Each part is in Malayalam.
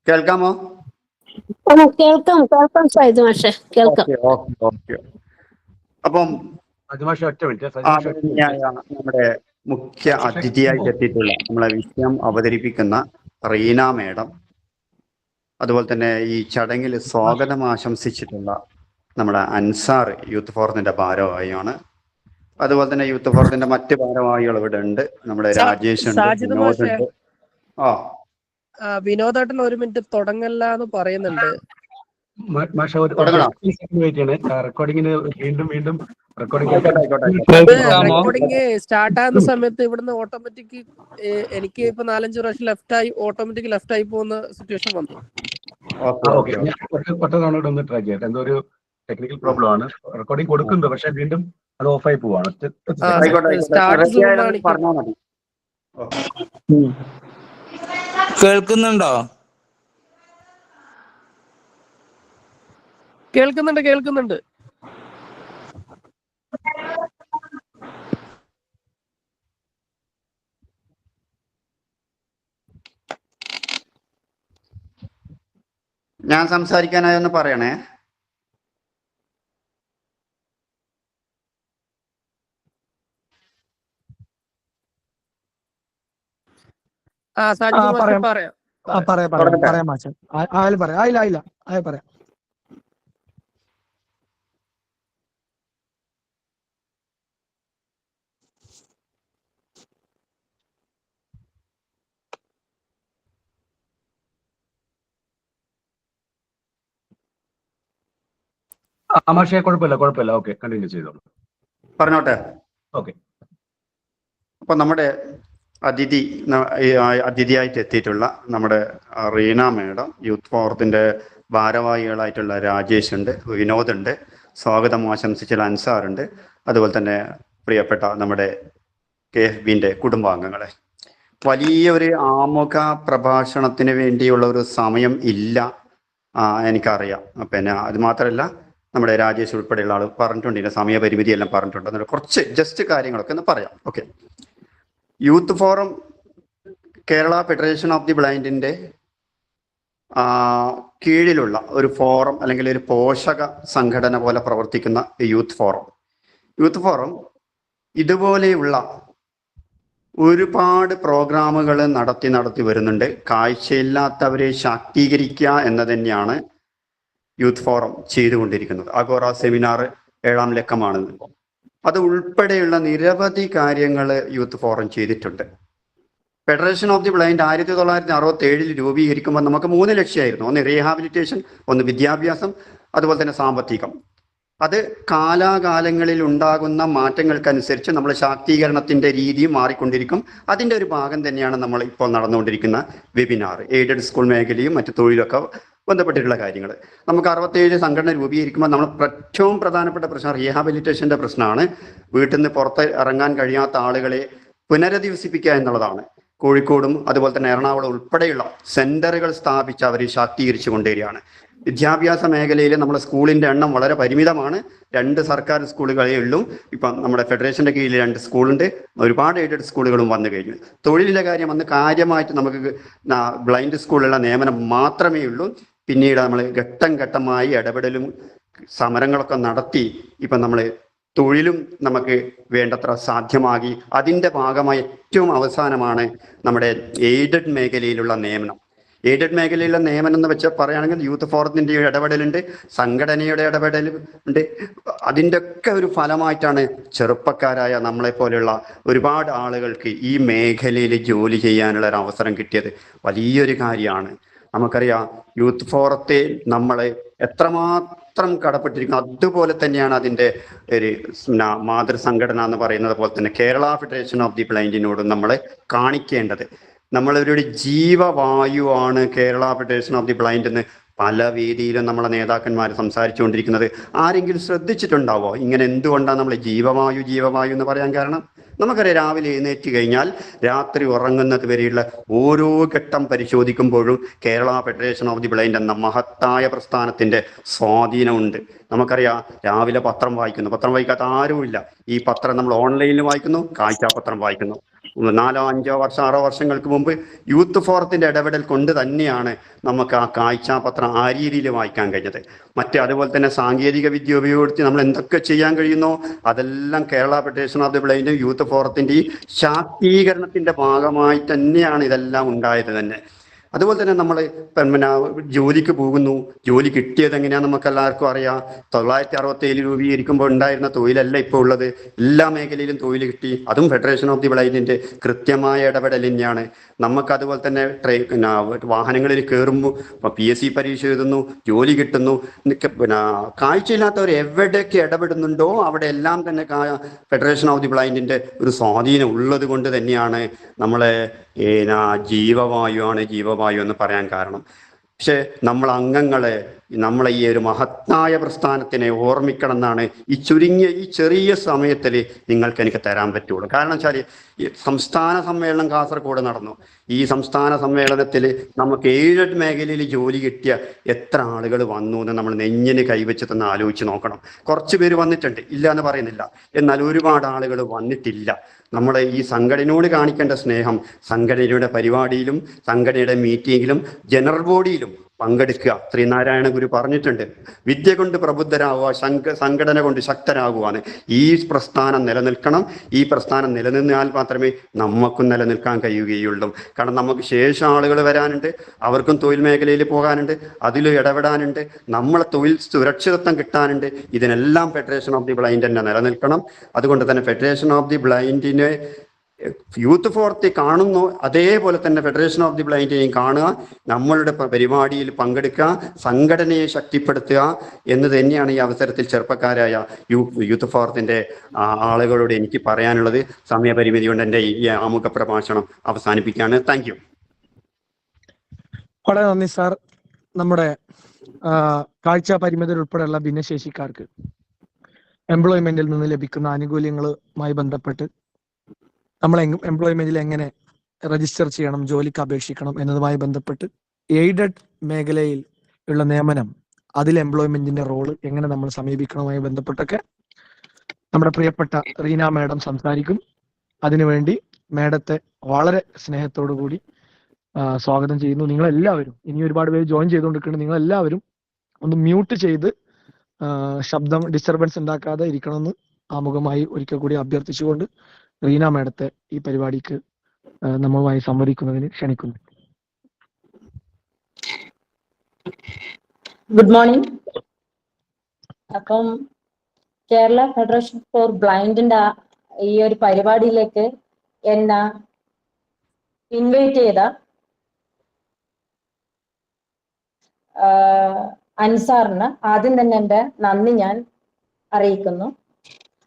കേൾക്കാമോ? കേൾക്കാം സൈദ് മാഷെ, കേൾക്കാം. ഓക്കെ. അപ്പം നമ്മുടെ മുഖ്യ അതിഥിയായി എത്തിയിട്ടുള്ള നമ്മളെ വിഷയം അവതരിപ്പിക്കുന്ന റീന മേഡം, അതുപോലെ തന്നെ ഈ ചടങ്ങിൽ സ്വാഗതം ആശംസിച്ചിട്ടുള്ള നമ്മുടെ അൻസാർ യൂത്ത് ഫോറത്തിന്റെ ഭാരവാഹിയാണ്. അതുപോലെ തന്നെ യൂത്ത് ഫോറത്തിന്റെ മറ്റ് ഭാരവാഹികൾ ഇവിടെ ഉണ്ട്. നമ്മുടെ രാജേഷ് ഉണ്ട്, വിനോദ് ഉണ്ട്. വിനോദേട്ടൻ 1 മിനിറ്റ് തുടങ്ങല്ല എന്ന് പറയുന്നുണ്ട്. റെക്കോർഡിങ്ങിന് വീണ്ടും റെക്കോർഡിങ് സ്റ്റാർട്ട് ആകുന്ന സമയത്ത് ഇവിടുന്ന് ഓട്ടോമാറ്റിക് എനിക്ക് ഇപ്പൊ 4-5 പ്രാവശ്യം ഓട്ടോമാറ്റിക് ലെഫ്റ്റ് ആയി പോകുന്ന സിറ്റുവേഷൻ വന്നു. ഒറ്റ തവണ ഒന്ന് ട്രൈ ചെയ്യട്ടെ. എന്തോ ഒരു ടെക്നിക്കൽ പ്രോബ്ലം ആണ്. റെക്കോർഡിംഗ് കൊടുക്കുന്നത് പക്ഷെ വീണ്ടും അത് ഓഫായി പോവാണ്. കേൾക്കുന്നുണ്ടോ? കേൾക്കുന്നുണ്ട്. ഞാൻ സംസാരിക്കാനായൊന്ന് പറയണേ. പറയാം മാഷെ. പറയാം. മാഷെ കുഴപ്പമില്ല. ഓക്കെ, കണ്ടിന്യൂ ചെയ്തോളൂ. പറഞ്ഞോട്ടെ. ഓക്കെ. അപ്പൊ നമ്മുടെ അതിഥിയായിട്ട് എത്തിയിട്ടുള്ള നമ്മുടെ റീന മേഡം, യൂത്ത് ഫോറത്തിന്റെ ഭാരവാഹികളായിട്ടുള്ള രാജേഷ് ഉണ്ട്, വിനോദ് ഉണ്ട്, സ്വാഗതം ആശംസിച്ച അൻസാർ ഉണ്ട്, അതുപോലെ തന്നെ പ്രിയപ്പെട്ട നമ്മുടെ KFBന്റെ കുടുംബാംഗങ്ങളെ. വലിയൊരു ആമുഖ പ്രഭാഷണത്തിന് വേണ്ടിയുള്ള ഒരു സമയം ഇല്ല, എനിക്കറിയാം. പിന്നെ അത് മാത്രമല്ല, നമ്മുടെ രാജേഷ് ഉൾപ്പെടെയുള്ള ആൾ പറഞ്ഞിട്ടുണ്ട്, ഇതിന്റെ സമയപരിമിതി എല്ലാം പറഞ്ഞിട്ടുണ്ട്. എന്നാൽ കുറച്ച് ജസ്റ്റ് കാര്യങ്ങളൊക്കെ ഒന്ന് പറയാം. Okay. Youth forum Kerala federation of the ബ്ലൈൻഡിന്റെ കീഴിലുള്ള ഒരു ഫോറം അല്ലെങ്കിൽ ഒരു പോഷക സംഘടന പോലെ പ്രവർത്തിക്കുന്ന യൂത്ത് ഫോറം ഇതുപോലെയുള്ള ഒരുപാട് പ്രോഗ്രാമുകൾ നടത്തി വരുന്നുണ്ട്. കാഴ്ചയില്ലാത്തവരെ ശാക്തീകരിക്കുക എന്ന് തന്നെയാണ് യൂത്ത് ഫോറം ചെയ്തുകൊണ്ടിരിക്കുന്നത്. Agora seminar 7ാം ലക്കമാണ്. അത് ഉൾപ്പെടെയുള്ള നിരവധി കാര്യങ്ങൾ യൂത്ത് ഫോറം ചെയ്തിട്ടുണ്ട്. ഫെഡറേഷൻ ഓഫ് ദി ബ്ലൈൻഡ് 1967 രൂപീകരിക്കുമ്പോൾ നമുക്ക് 3 ലക്ഷ്യമായിരുന്നു. ഒന്ന് റീഹാബിലിറ്റേഷൻ, ഒന്ന് വിദ്യാഭ്യാസം, അതുപോലെ തന്നെ സാമ്പത്തികം. അത് കാലാകാലങ്ങളിൽ ഉണ്ടാകുന്ന മാറ്റങ്ങൾക്കനുസരിച്ച് നമ്മൾ ശാക്തീകരണത്തിന്റെ രീതി മാറിക്കൊണ്ടിരിക്കും. അതിൻ്റെ ഒരു ഭാഗം തന്നെയാണ് നമ്മൾ ഇപ്പോൾ നടന്നുകൊണ്ടിരിക്കുന്ന വെബിനാർ. എയ്ഡഡ് സ്കൂൾ മേഖലയും മറ്റു തൊഴിലൊക്കെ ബന്ധപ്പെട്ടിട്ടുള്ള കാര്യങ്ങൾ. നമുക്ക് 67 സംഘടന രൂപീകരിക്കുമ്പോൾ നമ്മൾ ഏറ്റവും പ്രധാനപ്പെട്ട പ്രശ്നം റീഹാബിലിറ്റേഷന്റെ പ്രശ്നമാണ്. വീട്ടിൽ നിന്ന് പുറത്ത് ഇറങ്ങാൻ കഴിയാത്ത ആളുകളെ പുനരധിവസിപ്പിക്കുക എന്നുള്ളതാണ്. കോഴിക്കോടും അതുപോലെ തന്നെ എറണാകുളം ഉൾപ്പെടെയുള്ള സെന്ററുകൾ സ്ഥാപിച്ച് അവരെ ശാക്തീകരിച്ചു കൊണ്ടുവരികയാണ്. വിദ്യാഭ്യാസ മേഖലയിൽ നമ്മുടെ സ്കൂളിന്റെ എണ്ണം വളരെ പരിമിതമാണ്. 2 സർക്കാർ സ്കൂളുകളേ ഉള്ളൂ. ഇപ്പം നമ്മുടെ ഫെഡറേഷന്റെ കീഴിൽ 2 സ്കൂളുണ്ട്, ഒരുപാട് എയ്ഡഡ് സ്കൂളുകളും വന്നു കഴിഞ്ഞു. തൊഴിലിന്റെ കാര്യം വന്ന് കാര്യമായിട്ട് നമുക്ക് ബ്ലൈൻഡ് സ്കൂളുള്ള നിയമനം മാത്രമേ ഉള്ളൂ. പിന്നീട് നമ്മൾ ഘട്ടം ഘട്ടമായി ഇടപെടലും സമരങ്ങളൊക്കെ നടത്തി ഇപ്പം നമ്മൾ തൊഴിലും നമുക്ക് വേണ്ടത്ര സാധ്യമാക്കി. അതിൻ്റെ ഭാഗമായി ഏറ്റവും അവസാനമാണ് നമ്മുടെ എയ്ഡഡ് മേഖലയിലുള്ള നിയമനം. എയ്ഡഡ് മേഖലയിലെ നിയമനം എന്ന് വെച്ചാൽ പറയുകയാണെങ്കിൽ യൂത്ത് ഫോറത്തിന്റെ ഇടപെടലുണ്ട്, സംഘടനയുടെ ഇടപെടലുണ്ട്. അതിൻ്റെ ഒക്കെ ഒരു ഫലമായിട്ടാണ് ചെറുപ്പക്കാരായ നമ്മളെ പോലെയുള്ള ഒരുപാട് ആളുകൾക്ക് ഈ മേഖലയിൽ ജോലി ചെയ്യാനുള്ള ഒരു അവസരം കിട്ടിയത്. വലിയൊരു കാര്യമാണ്. നമുക്കറിയാം യൂത്ത് ഫോറത്തെ നമ്മളെ എത്രമാത്രം കടപ്പെട്ടിരിക്കുന്നു. അതുപോലെ തന്നെയാണ് അതിൻ്റെ ഒരു മാതൃസംഘടന എന്ന് പറയുന്നത് പോലെ തന്നെ കേരള ഫെഡറേഷൻ ഓഫ് ദി ബ്ലൈൻഡിനോടും നമ്മളെ കാണിക്കേണ്ടത്. നമ്മളൊരു ജീവവായുവാണ് Kerala federation of the blind എന്ന് പല വേദിയിലും നമ്മളെ നേതാക്കന്മാർ സംസാരിച്ചുകൊണ്ടിരിക്കുന്നത്. ആരെങ്കിലും ശ്രദ്ധിച്ചിട്ടുണ്ടാവോ ഇങ്ങനെ എന്തുകൊണ്ടാണ് നമ്മൾ ജീവവായു എന്ന് പറയാൻ കാരണം? നമുക്കറിയാം, രാവിലെ എഴുന്നേറ്റ് കഴിഞ്ഞാൽ രാത്രി ഉറങ്ങുന്നത് വരെയുള്ള ഓരോ ഘട്ടം പരിശോധിക്കുമ്പോഴും Kerala federation of the blind എന്ന മഹത്തായ പ്രസ്ഥാനത്തിന്റെ സ്വാധീനമുണ്ട്. നമുക്കറിയാം, രാവിലെ പത്രം വായിക്കുന്നു, പത്രം വായിക്കാത്ത ആരുമില്ല. ഈ പത്രം നമ്മൾ ഓൺലൈനിൽ വായിക്കുന്നു, കാഴ്ചാപത്രം വായിക്കുന്നു. 4, 5, 6 വർഷങ്ങൾക്ക് മുമ്പ് യൂത്ത് ഫോറത്തിന്റെ ഇടപെടൽ കൊണ്ട് തന്നെയാണ് നമുക്ക് ആ കാഴ്ചാപത്രം ആ രീതിയിൽ വായിക്കാൻ കഴിഞ്ഞത്. അതുപോലെ തന്നെ സാങ്കേതിക വിദ്യ ഉപയോഗിച്ച് നമ്മൾ എന്തൊക്കെ ചെയ്യാൻ കഴിയുന്നോ അതെല്ലാം Kerala federation of the blind youth ഫോറത്തിന്റെ ഈ ശാക്തീകരണത്തിന്റെ ഭാഗമായി തന്നെയാണ് ഇതെല്ലാം ഉണ്ടായത് തന്നെ. അതുപോലെ തന്നെ നമ്മൾ പിന്നെ ജോലിക്ക് പോകുന്നു. ജോലി കിട്ടിയത് എങ്ങനെയാണെന്ന് നമുക്ക് എല്ലാവർക്കും അറിയാം. 967 രൂപീകരിക്കുമ്പോൾ ഉണ്ടായിരുന്ന തൊഴിലല്ല ഇപ്പോൾ ഉള്ളത്. എല്ലാ മേഖലയിലും തൊഴിൽ കിട്ടി. അതും ഫെഡറേഷൻ ഓഫ് ദി ബ്ലൈൻഡിന്റെ കൃത്യമായ ഇടപെടൽ തന്നെയാണ്. നമുക്ക് അതുപോലെ തന്നെ വാഹനങ്ങളിൽ കയറുമ്പോൾ PSC പരീക്ഷ എഴുതുന്നു, ജോലി കിട്ടുന്നു. കാഴ്ചയില്ലാത്തവർ എവിടെയൊക്കെ ഇടപെടുന്നുണ്ടോ അവിടെ എല്ലാം തന്നെ ഫെഡറേഷൻ ഓഫ് ദി ബ്ലൈൻഡിന്റെ ഒരു സ്വാധീനം ഉള്ളത് കൊണ്ട് തന്നെയാണ് നമ്മളെ ജീവവായു എന്ന് പറയാൻ കാരണം. പക്ഷെ നമ്മളെ ഈ ഒരു മഹത്തായ പ്രസ്ഥാനത്തിനെ ഓർമ്മിക്കണം എന്നാണ് ഈ ചെറിയ സമയത്തിൽ എനിക്ക് തരാൻ പറ്റുള്ളൂ. കാരണം വെച്ചാൽ ഈ സംസ്ഥാന സമ്മേളനം കാസർഗോഡ് നടന്നു. ഈ സംസ്ഥാന സമ്മേളനത്തിൽ നമുക്ക് 7 മേഖലയിൽ ജോലി കിട്ടിയ എത്ര ആളുകൾ വന്നു എന്ന് നമ്മൾ നെഞ്ഞിന് കൈവച്ചെന്ന് ആലോചിച്ച് നോക്കണം. കുറച്ച് പേര് വന്നിട്ടുണ്ട്, ഇല്ല എന്ന് പറയുന്നില്ല. എന്നാൽ ഒരുപാട് ആളുകൾ വന്നിട്ടില്ല. നമ്മളെ ഈ സംഘടനയോട് കാണിക്കേണ്ട സ്നേഹം സംഘടനയുടെ പരിപാടിയിലും സംഘടനയുടെ മീറ്റിങ്ങിലും ജനറൽ ബോഡിയിലും പങ്കെടുക്കുക. ശ്രീനാരായണ ഗുരു പറഞ്ഞിട്ടുണ്ട്, വിദ്യ കൊണ്ട് പ്രബുദ്ധരാകുക, സംഘടന കൊണ്ട് ശക്തരാകുവാണ്. ഈ പ്രസ്ഥാനം നിലനിൽക്കണം. ഈ പ്രസ്ഥാനം നിലനിന്നാൽ മാത്രമേ നമുക്കും നിലനിൽക്കാൻ കഴിയുകയുള്ളൂ. കാരണം നമുക്ക് ശേഷം ആളുകൾ വരാനുണ്ട്, അവർക്കും തൊഴിൽ മേഖലയിൽ പോകാനുണ്ട്, അതിൽ ഇടപെടാനുണ്ട്, നമ്മളെ തൊഴിൽ സുരക്ഷിതത്വം കിട്ടാനുണ്ട്. ഇതിനെല്ലാം ഫെഡറേഷൻ ഓഫ് ദി ബ്ലൈൻഡ് തന്നെ നിലനിൽക്കണം. അതുകൊണ്ട് തന്നെ ഫെഡറേഷൻ ഓഫ് ദി ബ്ലൈൻഡിനെ യൂത്ത് ഫോറത്തെ കാണുന്നു, അതേപോലെ തന്നെ ഫെഡറേഷൻ ഓഫ് ദി ബ്ലൈൻഡിനെയും കാണുക, നമ്മളുടെ പരിപാടിയിൽ പങ്കെടുക്കുക, സംഘടനയെ ശക്തിപ്പെടുത്തുക എന്ന് തന്നെയാണ് ഈ അവസരത്തിൽ ചെറുപ്പക്കാരായ യൂത്ത് ഫോറത്തിന്റെ ആളുകളോട് എനിക്ക് പറയാനുള്ളത്. സമയപരിമിതി കൊണ്ട് എൻ്റെ ഈ ആമുഖ പ്രഭാഷണം അവസാനിപ്പിക്കുകയാണ്. Thank you. വളരെ നന്ദി സാർ. നമ്മുടെ കാഴ്ച പരിമിതർ ഉൾപ്പെടെയുള്ള ഭിന്നശേഷിക്കാർക്ക് എംപ്ലോയ്മെന്റിൽ നിന്ന് ലഭിക്കുന്ന ആനുകൂല്യങ്ങളുമായി ബന്ധപ്പെട്ട് നമ്മൾ എംപ്ലോയ്മെന്റിൽ എങ്ങനെ രജിസ്റ്റർ ചെയ്യണം, ജോലിക്ക് അപേക്ഷിക്കണം എന്നതുമായി ബന്ധപ്പെട്ട് എയ്ഡഡ് മേഖലയിൽ ഉള്ള നിയമനം, അതിൽ എംപ്ലോയ്മെന്റിന്റെ റോള് എങ്ങനെ നമ്മൾ സമീപിക്കണവുമായി ബന്ധപ്പെട്ടൊക്കെ നമ്മുടെ പ്രിയപ്പെട്ട റീന മാഡം സംസാരിക്കും. അതിനുവേണ്ടി മാഡത്തെ വളരെ സ്നേഹത്തോടു കൂടി സ്വാഗതം ചെയ്യുന്നു. നിങ്ങളെല്ലാവരും, ഇനി ഒരുപാട് പേര് ജോയിൻ ചെയ്തുകൊണ്ടിരിക്കുന്നുണ്ട്, നിങ്ങളെല്ലാവരും ഒന്ന് മ്യൂട്ട് ചെയ്ത് ശബ്ദം ഡിസ്റ്റർബൻസ് ഉണ്ടാക്കാതെ ഇരിക്കണമെന്ന് ആമുഖമായി ഒരിക്കൽ കൂടി അഭ്യർത്ഥിച്ചുകൊണ്ട് റീന മാഡത്തെ ഈ പരിപാടിക്ക് നമ്മളുമായി സംവദിക്കുന്നതിന് ക്ഷണിക്കുന്നു. Good morning. അപ്പം കേരള ഫെഡറേഷൻ ഫോർ ബ്ലൈൻഡിന്റെ ഈ ഒരു പരിപാടിയിലേക്ക് എന്നെ ഇൻവൈറ്റ് ചെയ്ത അൻസാറിന് ആദ്യം തന്നെ എൻ്റെ നന്ദി ഞാൻ അറിയിക്കുന്നു.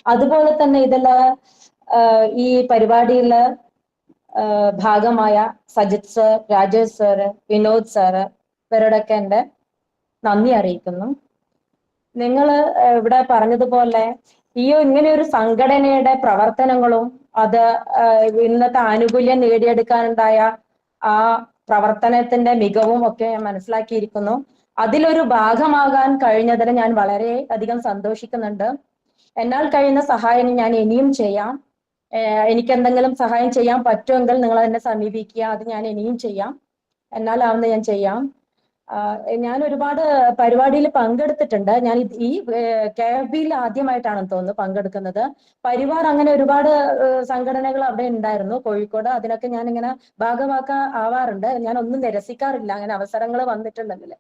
അതുപോലെ തന്നെ ഇതിൽ ഈ പരിപാടിയില് ഭാഗമായ Sajith sir, Rajesh sir, Vinod sir ഇവരോടൊക്കെ എൻ്റെ നന്ദി അറിയിക്കുന്നു. നിങ്ങൾ ഇവിടെ പറഞ്ഞതുപോലെ ഇങ്ങനെ ഒരു സംഘടനയുടെ പ്രവർത്തനങ്ങളും അത് ഇന്നത്തെ ആനുകൂല്യം നേടിയെടുക്കാനുണ്ടായ ആ പ്രവർത്തനത്തിന്റെ മികവും ഒക്കെ ഞാൻ മനസ്സിലാക്കിയിരിക്കുന്നു. അതിലൊരു ഭാഗമാകാൻ കഴിഞ്ഞതിന് ഞാൻ വളരെ അധികം സന്തോഷിക്കുന്നുണ്ട്. എന്നാൽ കഴിയുന്ന സഹായം ഞാൻ ഇനിയും ചെയ്യാം. എനിക്ക് എന്തെങ്കിലും സഹായം ചെയ്യാൻ പറ്റുമെങ്കിൽ നിങ്ങൾ എന്നെ സമീപിക്കുക, അത് ഞാൻ ഇനിയും ചെയ്യാം. എന്നാലാവുന്ന ഞാൻ ചെയ്യാം. ഞാൻ ഒരുപാട് പരിപാടിയിൽ പങ്കെടുത്തിട്ടുണ്ട്. ഞാൻ ഈ KFBയിൽ ആദ്യമായിട്ടാണെന്ന് തോന്നുന്നു പങ്കെടുക്കുന്നത്. പരിവാർ അങ്ങനെ ഒരുപാട് സംഘടനകൾ അവിടെ ഉണ്ടായിരുന്നു കോഴിക്കോട്. അതിനൊക്കെ ഞാൻ ഇങ്ങനെ ആവാറുണ്ട്. ഞാൻ ഒന്നും നിരസിക്കാറില്ല. അങ്ങനെ അവസരങ്ങൾ വന്നിട്ടുണ്ടെങ്കിൽ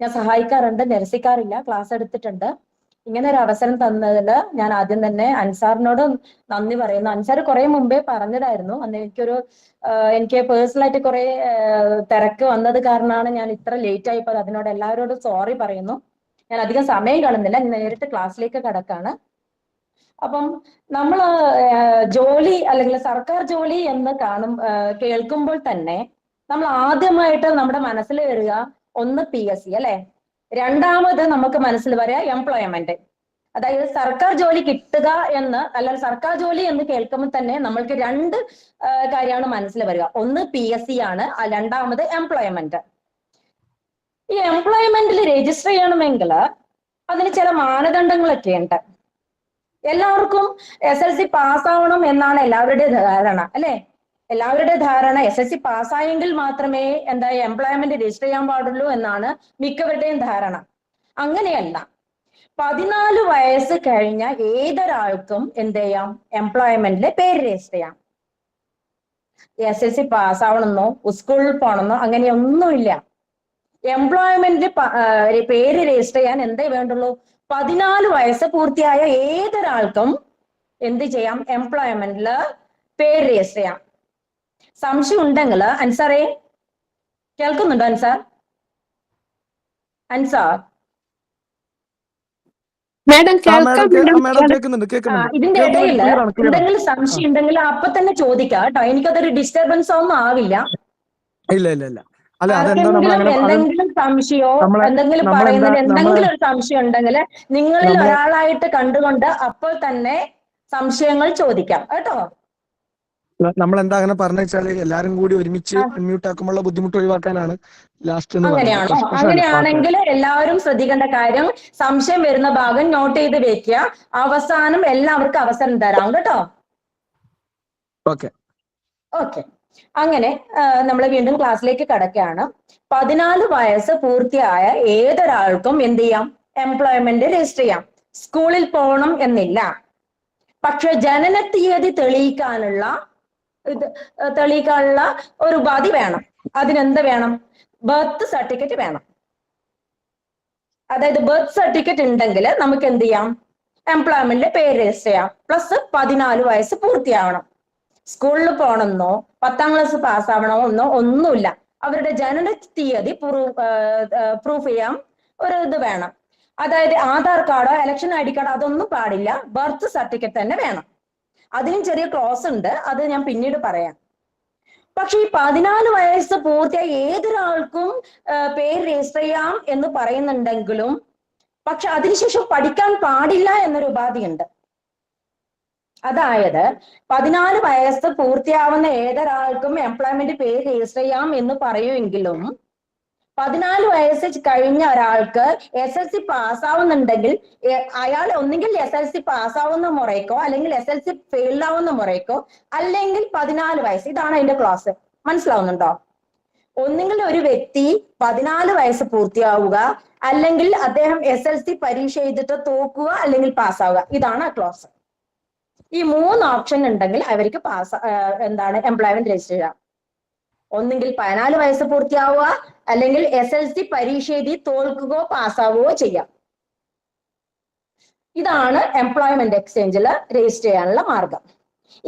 ഞാൻ സഹായിക്കാറുണ്ട്, നിരസിക്കാറില്ല. ക്ലാസ് എടുത്തിട്ടുണ്ട്. ഇങ്ങനെ ഒരു അവസരം തന്നതിൽ ഞാൻ ആദ്യം തന്നെ അൻസാറിനോട് നന്ദി പറയുന്നു. അൻസാർ കുറെ മുമ്പേ പറഞ്ഞതായിരുന്നു. അന്ന് എനിക്ക് പേഴ്സണലായിട്ട് കുറെ തിരക്ക് വന്നത് കാരണമാണ് ഞാൻ ഇത്ര ലേറ്റ് ആയിപ്പോൾ. അതിനോട് എല്ലാവരോടും സോറി പറയുന്നു. ഞാൻ അധികം സമയം കളയുന്നില്ല, നേരിട്ട് ക്ലാസ്സിലേക്ക് കടക്കാണ്. അപ്പം നമ്മൾ ജോലി അല്ലെങ്കിൽ സർക്കാർ ജോലി എന്ന് കേൾക്കുമ്പോൾ തന്നെ നമ്മൾ ആദ്യമായിട്ട് നമ്മുടെ മനസ്സിൽ വരിക ഒന്ന് PSC അല്ലെ, രണ്ടാമത് നമുക്ക് മനസ്സിൽ വരിക എംപ്ലോയ്മെന്റ്. അതായത് സർക്കാർ ജോലി കിട്ടുക എന്ന് അല്ലെങ്കിൽ സർക്കാർ ജോലി എന്ന് കേൾക്കുമ്പോൾ തന്നെ നമ്മൾക്ക് രണ്ട് കാര്യമാണ് മനസ്സിൽ വരിക. ഒന്ന് PSC ആണ്, രണ്ടാമത് എംപ്ലോയ്മെന്റ്. ഈ എംപ്ലോയ്മെന്റിൽ രജിസ്റ്റർ ചെയ്യണമെങ്കിൽ അതിന് ചില മാനദണ്ഡങ്ങളൊക്കെ ഉണ്ട്. എല്ലാവർക്കും SLC പാസ്സാവണം എന്നാണ് എല്ലാവരുടെയും ധാരണ അല്ലെ. എല്ലാവരുടെ ധാരണ SSC പാസ്സായെങ്കിൽ മാത്രമേ എന്താ എംപ്ലോയ്മെന്റ് രജിസ്റ്റർ ചെയ്യാൻ പാടുള്ളൂ എന്നാണ് മിക്കവരുടെയും ധാരണ. അങ്ങനെയല്ല. 14 വയസ്സ് കഴിഞ്ഞ ഏതൊരാൾക്കും എന്ത് ചെയ്യാം? എംപ്ലോയ്മെന്റിലെ പേര് രജിസ്റ്റർ ചെയ്യാം. SSC പാസ്സാവണമെന്നോ സ്കൂളിൽ പോകണമെന്നോ അങ്ങനെയൊന്നുമില്ല. എംപ്ലോയ്മെന്റ് പേര് രജിസ്റ്റർ ചെയ്യാൻ എന്തേ വേണ്ടുള്ളൂ? 14 വയസ്സ് പൂർത്തിയായ ഏതൊരാൾക്കും എന്ത് ചെയ്യാം? എംപ്ലോയ്മെന്റില് പേര് രജിസ്റ്റർ ചെയ്യാം. സംശയം ഉണ്ടെങ്കിൽ അൻസാറേ, കേൾക്കുന്നുണ്ടോ അൻസാർ? മാഡം മാഡം കേൾക്കാൻ കേൾക്കുന്നുണ്ട്. ഇതിന്റെ ഇടയിൽ എന്തെങ്കിലും സംശയം ഉണ്ടെങ്കിൽ അപ്പൊ തന്നെ ചോദിക്കാം കേട്ടോ. എനിക്കതൊരു ഡിസ്റ്റർബൻസ് ഒന്നും ആവില്ല. ഇല്ല. അല്ല, എന്തെങ്കിലും സംശയമോ എന്തെങ്കിലും പറയുന്നതിന് എന്തെങ്കിലും ഒരു സംശയം ഉണ്ടെങ്കിൽ നിങ്ങളിൽ ഒരാളായിട്ട് കണ്ടുകൊണ്ട് അപ്പോൾ തന്നെ സംശയങ്ങൾ ചോദിക്കാം കേട്ടോ. നമ്മൾ എന്താ അങ്ങനെ പറഞ്ഞു വെച്ചാല് എല്ലാരും കൂടി ഒരുമിച്ച് അൺമ്യൂട്ട് ആക്കുമ്പോഴുള്ള ബുദ്ധിമുട്ട് ഒഴിവാക്കാനാണ് ലാസ്റ്റ്. അങ്ങനെയാണോ? അങ്ങനെയാണെങ്കിൽ എല്ലാവരും ശ്രദ്ധിക്കേണ്ട കാര്യം, സംശയം വരുന്ന ഭാഗം നോട്ട് ചെയ്ത് വെക്കുക. അവസാനം എല്ലാവർക്കും അവസരം തരാം കേട്ടോ. ഓക്കെ. അങ്ങനെ നമ്മൾ വീണ്ടും ക്ലാസ്സിലേക്ക് കടക്കുകയാണ്. 14 വയസ്സ് പൂർത്തിയായ ഏതൊരാൾക്കും എന്ത് ചെയ്യാം? എംപ്ലോയ്മെന്റ് രജിസ്റ്റർ ചെയ്യാം. സ്കൂളിൽ പോകണം എന്നില്ല. പക്ഷെ ജനന തീയതി തെളിയിക്കാനുള്ള ഒരു ഉപാധി വേണം. അതിനെന്ത് വേണം? ബർത്ത് സർട്ടിഫിക്കറ്റ് വേണം. അതായത് ബർത്ത് സർട്ടിഫിക്കറ്റ് ഉണ്ടെങ്കിൽ നമുക്ക് എന്ത് ചെയ്യാം? എംപ്ലോയ്മെന്റിലെ പേര് രജിസ്റ്റർ ചെയ്യാം. പ്ലസ് 14 വയസ്സ് പൂർത്തിയാവണം. സ്കൂളിൽ പോകണമെന്നോ 10ാം ക്ലാസ് പാസ്സാവണമെന്നോ ഒന്നുമില്ല. അവരുടെ ജനന തീയതി പ്രൂഫ് ചെയ്യാം ഒരു ഇത് വേണം. അതായത് ആധാർ കാർഡോ ഇലക്ഷൻ ID കാർഡോ അതൊന്നും പാടില്ല. ബർത്ത് സർട്ടിഫിക്കറ്റ് തന്നെ വേണം. അതിനും ചെറിയ ക്ലോസ് ഉണ്ട്, അത് ഞാൻ പിന്നീട് പറയാം. പക്ഷെ ഈ 14 വയസ്സ് പൂർത്തിയായ ഏതൊരാൾക്കും പേര് രജിസ്റ്റർ ചെയ്യാം എന്ന് പറയുന്നുണ്ടെങ്കിലും പക്ഷെ അതിനുശേഷം പഠിക്കാൻ പാടില്ല എന്നൊരു ഉപാധിയുണ്ട്. അതായത് 14 വയസ്സ് പൂർത്തിയാവുന്ന ഏതൊരാൾക്കും എംപ്ലോയ്മെന്റ് പേര് രജിസ്റ്റർ ചെയ്യാം എന്ന് പറയുമെങ്കിലും 14 വയസ്സ് കഴിഞ്ഞ ഒരാൾക്ക് SSC പാസ്സാവുന്നുണ്ടെങ്കിൽ അയാൾ ഒന്നുകിൽ SSC പാസ്സാവുന്ന മുറയ്ക്കോ അല്ലെങ്കിൽ SSC ഫെയിൽ ആവുന്ന മുറയ്ക്കോ അല്ലെങ്കിൽ 14 വയസ്സ്, ഇതാണ് അതിന്റെ ക്ലാസ്. മനസ്സിലാവുന്നുണ്ടോ? ഒന്നുകിൽ ഒരു വ്യക്തി 14 വയസ്സ് പൂർത്തിയാവുക, അല്ലെങ്കിൽ അദ്ദേഹം SSC പരീക്ഷ എഴുതിട്ട് തോക്കുക അല്ലെങ്കിൽ പാസ്സാവുക. ഇതാണ് ആ ക്ലാസ്. ഈ 3 ഓപ്ഷൻ ഉണ്ടെങ്കിൽ അവർക്ക് എംപ്ലോയ്മെന്റ് രജിസ്റ്റർ ചെയ്യാം. ഒന്നുകിൽ 14 വയസ്സ് പൂർത്തിയാവുക, അല്ലെങ്കിൽ SSC പരീക്ഷ എഴുതി തോൽക്കുകയോ പാസ്സാവുകയോ ചെയ്യാം. ഇതാണ് എംപ്ലോയ്മെന്റ് എക്സ്ചേഞ്ചിൽ രജിസ്റ്റർ ചെയ്യാനുള്ള മാർഗം.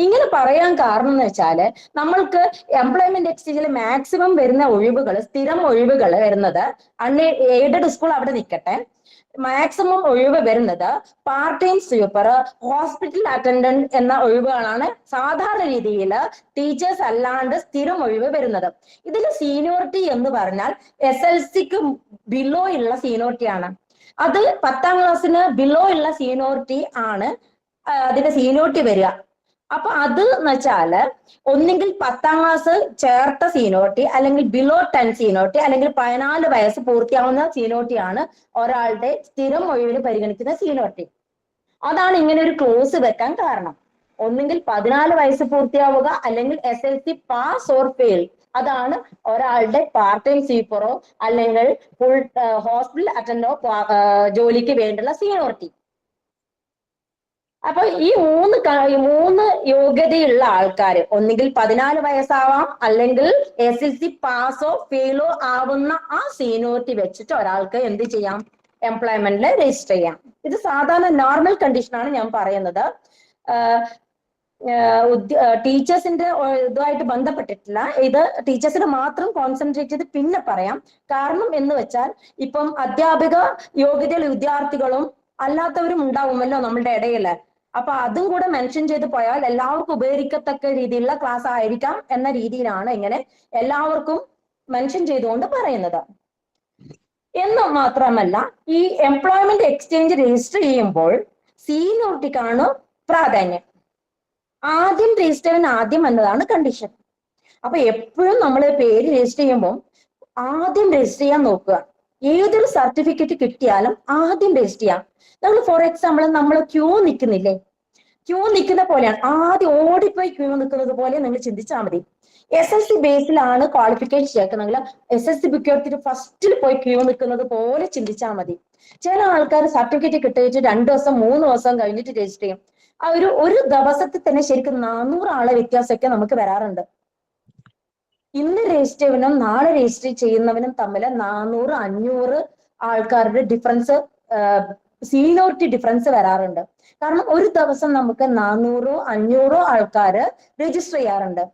ഇങ്ങനെ പറയാൻ കാരണം എന്ന് വെച്ചാല് നമ്മൾക്ക് എംപ്ലോയ്മെന്റ് എക്സ്ചേഞ്ചിൽ മാക്സിമം വരുന്ന ഒഴിവുകൾ, സ്ഥിരം ഒഴിവുകൾ വരുന്നത് എയ്ഡഡ് സ്കൂൾ അവിടെ നിൽക്കട്ടെ, മാക്സിമം ഒഴിവ് വരുന്നത് part time sweeper, hospital attendant എന്ന ഒഴിവുകളാണ് സാധാരണ രീതിയിൽ ടീച്ചേഴ്സ് അല്ലാണ്ട് സ്ഥിരം ഒഴിവ് വരുന്നത്. ഇതിൽ സീനിയോറിറ്റി എന്ന് പറഞ്ഞാൽ SLCക്ക് ബിലോ ഉള്ള സീനിയോറിറ്റിയാണ്. അത് 10ാം ക്ലാസ്സിന് ബിലോ ഉള്ള സീനിയോറിറ്റി ആണ് അതിന്റെ സീനിയോറിറ്റി വരിക. അപ്പൊ അത് എന്ന് വെച്ചാല് ഒന്നെങ്കിൽ 10ാം ക്ലാസ് ചേർത്ത സീനിയോറിറ്റി, അല്ലെങ്കിൽ ബിലോ 10 സീനിയോറിറ്റി, അല്ലെങ്കിൽ 14 വയസ്സ് പൂർത്തിയാവുന്ന സീനിയോറിറ്റിയാണ് ഒരാളുടെ സ്ഥിരം ഒഴിവിന് പരിഗണിക്കുന്ന സീനിയോറിറ്റി. അതാണ് ഇങ്ങനെ ഒരു ക്ലോസ് വെക്കാൻ കാരണം. ഒന്നെങ്കിൽ 14 വയസ്സ് പൂർത്തിയാവുക, അല്ലെങ്കിൽ SLC പാസ് ഓർ ഫെയിൽ. അതാണ് ഒരാളുടെ പാർട്ട് ടൈം സ്വീപ്പറോ അല്ലെങ്കിൽ ഫുൾ ഹോസ്പിറ്റൽ അറ്റൻഡോ ജോലിക്ക് വേണ്ടിയുള്ള സീനിയോറിറ്റി. അപ്പൊ ഈ മൂന്ന് യോഗ്യതയുള്ള ആൾക്കാർ ഒന്നുകിൽ 14 വയസ്സാവാം, അല്ലെങ്കിൽ SLC പാസോ ഫെയിലോ ആവുന്ന ആ സീനിയോറിറ്റി വെച്ചിട്ട് ഒരാൾക്ക് എന്ത് ചെയ്യാം? എംപ്ലോയ്മെന്റിൽ രജിസ്റ്റർ ചെയ്യാം. ഇത് സാധാരണ നോർമൽ കണ്ടീഷനാണ് ഞാൻ പറയുന്നത്. ടീച്ചേഴ്സിന്റെ ഇതുമായിട്ട് ബന്ധപ്പെട്ടിട്ടില്ല. ഇത് ടീച്ചേഴ്സിന് മാത്രം കോൺസെൻട്രേറ്റ് ചെയ്ത് പിന്നെ പറയാം. കാരണം എന്ന് വെച്ചാൽ ഇപ്പം അധ്യാപിക യോഗ്യതയുള്ള വിദ്യാർത്ഥികളും അല്ലാത്തവരും ഉണ്ടാവുമല്ലോ നമ്മളുടെ ഇടയിൽ. അപ്പൊ അതും കൂടെ മെൻഷൻ ചെയ്ത് പോയാൽ എല്ലാവർക്കും ഉപകരിക്കത്തക്ക രീതിയിലുള്ള ക്ലാസ് ആയിരിക്കാം എന്ന രീതിയിലാണ് ഇങ്ങനെ എല്ലാവർക്കും മെൻഷൻ ചെയ്തുകൊണ്ട് പറയുന്നത്. എന്ന് മാത്രമല്ല, ഈ എംപ്ലോയ്മെന്റ് എക്സ്ചേഞ്ച് രജിസ്റ്റർ ചെയ്യുമ്പോൾ സീനിയോറിറ്റിക്കാണ് പ്രാധാന്യം. ആദ്യം രജിസ്റ്റർ ചെയ്യാൻ ആദ്യം എന്നതാണ് കണ്ടീഷൻ. അപ്പൊ എപ്പോഴും നമ്മൾ പേര് രജിസ്റ്റർ ചെയ്യുമ്പോൾ ആദ്യം രജിസ്റ്റർ ചെയ്യാൻ നോക്കുക. ഏതൊരു സർട്ടിഫിക്കറ്റ് കിട്ടിയാലും ആദ്യം രജിസ്റ്റർ ചെയ്യാം. നമ്മൾ ഫോർ എക്സാമ്പിൾ നമ്മൾ ക്യൂ നിൽക്കുന്നില്ലേ, ക്യൂ നിൽക്കുന്ന പോലെയാണ്. ആദ്യം ഓടിപ്പോയി ക്യൂ നിൽക്കുന്നത് പോലെ നിങ്ങൾ ചിന്തിച്ചാൽ മതി. SSC ബേസിലാണ് ക്വാളിഫിക്കേഷൻ ചേർക്കുന്നെങ്കിൽ SSC ബുക്ക് എടുത്തിട്ട് ഫസ്റ്റിൽ പോയി ക്യൂ നിൽക്കുന്നത് പോലെ ചിന്തിച്ചാൽ മതി. ചില ആൾക്കാർ സർട്ടിഫിക്കറ്റ് കിട്ടിയിട്ട് 2 ദിവസം 3 ദിവസം കഴിഞ്ഞിട്ട് രജിസ്റ്റർ ചെയ്യും. ആ ഒരു ദിവസത്തിൽ തന്നെ ശരിക്കും 400 ആളെ വ്യത്യാസമൊക്കെ നമുക്ക് വരാറുണ്ട്. ഇന്ന് രജിസ്റ്റർ ചെയ്യുന്നവനും നാളെ രജിസ്റ്റർ ചെയ്യുന്നവനും തമ്മിൽ 400-500 ആൾക്കാരുടെ ഡിഫറൻസ്, സീനിയോറിറ്റി ഡിഫറൻസ് വരാറുണ്ട്. കാരണം ഒരു ദിവസം നമുക്ക് 400-500 ആൾക്കാര് രജിസ്റ്റർ ചെയ്യാറുണ്ട്.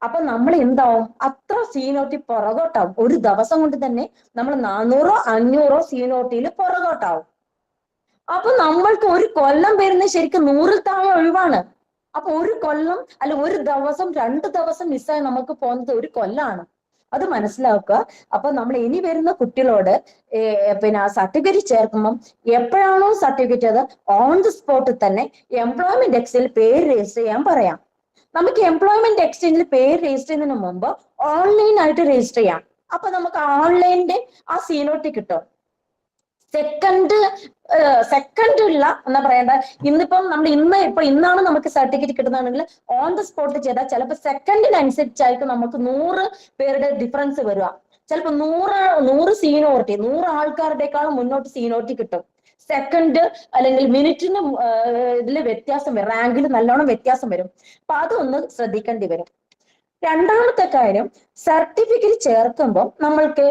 അപ്പൊ നമ്മൾ എന്താവും, അത്ര സീനിയോറിറ്റി പുറകോട്ടാവും. ഒരു ദിവസം കൊണ്ട് തന്നെ നമ്മൾ 400-500 സീനിയോറിറ്റിയിൽ പുറകോട്ടാവും. അപ്പൊ നമ്മൾക്ക് ഒരു കൊല്ലം വരുന്ന ശരിക്കും 100-ൽ താഴെ ഒഴിവാണ്. അപ്പൊ ഒരു കൊല്ലം അല്ല ഒരു ദിവസം 2 ദിവസം മിസ്സായി നമുക്ക് പോകുന്നത് ഒരു കൊല്ലാണ്. അത് മനസ്സിലാക്കുക. അപ്പൊ നമ്മൾ ഇനി വരുന്ന കുട്ടികളോട് പിന്നെ സർട്ടിഫിക്കറ്റ് ചേർക്കുമ്പോൾ എപ്പോഴാണോ സർട്ടിഫിക്കറ്റ് അത് ഓൺ ദി സ്പോട്ടിൽ തന്നെ എംപ്ലോയ്മെന്റ് എക്സ്ചേഞ്ചിൽ പേര് രജിസ്റ്റർ ചെയ്യാൻ പറയാം. നമുക്ക് എംപ്ലോയ്മെന്റ് എക്സ്ചേഞ്ചിൽ പേര് രജിസ്റ്റർ ചെയ്യുന്നതിന് മുമ്പ് ഓൺലൈൻ ആയിട്ട് രജിസ്റ്റർ ചെയ്യാം. അപ്പൊ നമുക്ക് ഓൺലൈനിന്റെ ആ സീനിയോറിറ്റി കിട്ടും. സെക്കൻഡ് ഉള്ള എന്താ പറയണ്ട, ഇന്നിപ്പം നമ്മൾ ഇന്നാണ് നമുക്ക് സർട്ടിഫിക്കറ്റ് കിട്ടുന്നതാണെങ്കിൽ ഓൺ ദ സ്പോട്ട് ചെയ്താൽ ചിലപ്പോൾ സെക്കൻഡിനനുസരിച്ചായിരിക്കും നമുക്ക് 100 പേരുടെ ഡിഫറൻസ് വരിക. ചിലപ്പോൾ 100 സീനിയോറിറ്റി 100 ആൾക്കാരുടെക്കാളും മുന്നോട്ട് സീനിയോറിറ്റി കിട്ടും. സെക്കൻഡ് അല്ലെങ്കിൽ മിനിറ്റിന് ഇതിൽ വ്യത്യാസം വരും, റാങ്കിൽ നല്ലോണം വ്യത്യാസം വരും. അപ്പൊ അതൊന്ന് ശ്രദ്ധിക്കേണ്ടി വരും. രണ്ടാമത്തെ കാര്യം, സർട്ടിഫിക്കറ്റ് ചേർക്കുമ്പോൾ നമ്മൾക്ക്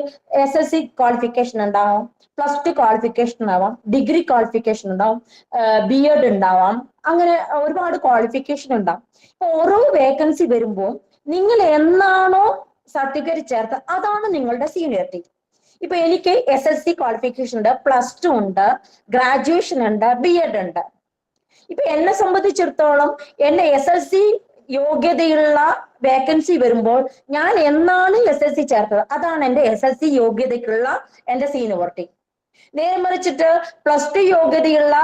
SSC ക്വാളിഫിക്കേഷൻ ഉണ്ടാവും, +2 ക്വാളിഫിക്കേഷൻ ഉണ്ടാവാം, ഡിഗ്രി ക്വാളിഫിക്കേഷൻ ഉണ്ടാവും, B.Ed ഉണ്ടാവാം, അങ്ങനെ ഒരുപാട് ക്വാളിഫിക്കേഷൻ ഉണ്ടാവും. ഇപ്പൊ ഓരോ വേക്കൻസി വരുമ്പോൾ നിങ്ങൾ എന്നാണോ സർട്ടിഫിക്കറ്റ് ചേർത്ത് അതാണ് നിങ്ങളുടെ സീനിയോറിറ്റി. ഇപ്പൊ എനിക്ക് SSC ക്വാളിഫിക്കേഷൻ ഉണ്ട്, +2 ഉണ്ട്, ഗ്രാജുവേഷൻ ഉണ്ട്, B.Ed ഉണ്ട്. ഇപ്പൊ എന്നെ സംബന്ധിച്ചിടത്തോളം എന്നെ SSC യോഗ്യതയുള്ള വേക്കൻസി വരുമ്പോൾ ഞാൻ എന്നാണ് SSC ചേർത്തത് അതാണ് എന്റെ SSC യോഗ്യതയ്ക്കുള്ള എന്റെ സീനിയോറിറ്റി. നേരെ മറിച്ചിട്ട് +2 യോഗ്യതയുള്ള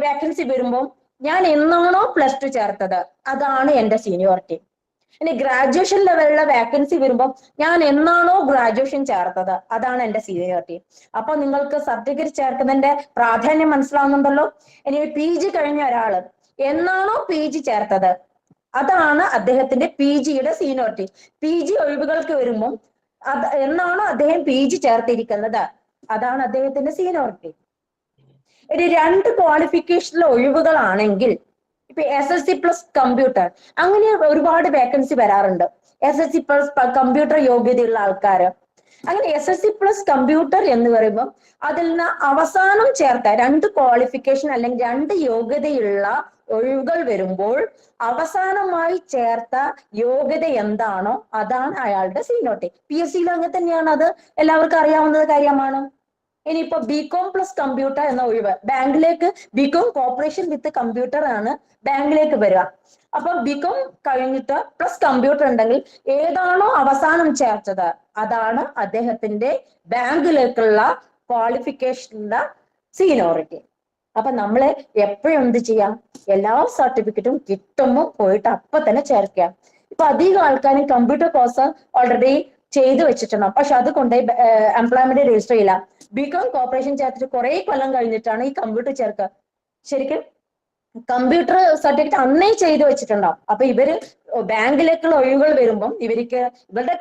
വേക്കൻസി വരുമ്പോൾ ഞാൻ എന്നാണോ +2 ചേർത്തത് അതാണ് എന്റെ സീനിയോറിറ്റി. ഇനി ഗ്രാജുവേഷൻ ലെവലുള്ള വേക്കൻസി വരുമ്പോൾ ഞാൻ എന്നാണോ ഗ്രാജുവേഷൻ ചേർത്തത് അതാണ് എന്റെ സീനിയോറിറ്റി. അപ്പൊ നിങ്ങൾക്ക് സർട്ടിഫിക്കറ്റ് ചേർക്കുന്നതിന്റെ പ്രാധാന്യം മനസ്സിലാവുന്നുണ്ടല്ലോ. ഇനി PG കഴിഞ്ഞ ഒരാള് എന്നാണോ PG ചേർത്തത് അതാണ് അദ്ദേഹത്തിന്റെ PGയുടെ സീനിയോറിറ്റി. PG ഒഴിവുകൾക്ക് വരുമ്പോൾ എന്നാണോ അദ്ദേഹം PG ചേർത്തിരിക്കുന്നത് അതാണ് അദ്ദേഹത്തിന്റെ സീനിയോറിറ്റി. ഇനി 2 ക്വാളിഫിക്കേഷനിലെ ഒഴിവുകളാണെങ്കിൽ ഇപ്പൊ SSC + കമ്പ്യൂട്ടർ അങ്ങനെ ഒരുപാട് വേക്കൻസി വരാറുണ്ട്. SSC + കമ്പ്യൂട്ടർ യോഗ്യതയുള്ള ആൾക്കാര് അങ്ങനെ SSC + കമ്പ്യൂട്ടർ എന്ന് പറയുമ്പോൾ അതിൽ നിന്ന് അവസാനം ചേർത്ത 2 ക്വാളിഫിക്കേഷൻ അല്ലെങ്കിൽ 2 യോഗ്യതയുള്ള ഒഴിവുകൾ വരുമ്പോൾ അവസാനമായി ചേർത്ത യോഗ്യത എന്താണോ അതാണ് അയാളുടെ സീനിയോറിറ്റി. PSCയിൽ അങ്ങനെ തന്നെയാണ്, അത് എല്ലാവർക്കും അറിയാവുന്ന കാര്യമാണ്. ഇനിയിപ്പോ BCom + കമ്പ്യൂട്ടർ എന്ന ഒഴിവ് ബാങ്കിലേക്ക് BCom കോർപ്പറേഷൻ വിത്ത് കമ്പ്യൂട്ടർ ആണ് ബാങ്കിലേക്ക് വരിക. അപ്പൊ BCom കഴിഞ്ഞിട്ട് + കമ്പ്യൂട്ടർ ഉണ്ടെങ്കിൽ ഏതാണോ അവസാനം ചേർത്തത് അതാണ് അദ്ദേഹത്തിന്റെ ബാങ്കിലേക്കുള്ള ക്വാളിഫിക്കേഷനുള്ള സീനിയോറിറ്റി. അപ്പൊ നമ്മള് എപ്പോഴും എന്ത് ചെയ്യാം, എല്ലാ സർട്ടിഫിക്കറ്റും കിട്ടുമ്പോൾ പോയിട്ട് അപ്പൊ തന്നെ ചേർക്കുക. ഇപ്പൊ അധികം ആൾക്കാരും കമ്പ്യൂട്ടർ കോഴ്സ് ഓൾറെഡി ചെയ്തു വെച്ചിട്ടുണ്ടാവും, പക്ഷെ അത് കൊണ്ടുപോയി എംപ്ലോയ്മെന്റ് രജിസ്റ്റർ ചെയ്യില്ല. BCom കോർപ്പറേഷൻ ചേർത്തിട്ട് കുറെ കൊല്ലം കഴിഞ്ഞിട്ടാണ് ഈ കമ്പ്യൂട്ടർ ചേർക്കുക. ശരിക്കും കമ്പ്യൂട്ടർ സർട്ടിഫിക്കറ്റ് അന്നേ ചെയ്തു വെച്ചിട്ടുണ്ടാവും. അപ്പൊ ഇവര് ബാങ്കിലേക്കുള്ള ഒഴിവുകൾ വരുമ്പം ഇവരുടെ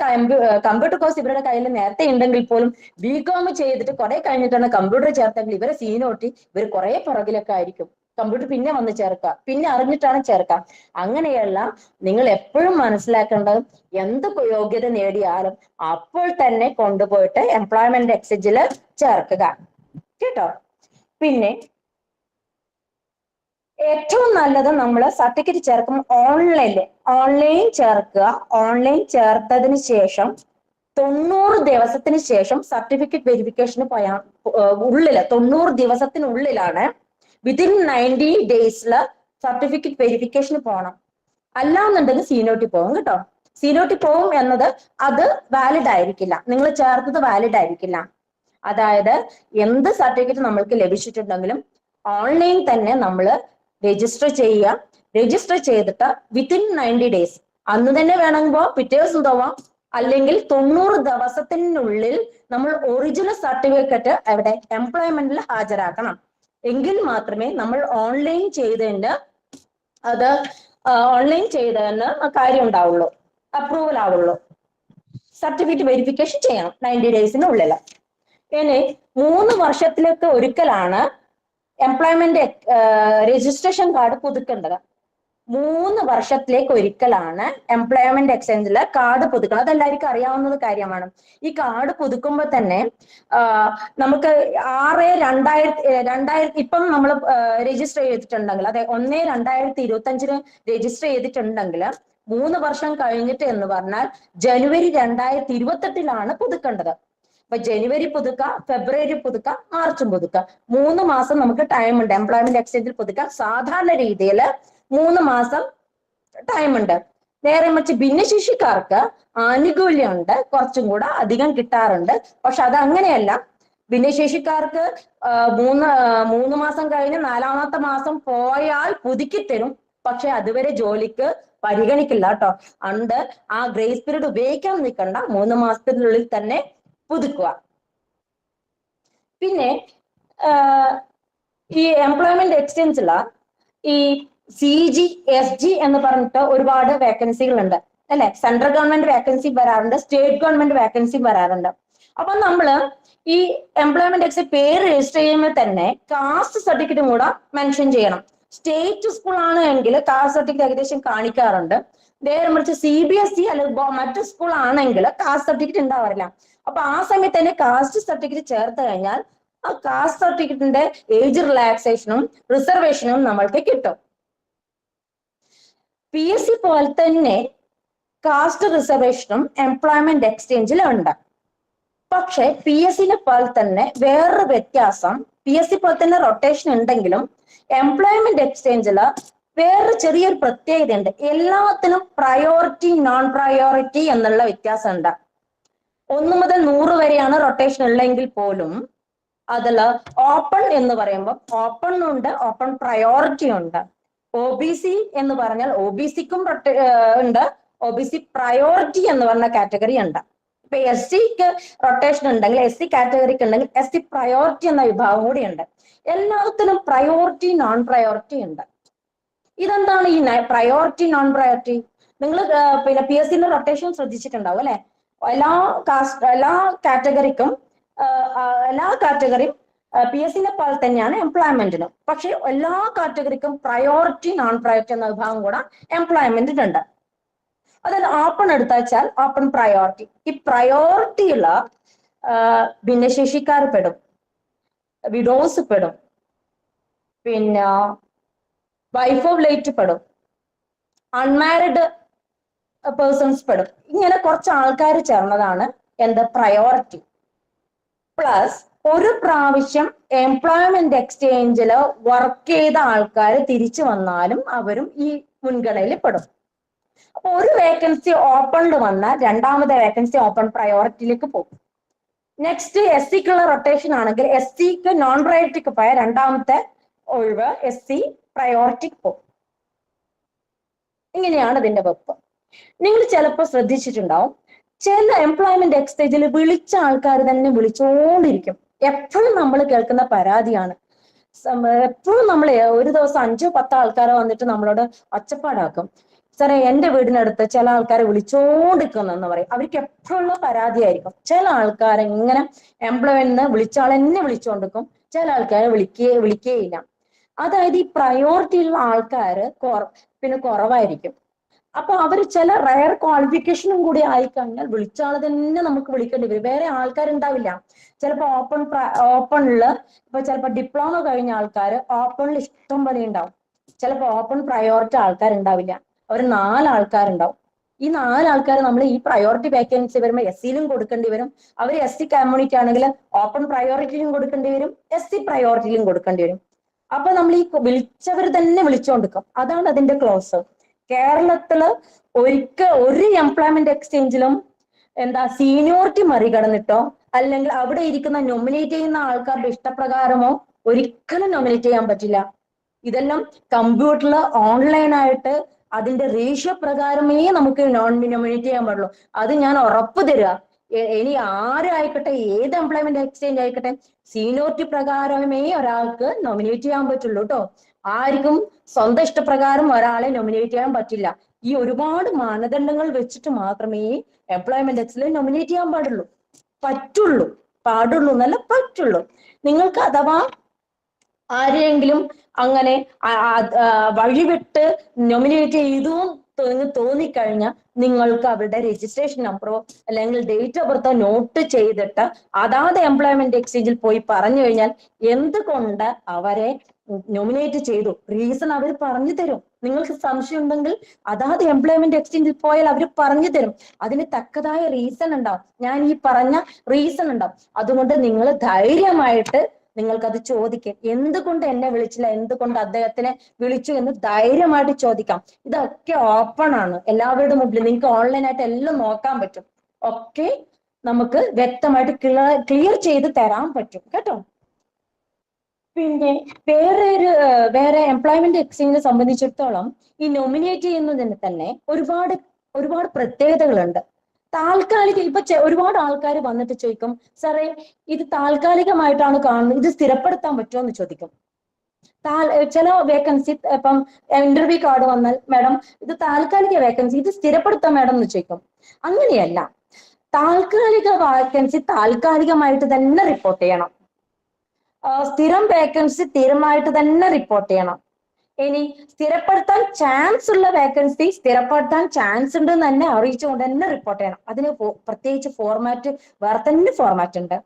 കമ്പ്യൂട്ടർ കോഴ്സ് ഇവരുടെ കയ്യിൽ നേരത്തെ ഉണ്ടെങ്കിൽ പോലും BCom ചെയ്തിട്ട് കുറെ കഴിഞ്ഞിട്ടാണ് കമ്പ്യൂട്ടർ ചേർത്തെങ്കിൽ ഇവരെ സീനിയോറിറ്റി ഇവർ കുറെ പുറകിലൊക്കെ ആയിരിക്കും. കമ്പ്യൂട്ടർ പിന്നെ വന്ന് ചേർക്കുക, പിന്നെ അറിഞ്ഞിട്ടാണ് ചേർക്കുക. അങ്ങനെയല്ല, നിങ്ങൾ എപ്പോഴും മനസ്സിലാക്കേണ്ടത് എന്ത് യോഗ്യത നേടിയാലും അപ്പോൾ തന്നെ കൊണ്ടുപോയിട്ട് എംപ്ലോയ്മെന്റ് എക്സ്ചേഞ്ചിൽ ചേർക്കുക കേട്ടോ. പിന്നെ ഏറ്റവും നല്ലത് നമ്മൾ സർട്ടിഫിക്കറ്റ് ചേർക്കുമ്പോൾ ഓൺലൈൻ ചേർക്കുക. ഓൺലൈൻ ചേർത്തതിന് ശേഷം 90 ദിവസത്തിന് ശേഷം സർട്ടിഫിക്കറ്റ് വെരിഫിക്കേഷന് 90 ദിവസത്തിനുള്ളിലാണ് വിത്തിൻ 90 ഡേയ്സിൽ സർട്ടിഫിക്കറ്റ് വെരിഫിക്കേഷന് പോകണം. അല്ലാന്നുണ്ടെങ്കിൽ സീനിയോറിറ്റി പോകും കേട്ടോ. സീനിയോറിറ്റി പോകും എന്നത് അത് വാലിഡ് ആയിരിക്കില്ല, നിങ്ങൾ ചേർത്തത് വാലിഡ് ആയിരിക്കില്ല. അതായത് എന്ത് സർട്ടിഫിക്കറ്റ് നമ്മൾക്ക് ലഭിച്ചിട്ടുണ്ടെങ്കിലും ഓൺലൈൻ തന്നെ നമ്മൾ രജിസ്റ്റർ ചെയ്യുക. രജിസ്റ്റർ ചെയ്തിട്ട് വിത്തിൻ 90 ഡേയ്സ് അന്ന് തന്നെ വേണമെങ്കിൽ പിറ്റേ ദിവസം പോവാം, അല്ലെങ്കിൽ 90 ദിവസത്തിനുള്ളിൽ നമ്മൾ ഒറിജിനൽ സർട്ടിഫിക്കറ്റ് എവിടെ എംപ്ലോയ്മെന്റിൽ ഹാജരാക്കണം. എങ്കിൽ മാത്രമേ നമ്മൾ ഓൺലൈൻ ചെയ്തതിന് കാര്യം ഉണ്ടാവുള്ളൂ. അപ്രൂവൽ ആവുള്ളൂ. സർട്ടിഫിക്കറ്റ് വെരിഫിക്കേഷൻ ചെയ്യണം 90 ഡേയ്സിനുള്ളിൽ. ഇനി 3 വർഷത്തിലേക്ക് ഒരിക്കലാണ് എംപ്ലോയ്മെന്റ് രജിസ്ട്രേഷൻ കാർഡ് പുതുക്കേണ്ടത്. 3 വർഷത്തിലേക്ക് ഒരിക്കലാണ് എംപ്ലോയ്മെന്റ് എക്സ്ചേഞ്ചില് കാർഡ് പുതുക്കണം. അതെല്ലാവർക്കും അറിയാവുന്ന കാര്യമാണ്. ഈ കാർഡ് പുതുക്കുമ്പോൾ തന്നെ നമുക്ക് 6/2000 ഇപ്പം നമ്മൾ രജിസ്റ്റർ ചെയ്തിട്ടുണ്ടെങ്കിൽ, അതെ 1/2025 രജിസ്റ്റർ ചെയ്തിട്ടുണ്ടെങ്കിൽ 3 വർഷം കഴിഞ്ഞിട്ട് എന്ന് പറഞ്ഞാൽ ജനുവരി 2028 പുതുക്കേണ്ടത്. അപ്പൊ ജനുവരി പുതുക്കുക, ഫെബ്രുവരി പുതുക്കുക, മാർച്ചും പുതുക്കുക. 3 മാസം നമുക്ക് ടൈം ഉണ്ട് എംപ്ലോയ്മെന്റ് എക്സ്ചേഞ്ചിൽ പുതുക്കാൻ. സാധാരണ രീതിയിൽ 3 മാസം ടൈം ഉണ്ട്. നേരെ മറിച്ച് ഭിന്നശേഷിക്കാർക്ക് ആനുകൂല്യമുണ്ട്, കുറച്ചും കൂടെ അധികം കിട്ടാറുണ്ട്. പക്ഷെ അത് അങ്ങനെയല്ല. ഭിന്നശേഷിക്കാർക്ക് 3 മാസം കഴിഞ്ഞ് 4ാമത്തെ മാസം പോയാൽ പുതുക്കി തരും. പക്ഷെ അതുവരെ ജോലിക്ക് പരിഗണിക്കില്ല കേട്ടോ. അണ്ട് ആ ഗ്രേസ് പീരീഡ് ഉപയോഗിക്കാൻ നിൽക്കണ്ട, 3 മാസത്തിനുള്ളിൽ തന്നെ പുതുക്കുക. പിന്നെ ഈ എംപ്ലോയ്മെന്റ് എക്സ്ചേഞ്ചില് ഈ CG SG എന്ന് പറഞ്ഞിട്ട് ഒരുപാട് വേക്കൻസികളുണ്ട് അല്ലെ. സെൻട്രൽ ഗവൺമെന്റ് വേക്കൻസി വരാറുണ്ട്, സ്റ്റേറ്റ് ഗവൺമെന്റ് വേക്കൻസി വരാറുണ്ട്. അപ്പൊ നമ്മള് ഈ എംപ്ലോയ്മെന്റ് എക്സ്ചേഞ്ച് പേര് രജിസ്റ്റർ ചെയ്യുമ്പോൾ തന്നെ കാസ്റ്റ് സർട്ടിഫിക്കറ്റും കൂടെ മെൻഷൻ ചെയ്യണം. സ്റ്റേറ്റ് സ്കൂൾ ആണ് എങ്കിൽ കാസ്റ്റ് സർട്ടിഫിക്കറ്റ് ഏകദേശം കാണിക്കാറുണ്ട്. നേരെ മറിച്ച് CBSE അല്ലെങ്കിൽ മറ്റു സ്കൂൾ ആണെങ്കിൽ കാസ്റ്റ് സർട്ടിഫിക്കറ്റ് ഉണ്ടാവാറില്ല. അപ്പൊ ആ സമയത്ത് തന്നെ കാസ്റ്റ് സർട്ടിഫിക്കറ്റ് ചേർത്ത് കഴിഞ്ഞാൽ ആ കാസ്റ്റ് സർട്ടിഫിക്കറ്റിന്റെ ഏജ് റിലാക്സേഷനും റിസർവേഷനും നമ്മൾക്ക് കിട്ടും. PSC പോലെ തന്നെ കാസ്റ്റ് റിസർവേഷനും എംപ്ലോയ്മെന്റ് എക്സ്ചേഞ്ചിൽ ഉണ്ട്. പക്ഷെ PSC പോലെ തന്നെ വേറൊരു വ്യത്യാസം, PSC പോലെ തന്നെ റൊട്ടേഷൻ ഉണ്ടെങ്കിലും എംപ്ലോയ്മെന്റ് എക്സ്ചേഞ്ചില് വേറെ ചെറിയൊരു പ്രത്യേകത ഉണ്ട്. എല്ലാത്തിനും പ്രയോറിറ്റി നോൺ പ്രയോറിറ്റി എന്നുള്ള വ്യത്യാസം ഉണ്ട്. 1 മുതൽ 100 വരെയാണ് റൊട്ടേഷൻ ഉള്ളെങ്കിൽ പോലും അതില് ഓപ്പൺ എന്ന് പറയുമ്പോൾ ഓപ്പൺ ഉണ്ട്, ഓപ്പൺ പ്രയോറിറ്റി ഉണ്ട്. OBC എന്ന് പറഞ്ഞാൽ OBCക്കും ഉണ്ട്, OBC പ്രയോറിറ്റി എന്ന് പറഞ്ഞ കാറ്റഗറി ഉണ്ട്. ഇപ്പൊ SCക്ക് റൊട്ടേഷൻ ഉണ്ടെങ്കിൽ SC കാറ്റഗറിക്ക് ഉണ്ടെങ്കിൽ SC പ്രയോറിറ്റി എന്ന വിഭാഗം കൂടി ഉണ്ട്. എല്ലാത്തിനും പ്രയോറിറ്റി നോൺ പ്രയോറിറ്റി ഉണ്ട്. ഇതെന്താണ് ഈ പ്രയോറിറ്റി നോൺ പ്രയോറിറ്റി? നിങ്ങൾ പിന്നെ PSC റൊട്ടേഷൻ ശ്രദ്ധിച്ചിട്ടുണ്ടാവും അല്ലെ. എല്ലാ കാറ്റഗറിയും PSC പോലെ തന്നെയാണ് എംപ്ലോയ്മെന്റിനും. പക്ഷെ എല്ലാ കാറ്റഗറിക്കും പ്രയോറിറ്റി നോൺ പ്രയോറിറ്റി എന്ന വിഭാഗം കൂടെ എംപ്ലോയ്മെന്റിനുണ്ട്. അതായത് ഓപ്പൺ എടുത്താൽ ഓപ്പൺ പ്രയോറിറ്റി. ഈ പ്രയോറിറ്റിയുള്ള ഭിന്നശേഷിക്കാർ പെടും, വിഡോസ് പെടും, പിന്നെ വൈഫ് ഓഫ് ലേറ്റ് പെടും, അൺമാരിഡ് പേഴ്സൺസ് പെടും. ഇങ്ങനെ കുറച്ച് ആൾക്കാർ ചേർന്നതാണ് എന്ത് പ്രയോറിറ്റി. പ്ലസ് ഒരു പ്രാവശ്യം എംപ്ലോയ്മെന്റ് എക്സ്ചേഞ്ചിൽ വർക്ക് ചെയ്ത ആൾക്കാർ തിരിച്ചു വന്നാലും അവരും ഈ മുൻഗണനയിൽ പെടും. അപ്പൊ ഒരു വേക്കൻസി ഓപ്പണിൽ വന്നാൽ 2ാമത്തെ വേക്കൻസി ഓപ്പൺ പ്രയോറിറ്റിയിലേക്ക് പോകും. നെക്സ്റ്റ് SCക്കുള്ള റൊട്ടേഷൻ ആണെങ്കിൽ SCക്ക് നോൺ പ്രയോറിറ്റിക്ക് പോയ 2ാമത്തെ ഒഴിവ് SC പ്രയോറിറ്റിക്ക് പോകും. ഇങ്ങനെയാണ് ഇതിന്റെ വെപ്പ്. നിങ്ങൾ ചിലപ്പോൾ ശ്രദ്ധിച്ചിട്ടുണ്ടാവും, ചില എംപ്ലോയ്മെന്റ് എക്സ്ചേഞ്ചിൽ വിളിച്ച ആൾക്കാർ തന്നെ വിളിച്ചുകൊണ്ടിരിക്കും. എപ്പോഴും നമ്മൾ കേൾക്കുന്ന പരാതിയാണ്. എപ്പോഴും നമ്മൾ ഒരു ദിവസം 5-10 ആൾക്കാരെ വന്നിട്ട് നമ്മളോട് ഒച്ചപ്പാടാക്കും. സാറേ എന്റെ വീടിനടുത്ത് ചില ആൾക്കാരെ വിളിച്ചോണ്ടിരിക്കുന്നെന്ന് പറയും. അവർക്ക് എപ്പോഴുള്ള പരാതിയായിരിക്കും. ചില ആൾക്കാരെ ഇങ്ങനെ എംപ്ലോയ്മെന്റിന് വിളിച്ച ആളെന്നെ വിളിച്ചുകൊണ്ടിരിക്കും, ചില ആൾക്കാരെ വിളിക്കേയില്ല. അതായത് ഈ പ്രയോറിറ്റിയുള്ള ആൾക്കാര് പിന്നെ കുറവായിരിക്കും. അപ്പൊ അവർ ചില റയർ ക്വാളിഫിക്കേഷനും കൂടി ആയിക്കഴിഞ്ഞാൽ വിളിച്ചാൾ തന്നെ നമുക്ക് വിളിക്കേണ്ടി വരും. വേറെ ആൾക്കാരുണ്ടാവില്ല. ചിലപ്പോൾ ഓപ്പണില് ഇപ്പൊ ചിലപ്പോൾ ഡിപ്ലോമ കഴിഞ്ഞ ആൾക്കാർ ഓപ്പണിൽ ഇഷ്ടം പോലെ ഉണ്ടാവും. ചിലപ്പോൾ ഓപ്പൺ പ്രയോറിറ്റി ആൾക്കാരുണ്ടാവില്ല, അവർ 4 ആൾക്കാരുണ്ടാവും. ഈ 4 ആൾക്കാർ നമ്മൾ ഈ പ്രയോറിറ്റി വേക്കൻസി വരുമ്പോൾ SCയിലും കൊടുക്കേണ്ടി വരും. അവർ SC കമ്മ്യൂണിറ്റി ആണെങ്കിൽ ഓപ്പൺ പ്രയോറിറ്റിയിലും കൊടുക്കേണ്ടി വരും, SC പ്രയോറിറ്റിയിലും കൊടുക്കേണ്ടി വരും. അപ്പൊ നമ്മൾ ഈ വിളിച്ചവർ തന്നെ വിളിച്ചുകൊണ്ടിരിക്കും. അതാണ് അതിന്റെ ക്ലോസ്. കേരളത്തില് ഒരു എംപ്ലോയ്മെന്റ് എക്സ്ചേഞ്ചിലും സീനിയോറിറ്റി മറികടന്നിട്ടോ അല്ലെങ്കിൽ അവിടെ ഇരിക്കുന്ന നോമിനേറ്റ് ചെയ്യുന്ന ആൾക്കാരുടെ ഇഷ്ടപ്രകാരമോ ഒരിക്കലും നോമിനേറ്റ് ചെയ്യാൻ പറ്റില്ല. ഇതെല്ലാം കമ്പ്യൂട്ടറിൽ ഓൺലൈനായിട്ട് അതിന്റെ റേഷ്യോ പ്രകാരമേ നമുക്ക് നോമിനേറ്റ് ചെയ്യാൻ പാടുള്ളൂ. അത് ഞാൻ ഉറപ്പ് തരിക. ഇനി ആരായിക്കട്ടെ, ഏത് എംപ്ലോയ്മെന്റ് എക്സ്ചേഞ്ച് ആയിക്കട്ടെ, സീനിയോറിറ്റി പ്രകാരമേ ഒരാൾക്ക് നോമിനേറ്റ് ചെയ്യാൻ പറ്റുള്ളൂ കേട്ടോ. ആർക്കും സ്വന്തം ഇഷ്ടപ്രകാരം ഒരാളെ നോമിനേറ്റ് ചെയ്യാൻ പറ്റില്ല. ഈ ഒരുപാട് മാനദണ്ഡങ്ങൾ വെച്ചിട്ട് മാത്രമേ എംപ്ലോയ്മെന്റ് എക്സിൽ നോമിനേറ്റ് ചെയ്യാൻ പാടുള്ളൂ എന്നല്ല പറ്റുള്ളൂ. നിങ്ങൾക്ക് അഥവാ ആരെയെങ്കിലും അങ്ങനെ വഴിവിട്ട് നോമിനേറ്റ് ചെയ്തു എന്ന് തോന്നിക്കഴിഞ്ഞാൽ നിങ്ങൾക്ക് അവരുടെ രജിസ്ട്രേഷൻ നമ്പറോ അല്ലെങ്കിൽ ഡേറ്റ് ഓഫ് ബർത്തോ നോട്ട് ചെയ്തിട്ട് അതാത് എംപ്ലോയ്മെന്റ് എക്സ്ചേഞ്ചിൽ പോയി പറഞ്ഞു കഴിഞ്ഞാൽ എന്തുകൊണ്ട് അവരെ നോമിനേറ്റ് ചെയ്തു റീസൺ അവർ പറഞ്ഞു തരും. നിങ്ങൾക്ക് സംശയം ഉണ്ടെങ്കിൽ അതാത് എംപ്ലോയ്മെന്റ് എക്സ്ചേഞ്ചിൽ പോയാൽ അവർ പറഞ്ഞു തരും. അതിന് തക്കതായ റീസൺ ഉണ്ടാവും. ഞാൻ ഈ പറഞ്ഞ റീസൺ ഉണ്ടാവും. അതുകൊണ്ട് നിങ്ങൾ ധൈര്യമായിട്ട് നിങ്ങൾക്കത് ചോദിക്കാം. എന്തുകൊണ്ട് എന്നെ വിളിച്ചില്ല, എന്തുകൊണ്ട് അദ്ദേഹത്തിനെ വിളിച്ചു എന്ന് ധൈര്യമായിട്ട് ചോദിക്കാം. ഇതൊക്കെ ഓപ്പൺ ആണ് എല്ലാവരുടെ മുമ്പിൽ. നിങ്ങൾക്ക് ഓൺലൈനായിട്ട് എല്ലാം നോക്കാൻ പറ്റും. ഒക്കെ നമുക്ക് വ്യക്തമായിട്ട് ക്ലിയർ ചെയ്ത് തരാൻ പറ്റും കേട്ടോ. പിന്നെ വേറെ എംപ്ലോയ്മെന്റ് എക്സ്ചേഞ്ചിനെ സംബന്ധിച്ചിടത്തോളം ഈ നോമിനേറ്റ് ചെയ്യുന്നതിന് തന്നെ ഒരുപാട് പ്രത്യേകതകളുണ്ട്. താൽക്കാലിക ഇപ്പൊ ഒരുപാട് ആൾക്കാർ വന്നിട്ട് ചോദിക്കും, സാറേ ഇത് താൽക്കാലികമായിട്ടാണ് കാണുന്നത്, ഇത് സ്ഥിരപ്പെടുത്താൻ പറ്റുമോ എന്ന് ചോദിക്കും. ചില വേക്കൻസി ഇപ്പം ഇന്റർവ്യൂ കാർഡ് വന്നാൽ മാഡം ഇത് താൽക്കാലിക വേക്കൻസി, ഇത് സ്ഥിരപ്പെടുത്താം മാഡം എന്ന് ചോദിക്കും. അങ്ങനെയല്ല, താൽക്കാലിക വേക്കൻസി താൽക്കാലികമായിട്ട് തന്നെ റിപ്പോർട്ട് ചെയ്യണം. സ്ഥിരം വേക്കൻസി സ്ഥിരമായിട്ട് തന്നെ റിപ്പോർട്ട് ചെയ്യണം. ഇനി സ്ഥിരപ്പെടുത്താൻ ചാൻസ് ഉള്ള വേക്കൻസി സ്ഥിരപ്പെടുത്താൻ ചാൻസ് ഉണ്ട് എന്ന് തന്നെ അറിയിച്ചുകൊണ്ട് തന്നെ റിപ്പോർട്ട് ചെയ്യണം. അതിന് പ്രത്യേകിച്ച് വേറെ തന്നെ ഫോർമാറ്റ് ഉണ്ട്.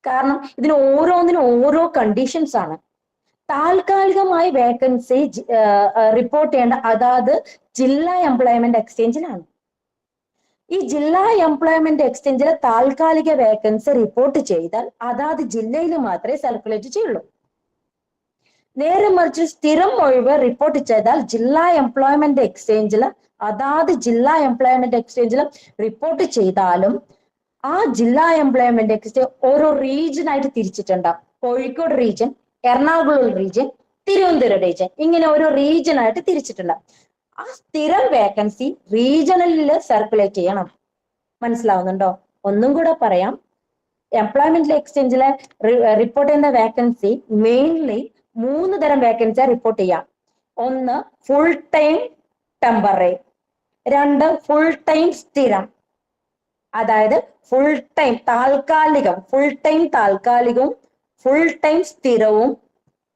കാരണം ഇതിന് ഓരോന്നിനും ഓരോ കണ്ടീഷൻസ് ആണ്. താൽക്കാലികമായി വേക്കൻസി റിപ്പോർട്ട് ചെയ്യേണ്ട അതാത് ജില്ലാ എംപ്ലോയ്മെന്റ് എക്സ്ചേഞ്ചിലാണ്. ഈ ജില്ലാ എംപ്ലോയ്മെന്റ് എക്സ്ചേഞ്ചിലെ താൽക്കാലിക വേക്കൻസി റിപ്പോർട്ട് ചെയ്താൽ അതാത് ജില്ലയിൽ മാത്രമേ സർക്കുലേറ്റ് ചെയ്യുള്ളൂ. നേരെ മറിച്ച് സ്ഥിരം ഒഴിവ് റിപ്പോർട്ട് ചെയ്താൽ ജില്ലാ എംപ്ലോയ്മെന്റ് എക്സ്ചേഞ്ചിൽ അതാത് ജില്ലാ എംപ്ലോയ്മെന്റ് എക്സ്ചേഞ്ചിൽ റിപ്പോർട്ട് ചെയ്താലും ആ ജില്ലാ എംപ്ലോയ്മെന്റ് എക്സ്ചേഞ്ച് ഓരോ റീജിയൻ ആയിട്ട് തിരിച്ചിട്ടുണ്ടാവും. Kozhikode region, Ernakulam region, Thiruvananthapuram region, ഇങ്ങനെ ഓരോ റീജിയൻ ആയിട്ട് തിരിച്ചിട്ടുണ്ടാവും. ആ സ്ഥിരം വേക്കൻസി റീജിയണലിൽ സർക്കുലേറ്റ് ചെയ്യണം. മനസ്സിലാവുന്നുണ്ടോ? ഒന്നും കൂടെ പറയാം. എംപ്ലോയ്മെന്റ് എക്സ്ചേഞ്ചിലെ റിപ്പോർട്ട് ചെയ്യുന്ന വേക്കൻസി മെയിൻലി 3 തരം വേക്കൻസി റിപ്പോർട്ട് ചെയ്യാം. 1 full time temporary, 2 full time സ്ഥിരം, അതായത് ഫുൾ ടൈം താൽക്കാലികം, ഫുൾ ടൈം താൽക്കാലികവും ഫുൾ ടൈം സ്ഥിരവും,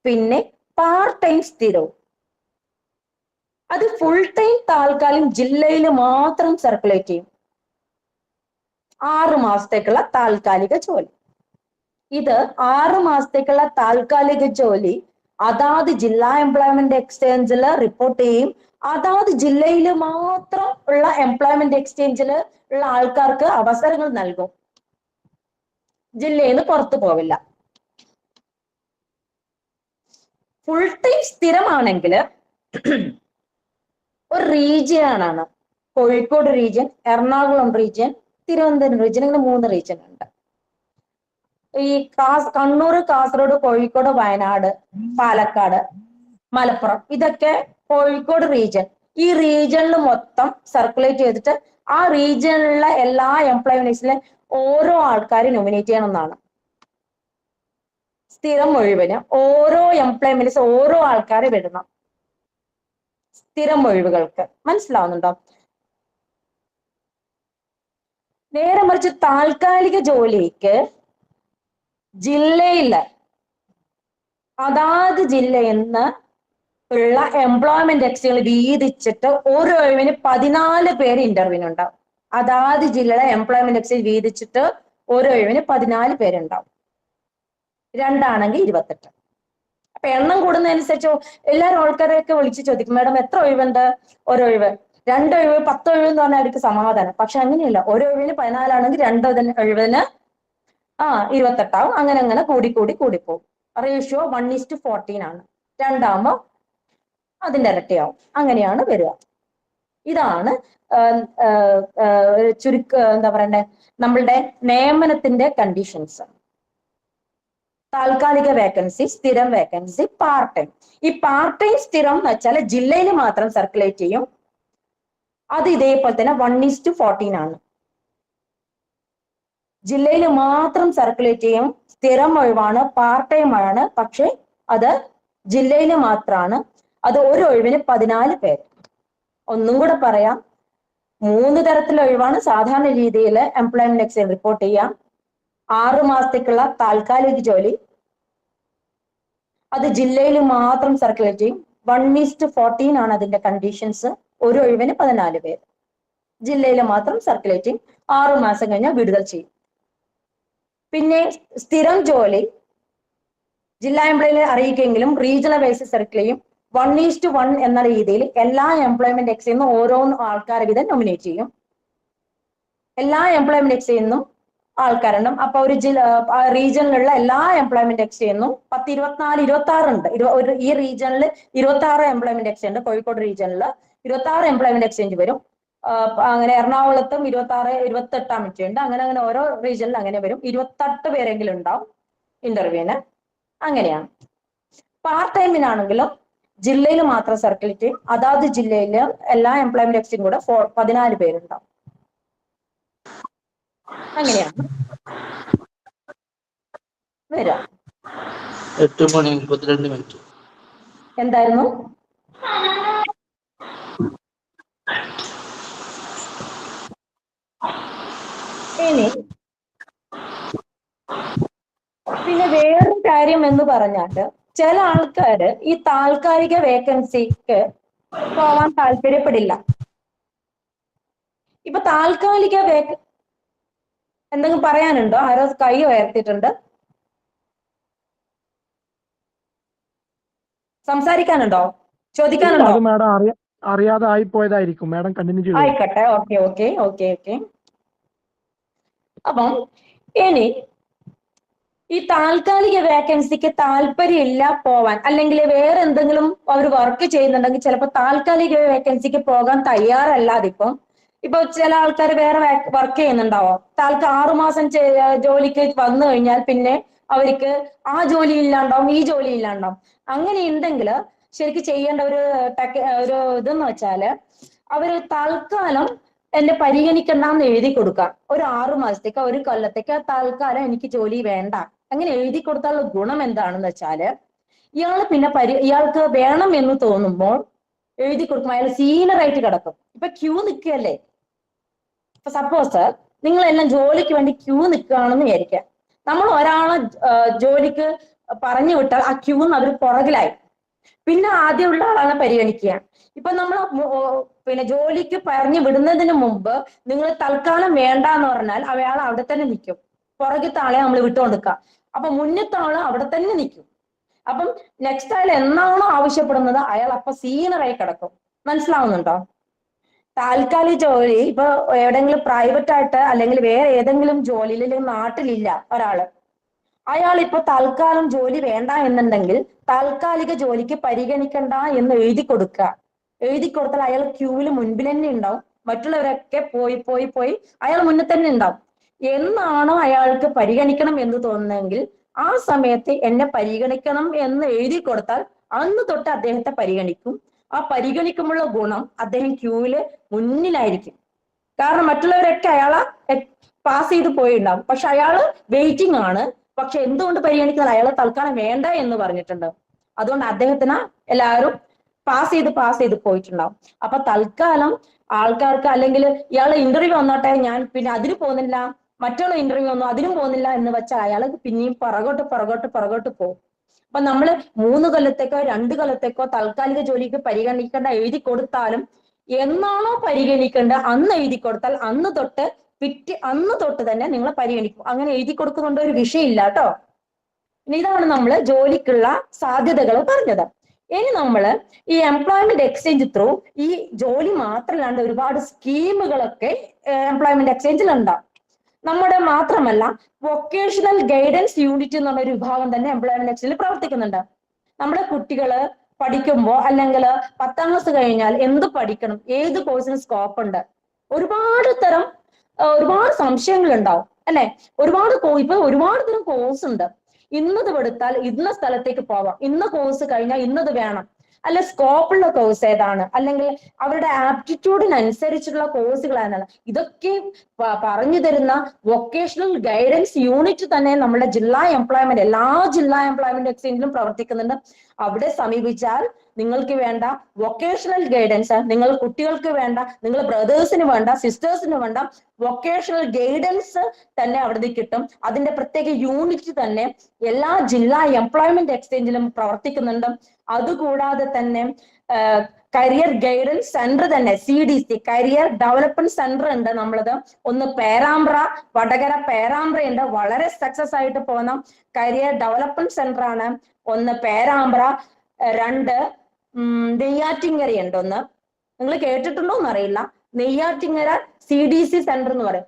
പിന്നെ പാർട്ട് ടൈം സ്ഥിരവും. അത് ഫുൾ ടൈം താൽക്കാലികം ജില്ലയിൽ മാത്രം സർക്കുലേറ്റ് ചെയ്യും. 6 മാസത്തേക്കുള്ള താൽക്കാലിക ജോലി. ഇത് 6 മാസത്തേക്കുള്ള താൽക്കാലിക ജോലി അതാത് ജില്ലാ എംപ്ലോയ്മെന്റ് എക്സ്ചേഞ്ചിൽ റിപ്പോർട്ട് ചെയ്യും. അതാത് ജില്ലയിൽ മാത്രം ഉള്ള എംപ്ലോയ്മെന്റ് എക്സ്ചേഞ്ചിൽ ഉള്ള ആൾക്കാർക്ക് അവസരങ്ങൾ നൽകും. ജില്ലയിൽ നിന്ന് പുറത്തു പോവില്ല. ഫുൾ ടൈം സ്ഥിരമാണെങ്കിൽ ഒരു റീജിയൻ ആണ്. Kozhikode region, Ernakulam region, Thiruvananthapuram region, ഇങ്ങനെ 3 റീജിയൻ ഉണ്ട്. ഈ കണ്ണൂർ, കാസർഗോഡ്, കോഴിക്കോട്, വയനാട്, പാലക്കാട്, മലപ്പുറം, ഇതൊക്കെ കോഴിക്കോട് റീജിയൻ. ഈ റീജിയനിൽ മൊത്തം സർക്കുലേറ്റ് ചെയ്തിട്ട് ആ റീജിയനിലുള്ള എല്ലാ എംപ്ലോയ്മെന്റ്സിലെ ഓരോ ആൾക്കാരെ നോമിനേറ്റ് ചെയ്യണമെന്നാണ്. സ്ഥിരം ഒഴിവിന് ഓരോ എംപ്ലോയ്മെന്റ്സ് ഓരോ ആൾക്കാരെ വിടണം. സ്ഥിരം ഒഴിവുകൾക്ക്. മനസ്സിലാവുന്നുണ്ടോ? നേരെ മറിച്ച് താൽക്കാലിക ജോലിക്ക് ജില്ലയില് അതാത് ജില്ലയിൽ നിന്ന് ഉള്ള എംപ്ലോയ്മെന്റ് എക്സ്ചേഞ്ച് വീതിച്ചിട്ട് ഓരോ ഒഴിവിന് 14 പേര് ഇന്റർവ്യൂവിന് ഉണ്ടാവും. അതാത് ജില്ലയിലെ എംപ്ലോയ്മെന്റ് എക്സ്ചേഞ്ച് വീതിച്ചിട്ട് ഓരോ ഒഴിവിന് 14 പേരുണ്ടാവും. 2 ആണെങ്കിൽ 28. അപ്പൊ എണ്ണം കൂടുന്നതനുസരിച്ച് എല്ലാവരും ആൾക്കാരെയൊക്കെ വിളിച്ച് ചോദിക്കും, മാഡം എത്ര ഒഴിവുണ്ട്? ഓരോ ഒഴിവ് 2 ഒഴിവ് 10 ഒഴിവ് എന്ന് പറഞ്ഞാൽ അവർക്ക് സമാധാനം. പക്ഷെ അങ്ങനെയല്ല. ഓരോ ഒഴിവിന് 14 ആണെങ്കിൽ 2 ഒഴിവിന് 28 ആവും. അങ്ങനെ കൂടിപ്പോകും. റേഷ്യോ 1:14 ആണ്. 2 ആകുമ്പോൾ അതിന്റെ ഇരട്ടിയാവും. അങ്ങനെയാണ് വരിക. ഇതാണ് എന്താ പറയണ്ടേ, നമ്മളുടെ നിയമനത്തിന്റെ കണ്ടീഷൻസ്. താൽക്കാലിക വേക്കൻസി, സ്ഥിരം വേക്കൻസി, പാർട്ട് ടൈം. ഈ പാർട്ട് ടൈം സ്ഥിരം എന്ന് വെച്ചാൽ ജില്ലയിൽ മാത്രം സർക്കുലേറ്റ് ചെയ്യും. അത് ഇതേപോലെ തന്നെ 1:14 ആണ്. ജില്ലയിൽ മാത്രം സർക്കുലേറ്റ് ചെയ്യും. സ്ഥിരം ഒഴിവാണ്, പാർട്ട് ടൈം ആണ്. പക്ഷെ അത് ജില്ലയിൽ മാത്രമാണ്. അത് ഒരു ഒഴിവിന് 14 പേര്. ഒന്നും കൂടെ പറയാം, 3 തരത്തിലുള്ള ഒഴിവാണ് സാധാരണ രീതിയിൽ എംപ്ലോയ്മെന്റ് എക്സ്ചേഞ്ച് റിപ്പോർട്ട് ചെയ്യാം. 6 മാസത്തേക്കുള്ള താൽക്കാലിക ജോലി, അത് ജില്ലയിൽ മാത്രം സർക്കുലേറ്റ് ചെയ്യും. 1:14 ആണ് അതിന്റെ കണ്ടീഷൻസ്. ഒരു ഒഴിവിന് 14 പേര്, ജില്ലയിൽ മാത്രം സർക്കുലേറ്റ് ചെയ്യും. 6 മാസം കഴിഞ്ഞാൽ വിടുതൽ ചെയ്യും. പിന്നെ സ്ഥിരം ജോലി ജില്ലാ എംപ്ലോയിനെ അറിയിക്കെങ്കിലും റീജിയണൽ ബേസിസ് സർക്കിൾ ചെയ്യും. 1:1 എന്ന രീതിയിൽ എല്ലാ എംപ്ലോയ്മെന്റ് എക്സ്ചേഞ്ചിൽ നിന്നും ഓരോ ആൾക്കാരെ വീതം നോമിനേറ്റ് ചെയ്യും. എല്ലാ എംപ്ലോയ്മെന്റ് എക്സ്ചേഞ്ചിൽ നിന്നും ആൾക്കാരുണ്ട്. അപ്പൊ ഒരു റീജിയനിലുള്ള എല്ലാ എംപ്ലോയ്മെന്റ് എക്സ്ചേഞ്ചിൽ നിന്നും 10, 24, 26 ഉണ്ട്. ഈ റീജിയനിൽ 26 എംപ്ലോയ്മെന്റ് എക്സ്ചേഞ്ച് ഉണ്ട്. കോഴിക്കോട് റീജിയനിൽ 26 എംപ്ലോയ്മെന്റ് എക്സ്ചേഞ്ച് വരും. അങ്ങനെ എറണാകുളത്തും 26, 28 ഉണ്ട്. അങ്ങനെ ഓരോ റീജിയനിൽ അങ്ങനെ വരും. 28 പേരെങ്കിലും ഉണ്ടാവും ഇന്റർവ്യൂവിന്. അങ്ങനെയാണ്. പാർട്ട് ടൈമിനാണെങ്കിലും ജില്ലയിൽ മാത്രം സർക്കുലേറ്റ് ചെയ്യും. അതാത് ജില്ലയില് എല്ലാ എംപ്ലോയ്മെന്റ് എക്സ്ചേഞ്ചും കൂടെ 14 പേരുണ്ടാവും. അങ്ങനെയാണ് വരാം. 8:32. എന്തായിരുന്നു? ഇനി പിന്നെ വേറൊരു കാര്യം എന്ന് പറഞ്ഞാല്, ചില ആൾക്കാര് ഈ താൽക്കാലിക വേക്കൻസിക്ക് പോവാൻ താല്പര്യപ്പെടില്ല. ഇപ്പൊ താൽക്കാലിക എന്തെങ്കിലും പറയാനുണ്ടോ? ആരോ കൈ ഉയർത്തിയിട്ടുണ്ട്, സംസാരിക്കാനുണ്ടോ? ചോദിക്കാനുണ്ടോ? അത് മാഡം അറിയാതെ ആയിപ്പോയതായിരിക്കും. മാഡം കണ്ടിന്യൂ ചെയ്തു. ആയിക്കോട്ടെ. ഓക്കെ. അപ്പം ഇനി ഈ താൽക്കാലിക വേക്കൻസിക്ക് താല്പര്യമില്ല പോവാൻ, അല്ലെങ്കിൽ വേറെ എന്തെങ്കിലും അവർ വർക്ക് ചെയ്യുന്നുണ്ടെങ്കിൽ ചിലപ്പോൾ താൽക്കാലിക വേക്കൻസിക്ക് പോകാൻ തയ്യാറല്ലാതിപ്പം ഇപ്പൊ ചില ആൾക്കാർ വേറെ വർക്ക് ചെയ്യുന്നുണ്ടാവും. 6 മാസം ജോലിക്ക് വന്നു കഴിഞ്ഞാൽ പിന്നെ അവർക്ക് ആ ജോലി ഇല്ലാണ്ടാവും, ഈ ജോലി ഇല്ലാണ്ടാവും. അങ്ങനെ ഉണ്ടെങ്കിൽ ശരിക്കും ചെയ്യേണ്ട ഒരു ഇതെന്ന് വെച്ചാല്, അവര് തൽക്കാലം എന്നെ പരിഗണിക്കണ്ടെന്ന് എഴുതി കൊടുക്കാം. ഒരു 6 മാസത്തേക്ക്, ഒരു കൊല്ലത്തേക്ക് തൽക്കാലം എനിക്ക് ജോലി വേണ്ട, അങ്ങനെ എഴുതി കൊടുത്താലുള്ള ഗുണം എന്താണെന്ന് വെച്ചാല്, ഇയാള് പിന്നെ ഇയാൾക്ക് വേണം എന്ന് തോന്നുമ്പോൾ എഴുതി കൊടുക്കും. അയാൾ സീനിയറായിട്ട് കിടക്കും. ഇപ്പൊ ക്യൂ നിൽക്കുകയല്ലേ. ഇപ്പൊ സപ്പോസ് നിങ്ങളെല്ലാം ജോലിക്ക് വേണ്ടി ക്യൂ നിൽക്കുകയാണെന്ന് വിചാരിക്കാം. നമ്മൾ ഒരാളെ ജോലിക്ക് പറഞ്ഞു വിട്ടാൽ ആ ക്യൂന്ന് അവർ പുറകിലായി. പിന്നെ ആദ്യമുള്ള ആളാണ് പരിഗണിക്കുക. ഇപ്പൊ നമ്മൾ പിന്നെ ജോലിക്ക് പറഞ്ഞു വിടുന്നതിന് മുമ്പ് നിങ്ങൾ തൽക്കാലം വേണ്ട എന്ന് പറഞ്ഞാൽ അയാൾ അവിടെ തന്നെ നിൽക്കും. പുറകത്തെ ആളെ നമ്മൾ വിട്ടുകൊടുക്കാം. അപ്പൊ മുന്നത്തെ ആള് അവിടെ തന്നെ നിൽക്കും. അപ്പം നെക്സ്റ്റ് അയാൾ എന്നാണോ ആവശ്യപ്പെടുന്നത് അയാൾ അപ്പൊ സീനിയറായി കിടക്കും. മനസ്സിലാവുന്നുണ്ടോ? താൽക്കാലിക ജോലി ഇപ്പൊ എവിടെയെങ്കിലും പ്രൈവറ്റ് ആയിട്ട് അല്ലെങ്കിൽ വേറെ ഏതെങ്കിലും ജോലിയിൽ നാട്ടിലില്ല ഒരാള്, അയാൾ ഇപ്പൊ തൽക്കാലം ജോലി വേണ്ട എന്നുണ്ടെങ്കിൽ താൽക്കാലിക ജോലിക്ക് പരിഗണിക്കണ്ട എന്ന് എഴുതി കൊടുക്കുക. എഴുതി കൊടുത്താൽ അയാൾ ക്യൂവിൽ മുൻപിൽ തന്നെ ഉണ്ടാവും. മറ്റുള്ളവരൊക്കെ പോയി അയാൾ മുന്നിൽ തന്നെ ഉണ്ടാവും. എന്നാണോ അയാൾക്ക് പരിഗണിക്കണം എന്ന് തോന്നുന്നതെങ്കിൽ ആ സമയത്ത് എന്നെ പരിഗണിക്കണം എന്ന് എഴുതി കൊടുത്താൽ അന്ന് തൊട്ട് അദ്ദേഹത്തെ പരിഗണിക്കും. ആ പരിഗണിക്കുമ്പോഴുള്ള ഗുണം, അദ്ദേഹം ക്യൂവില് മുന്നിലായിരിക്കും. കാരണം മറ്റുള്ളവരൊക്കെ അയാളെ പാസ് ചെയ്ത് പോയിട്ടുണ്ടാവും. പക്ഷെ അയാള് വെയിറ്റിംഗ് ആണ്. പക്ഷെ എന്തുകൊണ്ട് പരിഗണിക്കുന്നത്? അയാളെ തൽക്കാലം വേണ്ട എന്ന് പറഞ്ഞിട്ടുണ്ട്. അതുകൊണ്ട് അദ്ദേഹത്തിന് എല്ലാവരും പാസ് ചെയ്ത് പോയിട്ടുണ്ടാവും. അപ്പൊ തൽക്കാലം ആൾക്കാർക്ക്, അല്ലെങ്കിൽ ഇയാളെ ഇന്റർവ്യൂ വന്നോട്ടെ, ഞാൻ പിന്നെ അതിന് പോകുന്നില്ല, മറ്റുള്ള ഇന്റർവ്യൂ ഒന്നും അതിനും പോകുന്നില്ല എന്ന് വെച്ചാൽ അയാൾ പിന്നെയും പുറകോട്ട് പോകും. അപ്പൊ നമ്മള് 3 കൊല്ലത്തേക്കോ 2 കൊല്ലത്തേക്കോ താൽക്കാലിക ജോലിക്ക് പരിഗണിക്കേണ്ട എഴുതി കൊടുത്താലും എന്നാണോ പരിഗണിക്കേണ്ടത് അന്ന് എഴുതി കൊടുത്താൽ അന്ന് തൊട്ട് തന്നെ നിങ്ങളെ പരിഗണിക്കും. അങ്ങനെ എഴുതി കൊടുക്കുന്നുണ്ട് ഒരു വിഷയമില്ല കേട്ടോ. ഇതാണ് നമ്മൾ ജോലിക്കുള്ള സാധ്യതകൾ പറഞ്ഞത്. ഇനി നമ്മള് ഈ എംപ്ലോയ്മെന്റ് എക്സ്ചേഞ്ച് ത്രൂ ഈ ജോലി മാത്രമല്ലാണ്ട് ഒരുപാട് സ്കീമുകളൊക്കെ എംപ്ലോയ്മെന്റ് എക്സ്ചേഞ്ചിൽ ഉണ്ടാവും. നമ്മുടെ മാത്രമല്ല, വൊക്കേഷണൽ ഗൈഡൻസ് യൂണിറ്റ് എന്ന് പറഞ്ഞൊരു വിഭാഗം തന്നെ എംപ്ലോയ്മെന്റ് എക്സ്ചേഞ്ചിൽ പ്രവർത്തിക്കുന്നുണ്ട്. നമ്മുടെ കുട്ടികള് പഠിക്കുമ്പോൾ അല്ലെങ്കിൽ 10ാം ക്ലാസ് കഴിഞ്ഞാൽ എന്ത് പഠിക്കണം, ഏത് കോഴ്സിന് സ്കോപ്പ് ഉണ്ട്, ഒരുപാട് സംശയങ്ങൾ ഉണ്ടാവും അല്ലെ. ഇപ്പൊ ഒരുപാട് തരം കോഴ്സ് ഉണ്ട്. ഇന്നത് എടുത്താൽ ഇന്ന സ്ഥലത്തേക്ക് പോവാം, ഇന്ന കോഴ്സ് കഴിഞ്ഞാൽ ഇന്നത് വേണം, അല്ലെ സ്കോപ്പുള്ള കോഴ്സ് ഏതാണ്, അല്ലെങ്കിൽ അവരുടെ ആപ്റ്റിറ്റ്യൂഡിനനുസരിച്ചുള്ള കോഴ്സുകൾ ഏതാണ്, ഇതൊക്കെ പറഞ്ഞു തരുന്ന വൊക്കേഷണൽ ഗൈഡൻസ് യൂണിറ്റ് തന്നെ നമ്മുടെ ജില്ലാ എംപ്ലോയ്മെന്റ് എല്ലാ ജില്ലാ എംപ്ലോയ്മെന്റ് എക്സ്ചേഞ്ചിലും പ്രവർത്തിക്കുന്നുണ്ട്. അവിടെ സമീപിച്ചാൽ നിങ്ങൾക്ക് വേണ്ട വൊക്കേഷണൽ ഗൈഡൻസ്, നിങ്ങൾ കുട്ടികൾക്ക് വേണ്ട, നിങ്ങൾ ബ്രദേഴ്സിന് വേണ്ട, സിസ്റ്റേഴ്സിന് വേണ്ട വൊക്കേഷണൽ ഗൈഡൻസ് തന്നെ അവിടെ കിട്ടും. അതിന്റെ പ്രത്യേക യൂണിറ്റ് തന്നെ എല്ലാ ജില്ലാ എംപ്ലോയ്മെന്റ് എക്സ്ചേഞ്ചിലും പ്രവർത്തിക്കുന്നുണ്ട്. അതുകൂടാതെ തന്നെ കരിയർ ഗൈഡൻസ് സെന്റർ തന്നെ CDC കരിയർ ഡെവലപ്മെന്റ് സെന്റർ ഉണ്ട് നമ്മളത്. ഒന്ന് പേരാമ്പ്ര, വടകര പേരാമ്പ്ര ഉണ്ട്, വളരെ സക്സസ് ആയിട്ട് പോകുന്ന കരിയർ ഡെവലപ്മെന്റ് സെന്റർ ആണ്. ഒന്ന് പേരാമ്പ്ര, 2 നെയ്യാറ്റിങ്കര ഉണ്ട്. ഒന്ന് നിങ്ങൾ കേട്ടിട്ടുണ്ടോ എന്നറിയില്ല, നെയ്യാറ്റിങ്കര CDC സെന്റർ എന്ന് പറയും.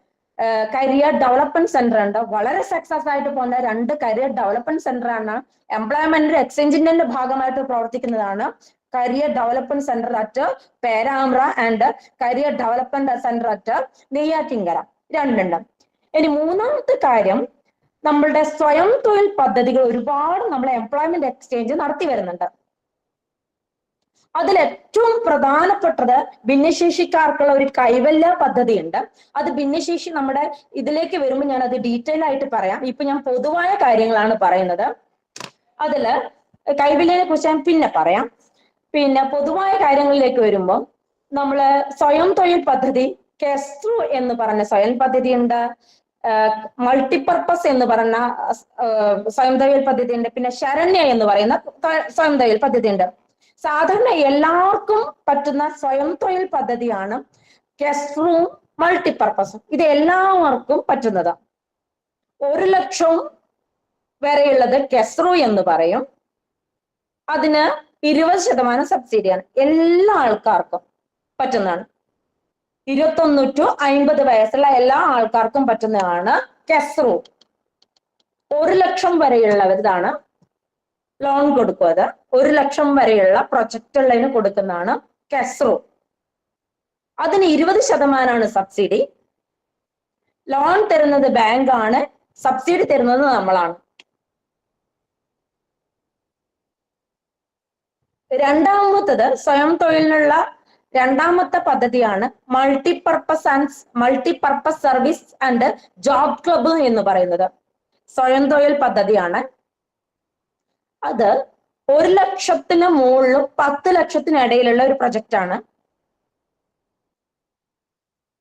കരിയർ ഡെവലപ്മെന്റ് സെന്റർ ഉണ്ട്, വളരെ സക്സസ് ആയിട്ട് പോകുന്ന 2 കരിയർ ഡെവലപ്മെന്റ് സെന്റർ ആണ്. എംപ്ലോയ്മെന്റ് എക്സ്ചേഞ്ചിന്റെ ഭാഗമായിട്ട് പ്രവർത്തിക്കുന്നതാണ്. Career development centre at Perambra and career development centre at Neyyattinkara, 2 ഉണ്ട്. ഇനി മൂന്നാമത്തെ കാര്യം, നമ്മളുടെ സ്വയം തൊഴിൽ പദ്ധതികൾ ഒരുപാട് നമ്മളെ എംപ്ലോയ്മെന്റ് എക്സ്ചേഞ്ച് നടത്തി വരുന്നുണ്ട്. അതിൽ ഏറ്റവും പ്രധാനപ്പെട്ടത് ഭിന്നശേഷിക്കാർക്കുള്ള ഒരു കൈവല്യ പദ്ധതി ഉണ്ട്. അത് ഭിന്നശേഷി നമ്മുടെ ഇതിലേക്ക് വരുമ്പോൾ ഞാൻ അത് ഡീറ്റെയിൽ ആയിട്ട് പറയാം. ഇപ്പൊ ഞാൻ പൊതുവായ കാര്യങ്ങളാണ് പറയുന്നത്. അതില് കൈവല്യനെ കുറിച്ച് ഞാൻ പിന്നെ പറയാം. പിന്നെ പൊതുവായ കാര്യങ്ങളിലേക്ക് വരുമ്പോൾ നമ്മള് സ്വയം തൊഴിൽ പദ്ധതി, കെസ്റു എന്ന് പറഞ്ഞ സ്വയം പദ്ധതി ഉണ്ട്, മൾട്ടിപർപ്പസ് എന്ന് പറഞ്ഞ സ്വയം തൊഴിൽ പദ്ധതി ഉണ്ട്, പിന്നെ ശരണ്യ എന്ന് പറയുന്ന സ്വയം തൊഴിൽ പദ്ധതി ഉണ്ട്. സാധാരണ എല്ലാവർക്കും പറ്റുന്ന സ്വയം തൊഴിൽ പദ്ധതിയാണ് കെസ്റും മൾട്ടിപർപ്പസും. ഇത് എല്ലാവർക്കും പറ്റുന്നത്. 1 ലക്ഷം വരെയുള്ളത് കെസ്റു എന്ന് പറയും. അതിന് 20% സബ്സിഡിയാണ്, എല്ലാ ആൾക്കാർക്കും പറ്റുന്നതാണ്. 21 to 50 വയസ്സുള്ള എല്ലാ ആൾക്കാർക്കും പറ്റുന്നതാണ് കെസ്റു. 1 ലക്ഷം വരെയുള്ളവരിതാണ് ലോൺ കൊടുക്കുന്നത്. 1 ലക്ഷം വരെയുള്ള പ്രൊജക്റ്റ് ഉള്ളതിന് കൊടുക്കുന്നതാണ് കെസ്റു. അതിന് 20% സബ്സിഡി. ലോൺ തരുന്നത് ബാങ്ക് ആണ്, സബ്സിഡി തരുന്നത് നമ്മളാണ്. രണ്ടാമത്തത് സ്വയം തൊഴിലിനുള്ള രണ്ടാമത്തെ പദ്ധതിയാണ് multipurpose service and job club എന്ന് പറയുന്നത്. സ്വയം തൊഴിൽ പദ്ധതിയാണ്. അത് 1 ലക്ഷത്തിന് മുകളിലും 10 ലക്ഷത്തിനിടയിലുള്ള ഒരു പ്രൊജക്റ്റ് ആണ്.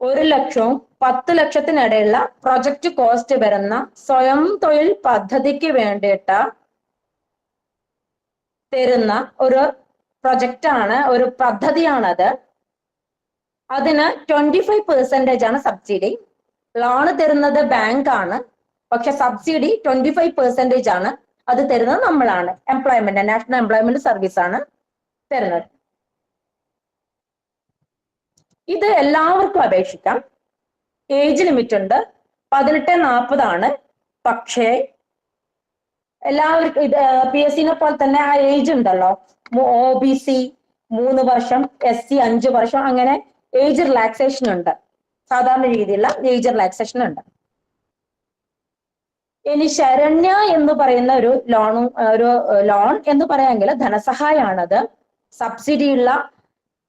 1 ലക്ഷവും 10 ലക്ഷത്തിനിടയിലുള്ള പ്രൊജക്റ്റ് കോസ്റ്റ് വരുന്ന സ്വയം തൊഴിൽ പദ്ധതിക്ക് വേണ്ടിയിട്ട് തരുന്ന ഒരു പ്രൊജക്റ്റ് ആണ്, ഒരു പദ്ധതിയാണത്. അതിന് 25% ആണ് സബ്സിഡി. ലോണ് തരുന്നത് ബാങ്ക് ആണ്, പക്ഷെ സബ്സിഡി 25% ആണ്. അത് തരുന്നത് നമ്മളാണ്, എംപ്ലോയ്മെന്റ് നാഷണൽ എംപ്ലോയ്മെന്റ് സർവീസ് ആണ് തരുന്നത്. ഇത് എല്ലാവർക്കും അപേക്ഷിക്കാം. ഏജ് ലിമിറ്റ് ഉണ്ട്, 18-40 ആണ്. പക്ഷേ എല്ലാവർക്കും ഇത് PSCനെ പോലെ തന്നെ ആ ഏജ് ഉണ്ടല്ലോ. OBC 3 വർഷം, SC 5 വർഷം, അങ്ങനെ ഏജ് റിലാക്സേഷൻ ഉണ്ട്. സാധാരണ രീതിയിലുള്ള ഏജ് റിലാക്സേഷൻ ഉണ്ട്. ഇനി ശരണ്യ എന്ന് പറയുന്ന ഒരു ലോൺ എന്ന് പറയാമെങ്കിൽ ധനസഹായമാണത്. സബ്സിഡി ഉള്ള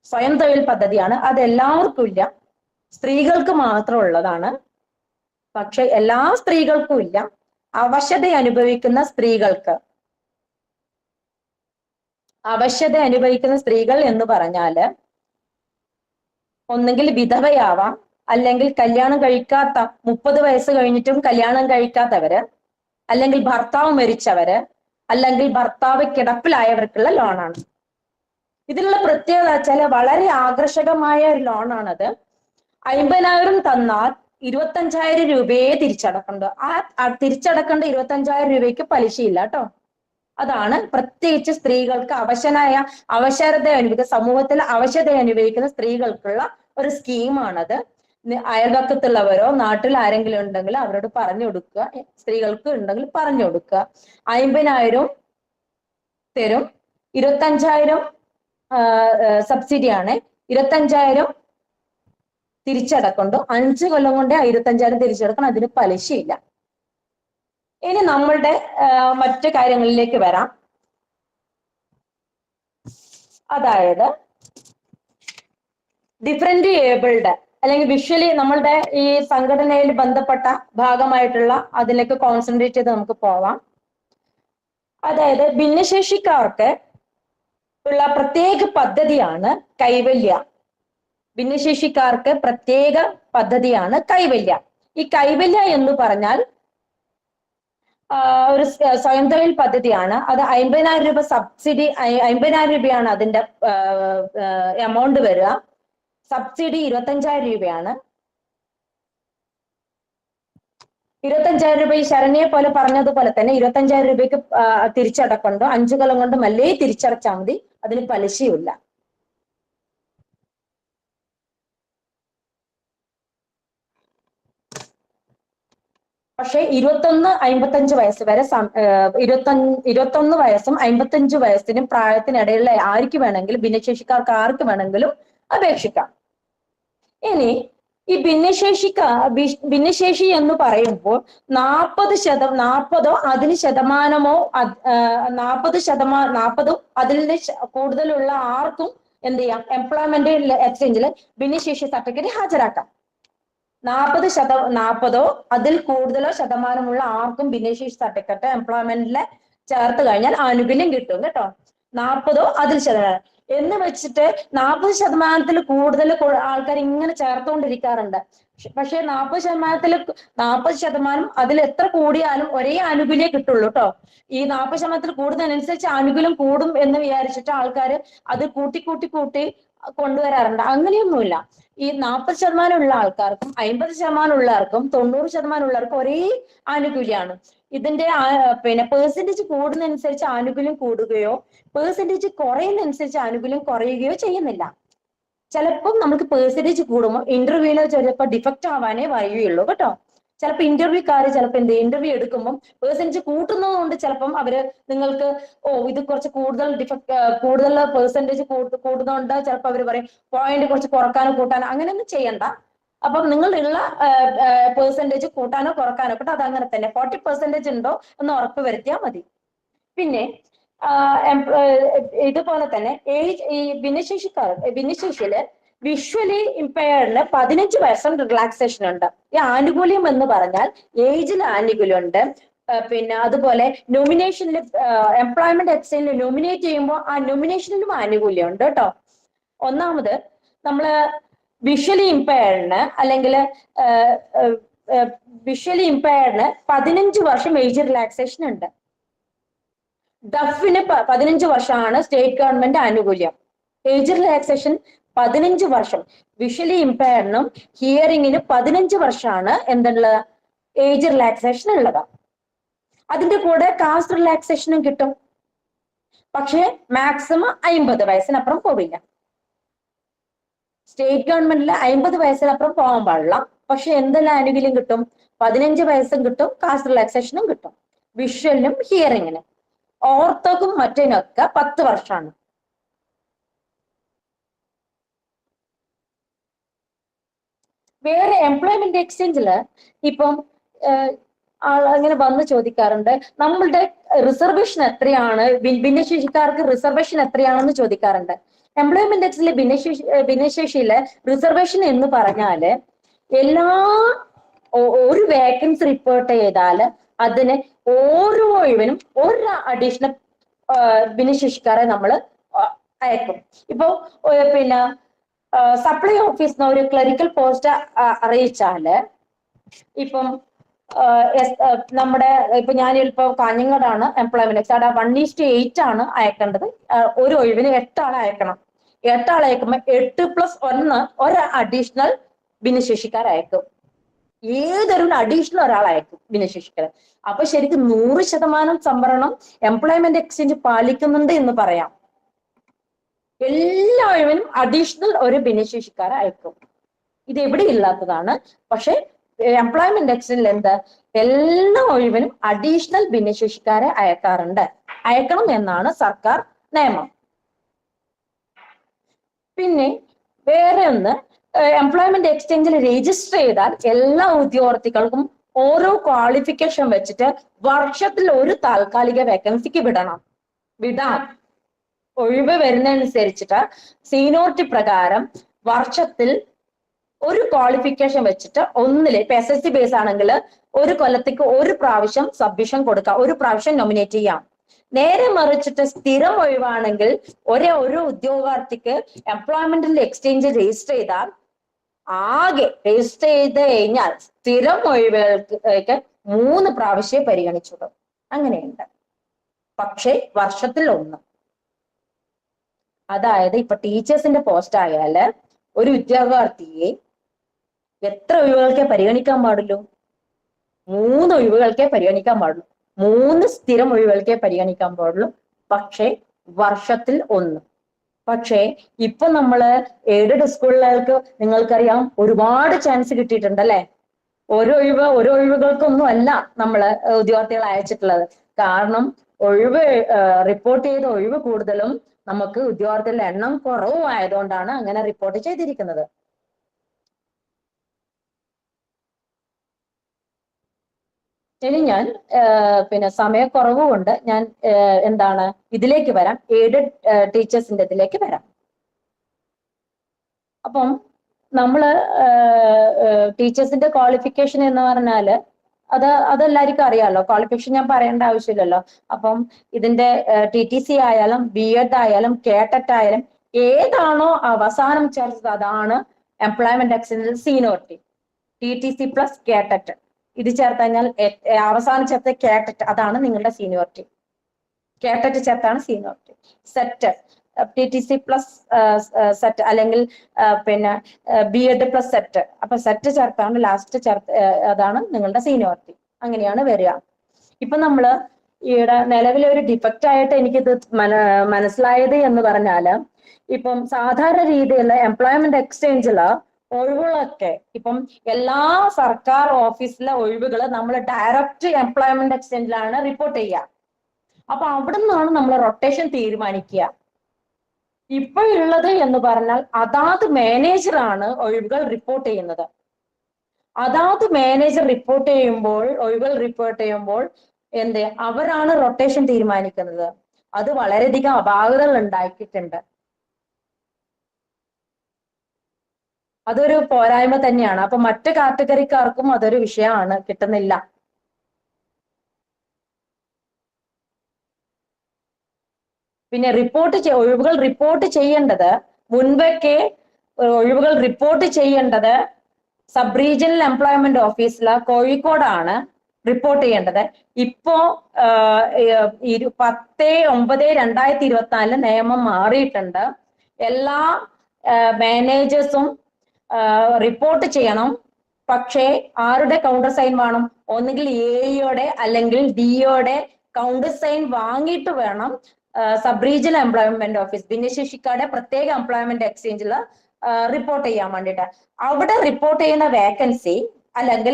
സ്വയം തൊഴിൽ പദ്ധതിയാണ്. അത് എല്ലാവർക്കും ഇല്ല, സ്ത്രീകൾക്ക് മാത്രം ഉള്ളതാണ്. പക്ഷെ എല്ലാ സ്ത്രീകൾക്കും ഇല്ല. അവശത അനുഭവിക്കുന്ന സ്ത്രീകൾ എന്ന് പറഞ്ഞാല് ഒന്നെങ്കിൽ വിധവയാവാം, അല്ലെങ്കിൽ കല്യാണം കഴിക്കാത്ത 30 വയസ്സ് കഴിഞ്ഞിട്ടും കല്യാണം കഴിക്കാത്തവര്, അല്ലെങ്കിൽ ഭർത്താവ് മരിച്ചവര്, അല്ലെങ്കിൽ ഭർത്താവ് കിടപ്പിലായവർക്കുള്ള ലോണാണ്. ഇതിനുള്ള പ്രത്യേകത വെച്ചാൽ വളരെ ആകർഷകമായ ഒരു ലോണാണത്. 50,000 തന്നാൽ 25,000 രൂപയെ തിരിച്ചടക്കേണ്ടത്. ആ തിരിച്ചടക്കേണ്ട 25,000 രൂപയ്ക്ക് പലിശയില്ല കേട്ടോ. അതാണ് പ്രത്യേകിച്ച് സ്ത്രീകൾക്ക് അവശത അനുഭവിക്കുന്ന സമൂഹത്തിൽ അവശത അനുഭവിക്കുന്ന സ്ത്രീകൾക്കുള്ള ഒരു സ്കീമാണത്. അയൽപക്കത്തുള്ളവരോ നാട്ടിൽ ആരെങ്കിലും ഉണ്ടെങ്കിൽ അവരോട് പറഞ്ഞു കൊടുക്കുക, സ്ത്രീകൾക്ക് ഉണ്ടെങ്കിൽ പറഞ്ഞു കൊടുക്കുക. 50,000 തരും, 25,000 സബ്സിഡിയാണ്. 25,000 തിരിച്ചടക്കണ്ടോ, 5 കൊല്ലം കൊണ്ട് 25,000 തിരിച്ചടക്കണം, അതിന് പലിശയില്ല. ഇനി നമ്മളുടെ മറ്റു കാര്യങ്ങളിലേക്ക് വരാം. അതായത് ഡിഫറെന്റ് ഏബിൾഡ് അല്ലെങ്കിൽ വിഷ്വലി നമ്മളുടെ ഈ സംഘടനയിൽ ബന്ധപ്പെട്ട ഭാഗമായിട്ടുള്ള അതിലേക്ക് കോൺസെൻട്രേറ്റ് ചെയ്ത് നമുക്ക് പോവാം. അതായത് ഭിന്നശേഷിക്കാർക്ക് ഉള്ള പ്രത്യേക പദ്ധതിയാണ് കൈവല്യ. ഭിന്നശേഷിക്കാർക്ക് പ്രത്യേക പദ്ധതിയാണ് കൈവല്യ. ഈ കൈവല്യ എന്ന് പറഞ്ഞാൽ ഒരു സ്വയം തൊഴിൽ പദ്ധതിയാണ്. അത് 50,000 രൂപ സബ്സിഡി, 50,000 രൂപയാണ് അതിന്റെ എമൗണ്ട് വരിക. സബ്സിഡി 25,000 രൂപയാണ്. 25,000 രൂപ ഈ ശരണ്യെ പോലെ പറഞ്ഞതുപോലെ തന്നെ 25,000 രൂപയ്ക്ക് തിരിച്ചടക്കുന്നുണ്ട്. 5 കൊല്ലം കൊണ്ട് മെല്ലെ തിരിച്ചടച്ചാൽ മതി, അതിന് പലിശയില്ല. പക്ഷെ 21-55 വയസ്സ് വരെ 21 വയസ്സും 55 വയസ്സിനും പ്രായത്തിനിടയിലുള്ള ആർക്ക് വേണമെങ്കിലും, ഭിന്നശേഷിക്കാർക്ക് ആർക്ക് വേണമെങ്കിലും അപേക്ഷിക്കാം. ഇനി ഈ ഭിന്നശേഷി എന്ന് പറയുമ്പോൾ 40% അതിന് ശതമാനമോ 40% അതിൽ കൂടുതലുള്ള ആർക്കും എന്ത് ചെയ്യാം, എംപ്ലോയ്മെന്റ് എക്സ്ചേഞ്ചിൽ ഭിന്നശേഷി സർട്ടിഫിക്കറ്റ് ഹാജരാക്കാം. 40% അതിൽ കൂടുതലോ ശതമാനമുള്ള ആർക്കും ഭിന്നശേഷി സർട്ടിഫിക്കറ്റ് എംപ്ലോയ്മെന്റിൽ ചേർത്ത് കഴിഞ്ഞാൽ ആനുകൂല്യം കിട്ടും കേട്ടോ. 40 അതിൽ ശതമാനം എന്ന് വെച്ചിട്ട് 40% കൂടുതൽ ആൾക്കാർ ഇങ്ങനെ ചേർത്തുകൊണ്ടിരിക്കാറുണ്ട്. പക്ഷെ 40% അതിൽ എത്ര കൂടിയാലും ഒരേ ആനുകൂല്യം കിട്ടുള്ളൂ കേട്ടോ. ഈ 40% കൂടുന്നതിനനുസരിച്ച് ആനുകൂല്യം കൂടും എന്ന് വിചാരിച്ചിട്ട് ആൾക്കാർ അത് കൂട്ടി കൊണ്ടുവരാറുണ്ട്. അങ്ങനെയൊന്നുമില്ല. ഈ 40% ഉള്ള ആൾക്കാർക്കും 50% ഉള്ളവർക്കും 90% ഉള്ളവർക്കും ഒരേ ആനുകൂല്യമാണ്. ഇതിന്റെ പെർസെന്റേജ് കൂടുന്നതനുസരിച്ച് ആനുകൂല്യം കൂടുകയോ പെർസെന്റേജ് കുറയുന്നതനുസരിച്ച് ആനുകൂല്യം കുറയുകയോ ചെയ്യുന്നില്ല. ചിലപ്പം നമുക്ക് പെർസെന്റേജ് കൂടുമ്പോൾ ഇന്റർവ്യൂവിന് ചിലപ്പോൾ ഡിഫക്റ്റ് ആവാനേ വരികയുള്ളൂ കേട്ടോ. ചിലപ്പോൾ ഇന്റർവ്യൂക്കാർ ചിലപ്പോൾ ഇന്റർവ്യൂ എടുക്കുമ്പോൾ പെർസെന്റേജ് കൂട്ടുന്നത് കൊണ്ട് ചിലപ്പം അവര് നിങ്ങൾക്ക് ഇത് കുറച്ച് കൂടുതൽ പെർസെന്റേജ് കൂടുന്നതുകൊണ്ട് ചിലപ്പോൾ അവർ പറയും പോയിന്റ് കുറച്ച് കുറക്കാനോ കൂട്ടാനോ അങ്ങനെയൊന്നും ചെയ്യണ്ട. അപ്പം നിങ്ങളുള്ള പെർസെന്റേജ് കൂട്ടാനോ കുറക്കാനോ കേട്ടോ, അത് അങ്ങനെ തന്നെ 40% ഉണ്ടോ എന്ന് ഉറപ്പ് വരുത്തിയാൽ മതി. പിന്നെ ഇതുപോലെ തന്നെ ഈ ഭിന്നശേഷിയില് വിഷ്വലി ഇമ്പയർഡിന് 15% റിലാക്സേഷൻ ഉണ്ട്. ഈ ആനുകൂല്യം എന്ന് പറഞ്ഞാൽ ഏജിൽ ആനുകൂല്യം ഉണ്ട്. പിന്നെ അതുപോലെ നോമിനേഷനിൽ എംപ്ലോയ്മെന്റ് എക്സ്ചേഞ്ചിൽ നോമിനേറ്റ് ചെയ്യുമ്പോൾ ആ നോമിനേഷനിലും ആനുകൂല്യം ഉണ്ട് കേട്ടോ. ഒന്നാമത് നമ്മള് വിഷ്വലി ഇമ്പയർഡിന് അല്ലെങ്കിൽ വിഷ്വലി ഇമ്പയർഡിന് 15 വർഷം ഏജ് റിലാക്സേഷൻ ഉണ്ട്. ഡഫിന് 15 വർഷമാണ് സ്റ്റേറ്റ് ഗവൺമെന്റ് ആനുകൂല്യം. ഏജ് റിലാക്സേഷൻ 15 വർഷം. വിഷ്വലി ഇമ്പയർഡിനും ഹിയറിംഗിന് 15 വർഷമാണ് എന്തുള്ള ഏജ് റിലാക്സേഷൻ ഉള്ളത്. അതിന്റെ കൂടെ കാസ്റ്റ് റിലാക്സേഷനും കിട്ടും. പക്ഷെ മാക്സിമം 50 വയസ്സിനപ്പുറം പോവില്ല. സ്റ്റേറ്റ് ഗവൺമെന്റിൽ 50 വയസ്സിനപ്പുറം പോകാൻ പാടില്ല. പക്ഷെ എന്തെല്ലാം ആനുകൂല്യം കിട്ടും? 15 വയസ്സും കിട്ടും, കാസ്റ്റ് റിലാക്സേഷനും കിട്ടും. വിഷ്വലിനും ഹിയറിംഗിനും. ഓർത്തോക്കും മറ്റേനൊക്കെ 10 വർഷമാണ്. വേറെ എംപ്ലോയ്മെന്റ് എക്സ്ചേഞ്ചില് ഇപ്പം അങ്ങനെ വന്ന് ചോദിക്കാറുണ്ട്, നമ്മളുടെ റിസർവേഷൻ എത്രയാണ്, ഭിന്നശേഷിക്കാർക്ക് റിസർവേഷൻ എത്രയാണെന്ന് ചോദിക്കാറുണ്ട്. എംപ്ലോയ്മെന്റ് എക്സ്ചേഞ്ചിലെ ഭിന്നശേഷിയിലെ റിസർവേഷൻ എന്ന് പറഞ്ഞാല് ഒരു വേക്കൻസി റിപ്പോർട്ട് ചെയ്താൽ അതിന് ഓരോ ഒഴിവിനും ഒരു അഡീഷണൽ ഭിന്നശേഷിക്കാരെ നമ്മൾ അയക്കും. ഇപ്പോ പിന്നെ സപ്ലൈ ഓഫീസിന് ഒരു ക്ലറിക്കൽ പോസ്റ്റ് അറിയിച്ചാല് ഇപ്പം നമ്മുടെ ഇപ്പൊ ഞാനിപ്പോ കാഞ്ഞങ്ങാടാണ് എംപ്ലോയ്മെന്റ് അവിടെ 1:8 ആണ് അയക്കേണ്ടത്. ഒരു ഒഴിവിന് 8 ആളെ അയക്കണം. 8 ആളെ അയക്കുമ്പോൾ 8+1 ഒരു അഡീഷണൽ ഭിന്നശേഷിക്കാർ അയക്കും. ഏതൊരു അഡീഷണൽ ഒരാൾ അയക്കും ഭിന്നശേഷിക്കാരെ. അപ്പൊ ശരിക്കും 100% സംവരണം എംപ്ലോയ്മെന്റ് എക്സ്ചേഞ്ച് പാലിക്കുന്നുണ്ട് എന്ന് പറയാം. എല്ലാ ഒഴിവിനും അഡീഷണൽ ഒരു ഭിന്നശേഷിക്കാരെ അയക്കും. ഇത് എവിടെ ഇല്ലാത്തതാണ്. പക്ഷെ എംപ്ലോയ്മെന്റ് എക്സ്ചേഞ്ചിൽ എന്താ, എല്ലാ ഒഴിവിനും അഡീഷണൽ ഭിന്നശേഷിക്കാരെ അയക്കണം എന്നാണ് സർക്കാർ നിയമം. പിന്നെ വേറെ ഒന്ന്, എംപ്ലോയ്മെന്റ് എക്സ്ചേഞ്ചിൽ രജിസ്റ്റർ ചെയ്താൽ എല്ലാ ഉദ്യോഗാർത്ഥികൾക്കും ഓരോ ക്വാളിഫിക്കേഷൻ വെച്ചിട്ട് വർഷത്തിൽ ഒരു താൽക്കാലിക വേക്കൻസിക്ക് വിടാം. ഒഴിവ് വരുന്നതനുസരിച്ചിട്ട് സീനിയോറിറ്റി പ്രകാരം വർഷത്തിൽ ഒരു ക്വാളിഫിക്കേഷൻ വെച്ചിട്ട് ഒന്നില് ഇപ്പൊ SSC ബേസ് ആണെങ്കിൽ ഒരു കൊല്ലത്തേക്ക് ഒരു പ്രാവശ്യം സബ്മിഷൻ കൊടുക്കാം, ഒരു പ്രാവശ്യം നോമിനേറ്റ് ചെയ്യാം. നേരെ മറിച്ചിട്ട് സ്ഥിരം ഒഴിവാണെങ്കിൽ ഒരു ഉദ്യോഗാർത്ഥിക്ക് എംപ്ലോയ്മെന്റിൽ എക്സ്ചേഞ്ച് രജിസ്റ്റർ ചെയ്താൽ ആകെ രജിസ്റ്റർ ചെയ്ത് കഴിഞ്ഞാൽ സ്ഥിരം ഒഴിവുകൾക്ക് 3 പ്രാവശ്യം പരിഗണിച്ചുള്ളൂ. അങ്ങനെയുണ്ട്. പക്ഷേ വർഷത്തിൽ 1. അതായത് ഇപ്പൊ ടീച്ചേഴ്സിന്റെ പോസ്റ്റ് ആയാല് ഒരു ഉദ്യോഗാർത്ഥിയെ എത്ര ഒഴിവുകൾക്കേ പരിഗണിക്കാൻ പാടുള്ളൂ? 3 ഒഴിവുകൾക്കേ പരിഗണിക്കാൻ പാടുള്ളൂ. 3 സ്ഥിരം ഒഴിവുകൾക്കേ പരിഗണിക്കാൻ പാടുള്ളൂ. പക്ഷേ വർഷത്തിൽ 1. പക്ഷേ ഇപ്പൊ നമ്മള് എയ്ഡഡ് സ്കൂളുകൾക്ക് നിങ്ങൾക്കറിയാം ഒരുപാട് ചാൻസ് കിട്ടിയിട്ടുണ്ട് അല്ലെ. ഓരോ ഒഴിവുകൾക്കൊന്നും അല്ല നമ്മള് ഉദ്യോഗാർത്ഥികളെ അയച്ചിട്ടുള്ളത്. കാരണം റിപ്പോർട്ട് ചെയ്ത ഒഴിവ് കൂടുതലും നമുക്ക് ഉദ്യോഗാർത്ഥികളുടെ എണ്ണം കുറവും ആയതുകൊണ്ടാണ് അങ്ങനെ റിപ്പോർട്ട് ചെയ്തിരിക്കുന്നത്. ഇനി ഞാൻ സമയക്കുറവ് കൊണ്ട് ഞാൻ ഇതിലേക്ക് വരാം, എയ്ഡഡ് ടീച്ചേഴ്സിന്റെ ഇതിലേക്ക് വരാം. അപ്പം നമ്മള് ടീച്ചേഴ്സിന്റെ ക്വാളിഫിക്കേഷൻ എന്ന് പറഞ്ഞാല് അതെല്ലാവർക്കും അറിയാലോ. ക്വാളിഫിക്കേഷൻ ഞാൻ പറയേണ്ട ആവശ്യമില്ലല്ലോ. അപ്പം ഇതിന്റെ TTC ആയാലും B.Ed ആയാലും കേട്ടറ്റ് ആയാലും ഏതാണോ അവസാനം ചേർത്തത് അതാണ് എംപ്ലോയ്മെന്റ് എക്സ്ചേഞ്ചിൽ സീനിയോറിറ്റി. TTC പ്ലസ് കേട്ടറ്റ് ഇത് ചേർത്ത് കഴിഞ്ഞാൽ അവസാനം ചേർത്ത കേട്ടറ്റ് അതാണ് നിങ്ങളുടെ സീനിയോറിറ്റി. കേട്ടറ്റ് ചേർത്താണ് seniority. Set TTC plus set അല്ലെങ്കിൽ B.Ed പ്ലസ് സെറ്റ്. അപ്പൊ സെറ്റ് ചേർത്താണ് ലാസ്റ്റ് അതാണ് നിങ്ങളുടെ സീനിയോറിറ്റി. അങ്ങനെയാണ് വരിക. ഇപ്പൊ നമ്മള് ഈയിടെ നിലവിലെ ഒരു ഡിഫക്റ്റ് ആയിട്ട് എനിക്കിത് മനസ്സിലായത് എന്ന് പറഞ്ഞാല്, ഇപ്പം സാധാരണ രീതിയിലുള്ള എംപ്ലോയ്മെന്റ് എക്സ്ചേഞ്ചില് ഒഴിവുകളൊക്കെ ഇപ്പം എല്ലാ സർക്കാർ ഓഫീസിലെ ഒഴിവുകൾ നമ്മൾ ഡയറക്റ്റ് എംപ്ലോയ്മെന്റ് എക്സ്ചേഞ്ചിലാണ് റിപ്പോർട്ട് ചെയ്യുക. അപ്പൊ അവിടെ നിന്നാണ് നമ്മൾ റൊട്ടേഷൻ തീരുമാനിക്കുക. ഇപ്പോഴുള്ളത് എന്ന് പറഞ്ഞാൽ അതാത് മാനേജറാണ് ഒഴിവുകൾ റിപ്പോർട്ട് ചെയ്യുന്നത്. അതാത് മാനേജർ ഒഴിവുകൾ റിപ്പോർട്ട് ചെയ്യുമ്പോൾ അവരാണ് റൊട്ടേഷൻ തീരുമാനിക്കുന്നത്. അത് വളരെയധികം അപാകതകൾ ഉണ്ടാക്കിയിട്ടുണ്ട്. അതൊരു പോരായ്മ തന്നെയാണ്. അപ്പൊ മറ്റു കാറ്റഗറിക്കാർക്കും അതൊരു വിഷയമാണ്, കിട്ടുന്നില്ല. പിന്നെ ഒഴിവുകൾ റിപ്പോർട്ട് ചെയ്യേണ്ടത് മുൻപൊക്കെ ഒഴിവുകൾ റിപ്പോർട്ട് ചെയ്യേണ്ടത് സബ് റീജിയണൽ എംപ്ലോയ്മെന്റ് ഓഫീസിലെ കോഴിക്കോടാണ് റിപ്പോർട്ട് ചെയ്യേണ്ടത്. ഇപ്പോ 10/9/2024 നിയമം മാറിയിട്ടുണ്ട്. എല്ലാ മാനേജേഴ്സും റിപ്പോർട്ട് ചെയ്യണം. പക്ഷേ ആരുടെ കൗണ്ടർ സൈൻ വേണം? ഒന്നുകിൽ AEയുടെ അല്ലെങ്കിൽ DEയുടെ കൗണ്ടർ സൈൻ വാങ്ങിയിട്ട് വേണം സബ് റീജിയണൽ എംപ്ലോയ്മെന്റ് ഓഫീസ് ഭിന്നശേഷിക്കാരുടെ പ്രത്യേക എംപ്ലോയ്മെന്റ് എക്സ്ചേഞ്ചിൽ റിപ്പോർട്ട് ചെയ്യാൻ വേണ്ടിയിട്ട്. അവിടെ റിപ്പോർട്ട് ചെയ്യുന്ന വേക്കൻസി അല്ലെങ്കിൽ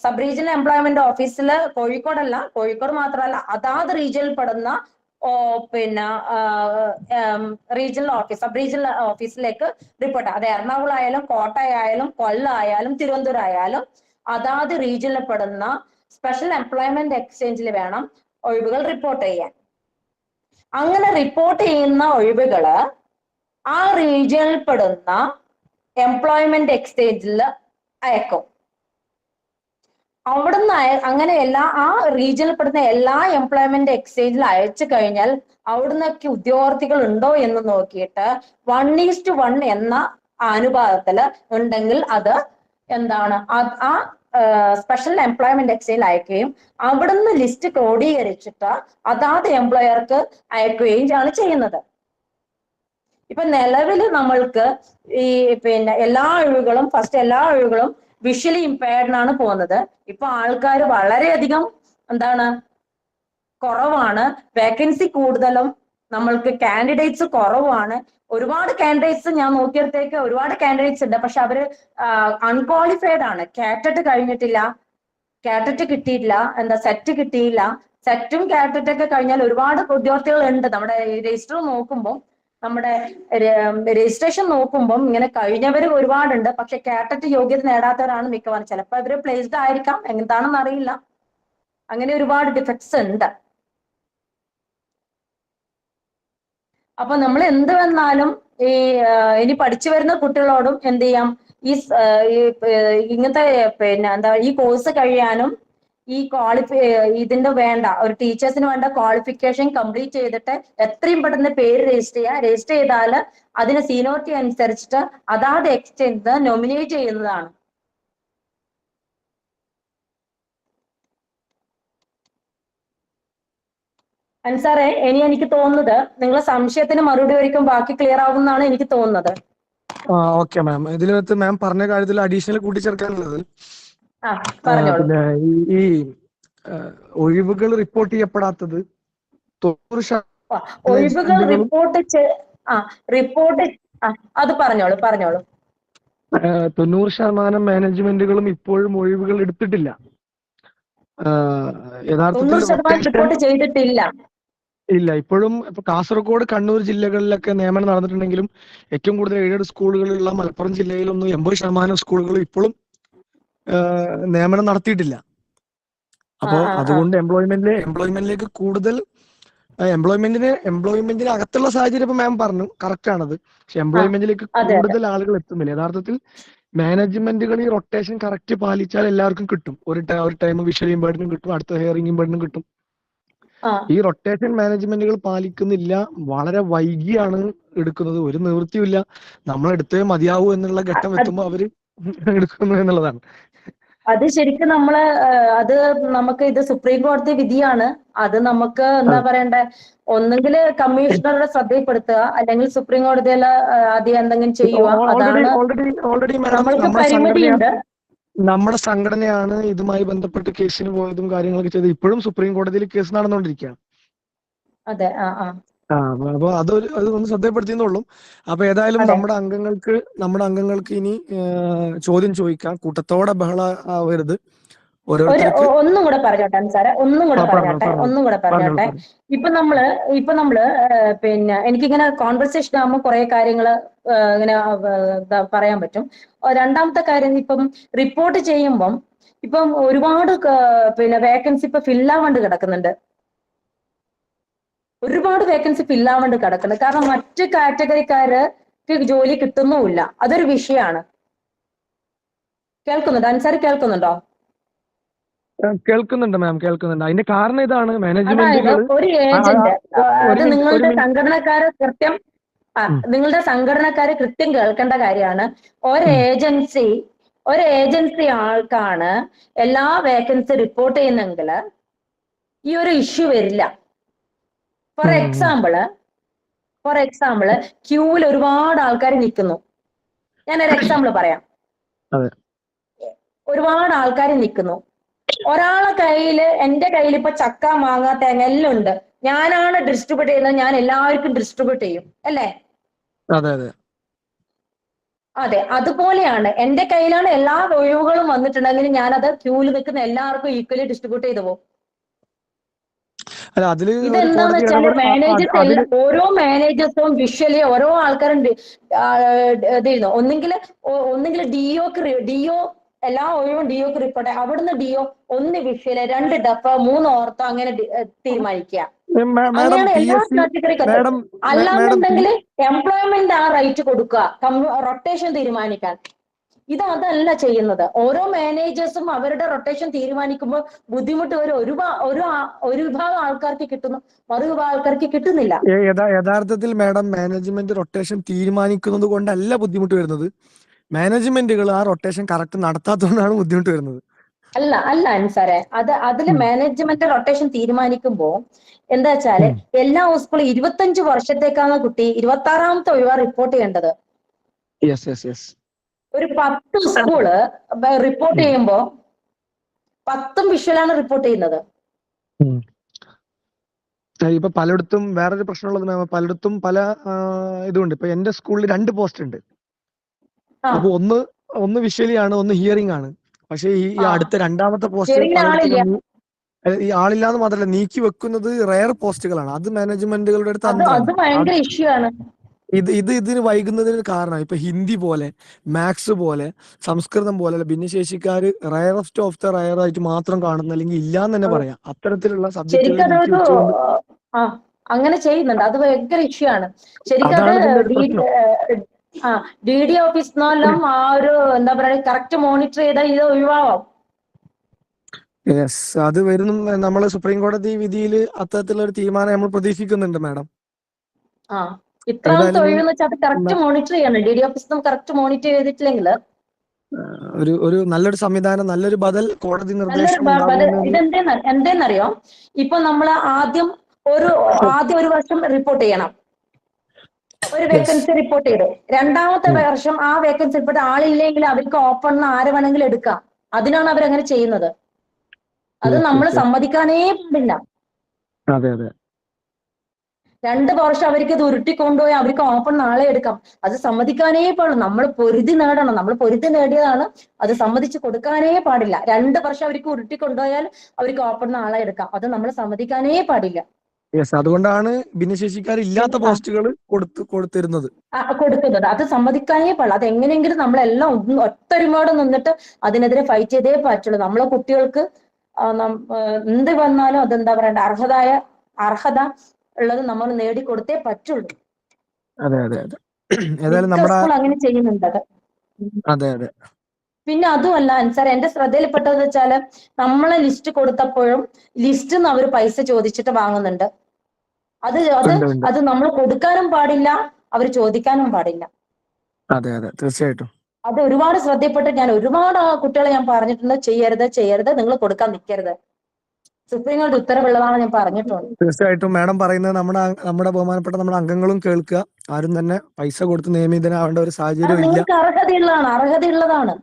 സബ് റീജിയണൽ എംപ്ലോയ്മെന്റ് ഓഫീസിൽ കോഴിക്കോട് മാത്രമല്ല അതാത് റീജിയനിൽ പെടുന്ന റീജിയണൽ ഓഫീസ് സബ് റീജിയണൽ ഓഫീസിലേക്ക് റിപ്പോർട്ട്. അത് എറണാകുളം ആയാലും കോട്ടയായാലും കൊല്ലമായാലും തിരുവനന്തപുരം ആയാലും അതാത് റീജിയനിൽ പെടുന്ന സ്പെഷ്യൽ എംപ്ലോയ്മെന്റ് എക്സ്ചേഞ്ചിൽ വേണം ഒഴിവുകൾ റിപ്പോർട്ട് ചെയ്യാൻ. അങ്ങനെ റിപ്പോർട്ട് ചെയ്യുന്ന ഒഴിവുകള് ആ റീജിയനിൽ പെടുന്ന എംപ്ലോയ്മെന്റ് എക്സ്ചേഞ്ചിൽ അയക്കും. അവിടുന്ന് അങ്ങനെ ആ റീജിയനിൽ പെടുന്ന എല്ലാ എംപ്ലോയ്മെന്റ് എക്സ്ചേഞ്ചിൽ അയച്ചു കഴിഞ്ഞാൽ അവിടുന്നൊക്കെ ഉദ്യോഗാർത്ഥികൾ ഉണ്ടോ എന്ന് നോക്കിയിട്ട് 1:1 എന്ന അനുപാതത്തില് ഉണ്ടെങ്കിൽ അത് ആ സ്പെഷ്യൽ എംപ്ലോയ്മെന്റ് എക്സ്ചേഞ്ചിൽ അയക്കുകയും അവിടുന്ന് ലിസ്റ്റ് ക്രോഡീകരിച്ചിട്ട് അതാത് എംപ്ലോയർക്ക് അയക്കുകയും ആണ് ചെയ്യുന്നത്. ഇപ്പൊ നിലവില് നമ്മൾക്ക് ഈ എല്ലാ ഒഴിവുകളും വിഷ്വലി ഇമ്പയർഡിനാണ് പോകുന്നത്. ഇപ്പൊ ആൾക്കാർ വളരെയധികം കുറവാണ്. വേക്കൻസി കൂടുതലും, നമ്മൾക്ക് കാൻഡിഡേറ്റ്സ് കുറവാണ്. ഒരുപാട് കാൻഡിഡേറ്റ്സ് ഞാൻ നോക്കിയപ്പോഴത്തേക്ക് ഒരുപാട് കാൻഡിഡേറ്റ്സ് ഉണ്ട്. പക്ഷെ അവര് അൺക്വാളിഫൈഡ് ആണ്. കാറ്ററ്റ് കഴിഞ്ഞിട്ടില്ല, കാറ്ററ്റ് കിട്ടിയിട്ടില്ല, സെറ്റ് കിട്ടിയില്ല. സെറ്റും കാറ്ററ്റ് ഒക്കെ കഴിഞ്ഞാൽ ഒരുപാട് ഉദ്യോഗാർത്ഥികൾ ഉണ്ട്. നമ്മുടെ രജിസ്ട്രേഷൻ നോക്കുമ്പോൾ ഇങ്ങനെ കഴിഞ്ഞവർ ഒരുപാടുണ്ട്. പക്ഷെ കാറ്ററ്റ് യോഗ്യത നേടാത്തവരാണ് മിക്കവാറും. ചിലപ്പോൾ ഇവര് പ്ലേസ്ഡ് ആയിരിക്കാം, എന്താണെന്ന് അറിയില്ല. അങ്ങനെ ഒരുപാട് ഡിഫക്ട്സ് ഉണ്ട്. അപ്പൊ നമ്മൾ എന്ത് വന്നാലും ഇനി പഠിച്ചു വരുന്ന കുട്ടികളോടും എന്ത് ചെയ്യാം, ഇങ്ങനത്തെ പിന്നെ എന്താ ഈ കോഴ്സ് കഴിയാനും ഈ ഇതിന്റെ വേണ്ട ഒരു ടീച്ചേഴ്സിന് വേണ്ട ക്വാളിഫിക്കേഷൻ കംപ്ലീറ്റ് ചെയ്തിട്ട് എത്രയും പെട്ടെന്ന് പേര് രജിസ്റ്റർ ചെയ്താൽ അതിന് സീനിയോറിറ്റി അനുസരിച്ചിട്ട് അതാത് എക്സ്റ്റെൻഡ് നോമിനേറ്റ് ചെയ്യുന്നതാണ്. അൻസാറെ, ഇനി എനിക്ക് തോന്നുന്നത് നിങ്ങളെ സംശയത്തിന് മറുപടി ഒരിക്കും ബാക്കി ക്ലിയർ ആവുമെന്നാണ് എനിക്ക് തോന്നുന്നത്. ഓക്കെ മാം, ഇതിനകത്ത് മാം പറഞ്ഞ കാര്യത്തിൽ അഡീഷണൽ കൂട്ടിച്ചേർക്കാനുള്ളത് പറഞ്ഞോളൂ. പിന്നെ ഈ ഒഴിവുകൾ റിപ്പോർട്ട് ചെയ്യപ്പെടാത്തത് 90% ഒഴിവുകൾ റിപ്പോർട്ട് അത് പറഞ്ഞോളൂ. 90% മാനേജ്മെന്റുകളും ഇപ്പോഴും ഒഴിവുകൾ എടുത്തിട്ടില്ല. യഥാർത്ഥത്തിൽ 90% റിപ്പോർട്ട് ചെയ്തിട്ടില്ല. ഇല്ല. ഇപ്പോഴും ഇപ്പൊ കാസർഗോഡ്, കണ്ണൂർ ജില്ലകളിലൊക്കെ നിയമനം നടന്നിട്ടുണ്ടെങ്കിലും ഏറ്റവും കൂടുതൽ എയ്ഡഡ് സ്കൂളുകളുള്ള മലപ്പുറം ജില്ലയിലൊന്നും 80% സ്കൂളുകളും ഇപ്പോഴും നിയമനം നടത്തിയിട്ടില്ല. അപ്പോ അതുകൊണ്ട് എംപ്ലോയ്മെന്റിലേക്ക് കൂടുതൽ എംപ്ലോയ്മെന്റിന് അകത്തുള്ള സാഹചര്യം ഇപ്പൊ മാം പറഞ്ഞു, കറക്റ്റ് ആണത്. പക്ഷെ എംപ്ലോയ്മെന്റിലേക്ക് കൂടുതൽ ആളുകൾ എത്തുന്നില്ല. യഥാർത്ഥത്തിൽ മാനേജ്മെന്റുകൾ ഈ റൊട്ടേഷൻ കറക്റ്റ് പാലിച്ചാൽ എല്ലാവർക്കും കിട്ടും. ഒരു ടൈം വിഷ്വൽ ഇമ്പേർഡിനും കിട്ടും, അടുത്ത ഹിയറിംഗ് ഇമ്പേർഡിനും കിട്ടും. ഈ റൊട്ടേഷൻ മാനേജ്മെന്റുകൾ പാലിക്കുന്നില്ല, വളരെ വൈകിയാണ് എടുക്കുന്നത്. ഒരു നിവൃത്തിയില്ല, നമ്മൾ എടുത്തേ മതിയാവൂ എന്നുള്ള ഘട്ടം എത്തുമ്പോൾ അവര് എടുക്കുന്നു എന്നുള്ളതാണ്. അത് ശരിക്കും നമുക്ക് ഇത് സുപ്രീം കോടതി വിധിയാണ്. അത് നമുക്ക് എന്താ പറയണ്ടേ, ഒന്നെങ്കിൽ കമ്മീഷണറുടെ ശ്രദ്ധയിൽപ്പെടുത്തുക, അല്ലെങ്കിൽ സുപ്രീം കോടതിയിൽ ആദ്യം എന്തെങ്കിലും ചെയ്യുക. അതാണ് നമ്മൾക്ക് പരിമിതിയുണ്ട്. നമ്മുടെ സംഘടനയാണ് ഇതുമായി ബന്ധപ്പെട്ട് കേസിന് പോയതും കാര്യങ്ങളൊക്കെ ചെയ്ത് ഇപ്പോഴും സുപ്രീം കോടതിയിൽ കേസ് നടന്നുകൊണ്ടിരിക്കുകയാണ്. അതെ. അപ്പൊ അത് ഒന്ന് ശ്രദ്ധപ്പെടുത്തിയെന്നുള്ളൂ. അപ്പൊ ഏതായാലും നമ്മുടെ അംഗങ്ങൾക്ക് ഇനി ചോദ്യം ചോദിക്കാം. കൂട്ടത്തോടെ ബഹള ആവരുത്. ഒന്നും കൂടെ പറഞ്ഞോട്ടെ സാറേ, ഒന്നും കൂടെ പറഞ്ഞോട്ടെ. ഇപ്പൊ നമ്മള് പിന്നെ എനിക്കിങ്ങനെ കോൺവെർസേഷൻ ആകുമ്പോൾ കുറെ കാര്യങ്ങൾ ഇങ്ങനെ പറയാൻ പറ്റും. രണ്ടാമത്തെ കാര്യം, ഇപ്പം റിപ്പോർട്ട് ചെയ്യുമ്പം ഇപ്പം ഒരുപാട് പിന്നെ വേക്കൻസി ഇപ്പൊ ഫില്ലാവാണ്ട് കിടക്കുന്നുണ്ട്. ഒരുപാട് വേക്കൻസി ഫില്ലാവാണ്ട് കിടക്കുന്നുണ്ട്. കാരണം മറ്റ് കാറ്റഗറിക്കാർക്ക് ജോലി കിട്ടുന്നുമില്ല. അതൊരു വിഷയമാണ്. കേൾക്കുന്നുണ്ടോ അൻസാരി? കേൾക്കുന്നുണ്ടോ? കേൾക്കുന്നുണ്ട് മാം, കേൾക്കുന്നുണ്ട്. അതിന്റെ കാരണം ഇതാണ്, മാനേജ്മെന്റുകൾ ഒരു ഏജന്റ് അത് നിങ്ങളുടെ സംഘടനക്കാര് കൃത്യം കേൾക്കേണ്ട കാര്യമാണ്. ഒരു ഏജൻസി ആൾക്കാണ് എല്ലാ വേക്കൻസി റിപ്പോർട്ട് ചെയ്യുന്നെങ്കിൽ ഈ ഒരു ഇഷ്യൂ വരില്ല. ഫോർ എക്സാമ്പിള് ക്യൂവിൽ ഒരുപാട് ആൾക്കാർ നിൽക്കുന്നു. ഞാനൊരു എക്സാമ്പിൾ പറയാം. ഒരുപാട് ആൾക്കാർ നിൽക്കുന്നു. ഒരാളെ എന്റെ കയ്യിൽ ഇപ്പൊ ചക്ക, മാങ്ങ, തേങ്ങ എല്ലാം ഉണ്ട്. ഞാനാണ് ഡിസ്ട്രിബ്യൂട്ട് ചെയ്യുന്നത്, ഞാൻ എല്ലാവർക്കും ഡിസ്ട്രിബ്യൂട്ട് ചെയ്യും, അല്ലേ? അതെ, അതുപോലെയാണ്. എന്റെ കയ്യിലാണ് എല്ലാ ഒഴിവുകളും വന്നിട്ടുണ്ടെങ്കിൽ ഞാനത് ക്യൂവിൽ നിൽക്കുന്ന എല്ലാവർക്കും ഈക്വലി ഡിസ്ട്രിബ്യൂട്ട് ചെയ്തു പോകും. ഇതെന്താന്ന് വെച്ചാല് ഓരോ മാനേജേഴ്സും വിഷ്വലി ഓരോ ആൾക്കാരും ഒന്നെങ്കിൽ ഡിഒ എല്ലാ ഒഴിവും ഡിഒക്ക് റിപ്പോർട്ട്, അവിടുന്ന് ഡിഒ 1 വിഷ്വല്, 2 ഡഫ്, 3 ഓർത്തോ, അങ്ങനെ തീരുമാനിക്കുക. അങ്ങനെയാണ് എല്ലാ കാറ്റഗറിക്കും. അല്ലാന്നുണ്ടെങ്കിൽ എംപ്ലോയ്മെന്റ് റൈറ്റ് കൊടുക്കുക, റൊട്ടേഷൻ തീരുമാനിക്കാൻ. അതല്ല ചെയ്യുന്നത്. ഓരോ മാനേജേഴ്സും അവരുടെ റൊട്ടേഷൻ തീരുമാനിക്കുമ്പോൾ ബുദ്ധിമുട്ട് ഒരു വിഭാഗം ആൾക്കാർക്ക് കിട്ടുന്നു, മറുവിഭാഗം ആൾക്കാർക്ക് കിട്ടുന്നില്ല. യഥാർത്ഥത്തിൽ മാഡം, മാനേജ്മെന്റ് റൊട്ടേഷൻ തീരുമാനിക്കുന്നത് കൊണ്ടല്ല ബുദ്ധിമുട്ട് വരുന്നത്. മാനേജ്മെന്റുകൾ ആ റൊട്ടേഷൻ കറക്റ്റ് നടത്താത്തതുകൊണ്ടാണ് ബുദ്ധിമുട്ട് വരുന്നത്. അല്ല അൻസാറെ, അതില് മാനേജ്മെന്റ് റൊട്ടേഷൻ തീരുമാനിക്കുമ്പോ എന്താ വെച്ചാല് എല്ലാ സ്കൂളും 25 വർഷത്തേക്കാണ് കുട്ടി 26ാമത്തെ ഒഴിവാ റിപ്പോർട്ട് ചെയ്യേണ്ടത്. ഒരു 10 സ്കൂള് റിപ്പോർട്ട് ചെയ്യുമ്പോ 10 വിഷ്വലാണ് റിപ്പോർട്ട് ചെയ്യുന്നത്. ഇപ്പൊ പലയിടത്തും വേറൊരു പ്രശ്നമുള്ളത്, പലയിടത്തും പല ഇതുണ്ട്. ഇപ്പൊ എന്റെ സ്കൂളിൽ 2 പോസ്റ്റ് ഉണ്ട്. അപ്പൊ ഒന്ന് വിഷ്വലി ആണ്, ഒന്ന് ഹിയറിംഗ് ആണ്. പക്ഷെ ഈ അടുത്ത രണ്ടാമത്തെ പോസ്റ്റ് ഈ ആളില്ലാന്ന് മാത്രമല്ല, നീക്കി വെക്കുന്നത് റയർ പോസ്റ്റുകളാണ്. അത് മാനേജ്മെന്റുകളുടെ അടുത്ത് ഇതിന് വൈകുന്നതിന് കാരണം ഇപ്പൊ ഹിന്ദി പോലെ, മാത്സ് പോലെ, സംസ്കൃതം പോലെ ഭിന്നശേഷിക്കാര് റയറസ്റ്റ് ഓഫ് ദ റയർ ആയിട്ട് മാത്രം കാണുന്ന, അല്ലെങ്കിൽ ഇല്ലാന്ന് തന്നെ പറയാം, അത്തരത്തിലുള്ള സബ്ജക്റ്റുകൾ അങ്ങനെ ചെയ്യുന്നുണ്ട്. അത് ഭയങ്കര ഇഷ്യൂ ആണ് ശരിക്കും. ഡി ഡി ഓഫീസിനെല്ലാം ആ ഒരു എന്താ പറയുക കറക്റ്റ് മോണിറ്റർ ചെയ്താൽ ഇത് ഒഴിവാവും. യെസ്, അത് വരുന്നു. നമ്മൾ സുപ്രീം കോടതി വിധിയിൽ അത്തരത്തിലുള്ള ഒരു തീരുമാനം നമ്മൾ പ്രതീക്ഷിക്കുന്നുണ്ട് മാഡം. ഇത്രാമത്തെ ഒഴിവെന്ന് വെച്ചാൽ അത് കറക്റ്റ് മോണിറ്റർ ചെയ്യണം. ഡി ഡി ഓഫീസിനും കറക്റ്റ് മോണിറ്റർ ചെയ്തിട്ടില്ലെങ്കിൽ ഒരു നല്ലൊരു സംവിധാനം, നല്ലൊരു ബദൽ കോടതി നിർദ്ദേശം എന്തേന്നറിയോ, ഇപ്പൊ നമ്മൾ ആദ്യം ഒരു വർഷം റിപ്പോർട്ട് ചെയ്യണം, ഒരു വേക്കൻസി റിപ്പോർട്ട് ചെയ്ത് രണ്ടാമത്തെ വർഷം ആ വേക്കൻസി റിപ്പോർട്ട് ആളില്ലെങ്കിൽ അവർക്ക് ഓപ്പൺ ആരെ വേണമെങ്കിലും എടുക്കാം. അതിനാണ് അവരങ്ങനെ ചെയ്യുന്നത്. അത് നമ്മൾ സമ്മതിക്കാനേ പാടില്ല. അതെ അതെ, 2 വർഷം അവർക്ക് ഇത് ഉരുട്ടിക്കൊണ്ടുപോയി അവർക്ക് ഓപ്പൺ നാളെ എടുക്കാം. അത് സമ്മതിക്കാനേ പാടില്ല. നമ്മൾ പൊരുതി നേടണം. നമ്മൾ പൊരുതി നേടിയതാണ്, അത് സമ്മതിച്ചു കൊടുക്കാനേ പാടില്ല. 2 വർഷം അവർക്ക് ഉരുട്ടിക്കൊണ്ടുപോയാൽ അവർക്ക് ഓപ്പൺ നാളെ എടുക്കാം. അത് നമ്മൾ സമ്മതിക്കാനേ പാടില്ല. യെസ്, അതുകൊണ്ടാണ് ഭിന്നശേഷിക്കാർ ഇല്ലാത്ത പോസ്റ്റുകൾ കൊടുത്തിരുന്നത്. അത് സമ്മതിക്കാനേ പാടില്ല. അത് എങ്ങനെയെങ്കിലും നമ്മളെല്ലാം ഒത്തൊരുമയോടെ നിന്നിട്ട് അതിനെതിരെ ഫൈറ്റ് ചെയ്തേ പറ്റുള്ളൂ. നമ്മളെ കുട്ടികൾക്ക് എന്ത് വന്നാലും അതെന്താ പറയണ്ട, അർഹത ഉള്ളത് നമ്മൾ നേടിക്കൊടുത്തേ പറ്റുള്ളൂ. അതെ അതെ അതെ, ഏതായാലും നമ്മുടെ അങ്ങനെ ചെയ്യുന്നുണ്ട്. അതെ അതെ. പിന്നെ അതുമല്ല അൻസാർ, എന്റെ ശ്രദ്ധയിൽപ്പെട്ടത് വെച്ചാല് നമ്മളെ ലിസ്റ്റ് കൊടുത്തപ്പോഴും ലിസ്റ്റ് നിന്ന് അവർ പൈസ ചോദിച്ചിട്ട് വാങ്ങുന്നുണ്ട്. അത് നമ്മൾ കൊടുക്കാനും പാടില്ല, അവർ ചോദിക്കാനും പാടില്ല. അതെ അതെ, തീർച്ചയായിട്ടും. അത് ഒരുപാട് ശ്രദ്ധയിൽപ്പെട്ട് ഞാൻ ഒരുപാട് കുട്ടികളെ ഞാൻ പറഞ്ഞിട്ടുണ്ട്, ചെയ്യരുത്, നിങ്ങൾ കൊടുക്കാൻ നിൽക്കരുത്. സുപ്രീം കോടതി ഉത്തരവുള്ളതാണ് ഞാൻ പറഞ്ഞിട്ടുണ്ട്. തീർച്ചയായിട്ടും മാഡം പറയുന്നത് നമ്മുടെ ബഹുമാനപ്പെട്ട നമ്മുടെ അംഗങ്ങളും കേൾക്കുക. ആരും തന്നെ പൈസ കൊടുത്ത് നിയമിതനാവേണ്ട ഒരു സാഹചര്യം ഇല്ല. നിങ്ങൾക്ക് അർഹതയുള്ളതാണ്.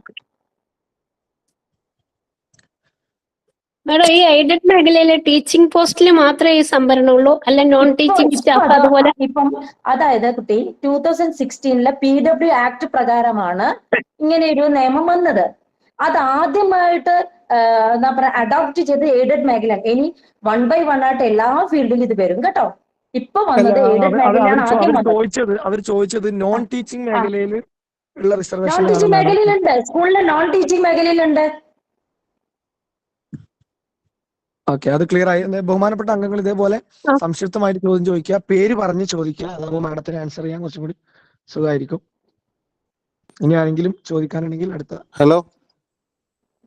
മാഡം, ഈ എയ്ഡഡ് മേഖലയിലെ ടീച്ചിങ് പോസ്റ്റിൽ മാത്രമേ ഈ സംവരണം ഉള്ളൂ, അല്ല നോൺ ടീച്ചിങ് സ്റ്റാഫ് അതുപോലെ? ഇപ്പം അതായത് കുട്ടി 2016 PW ആക്ട് പ്രകാരമാണ് ഇങ്ങനെ ഒരു നിയമം വന്നത്. അത് ആദ്യമായിട്ട് എന്താ പറയാ അഡോപ്റ്റ് ചെയ്ത് എയ്ഡഡ് മേഖല. ഇനി 1 by 1 ആയിട്ട് എല്ലാ ഫീൽഡിലും ഇത് വരും കേട്ടോ. ഇപ്പൊ വന്നത് എയ്ഡഡ് മേഖലയാണ് ആദ്യം വന്നത്. അവർ ചോദിച്ചത് നോൺ ടീച്ചിങ് മേഖലയിൽ ഉള്ള റിസർവേഷൻ. നോൺ ടീച്ചിങ് മേഖലയിലുണ്ട്, സ്കൂളിലെ നോൺ ടീച്ചിങ് മേഖലയിലുണ്ട്. ഓക്കെ, അത് ക്ലിയർ ആയി. ബഹുമാനപ്പെട്ട അംഗങ്ങൾ ഇതേപോലെ സംക്ഷിപ്തമായിട്ട് ചോദ്യം ചോദിക്കുക, പേര് പറഞ്ഞ് ചോദിക്കുക. അതാകുമ്പോൾ മാഡത്തിന് ആൻസർ ചെയ്യാൻ കുറച്ചും കൂടി സുഖമായിരിക്കും. ഇനി ആരെങ്കിലും ചോദിക്കാനുണ്ടെങ്കിൽ അടുത്ത. ഹലോ,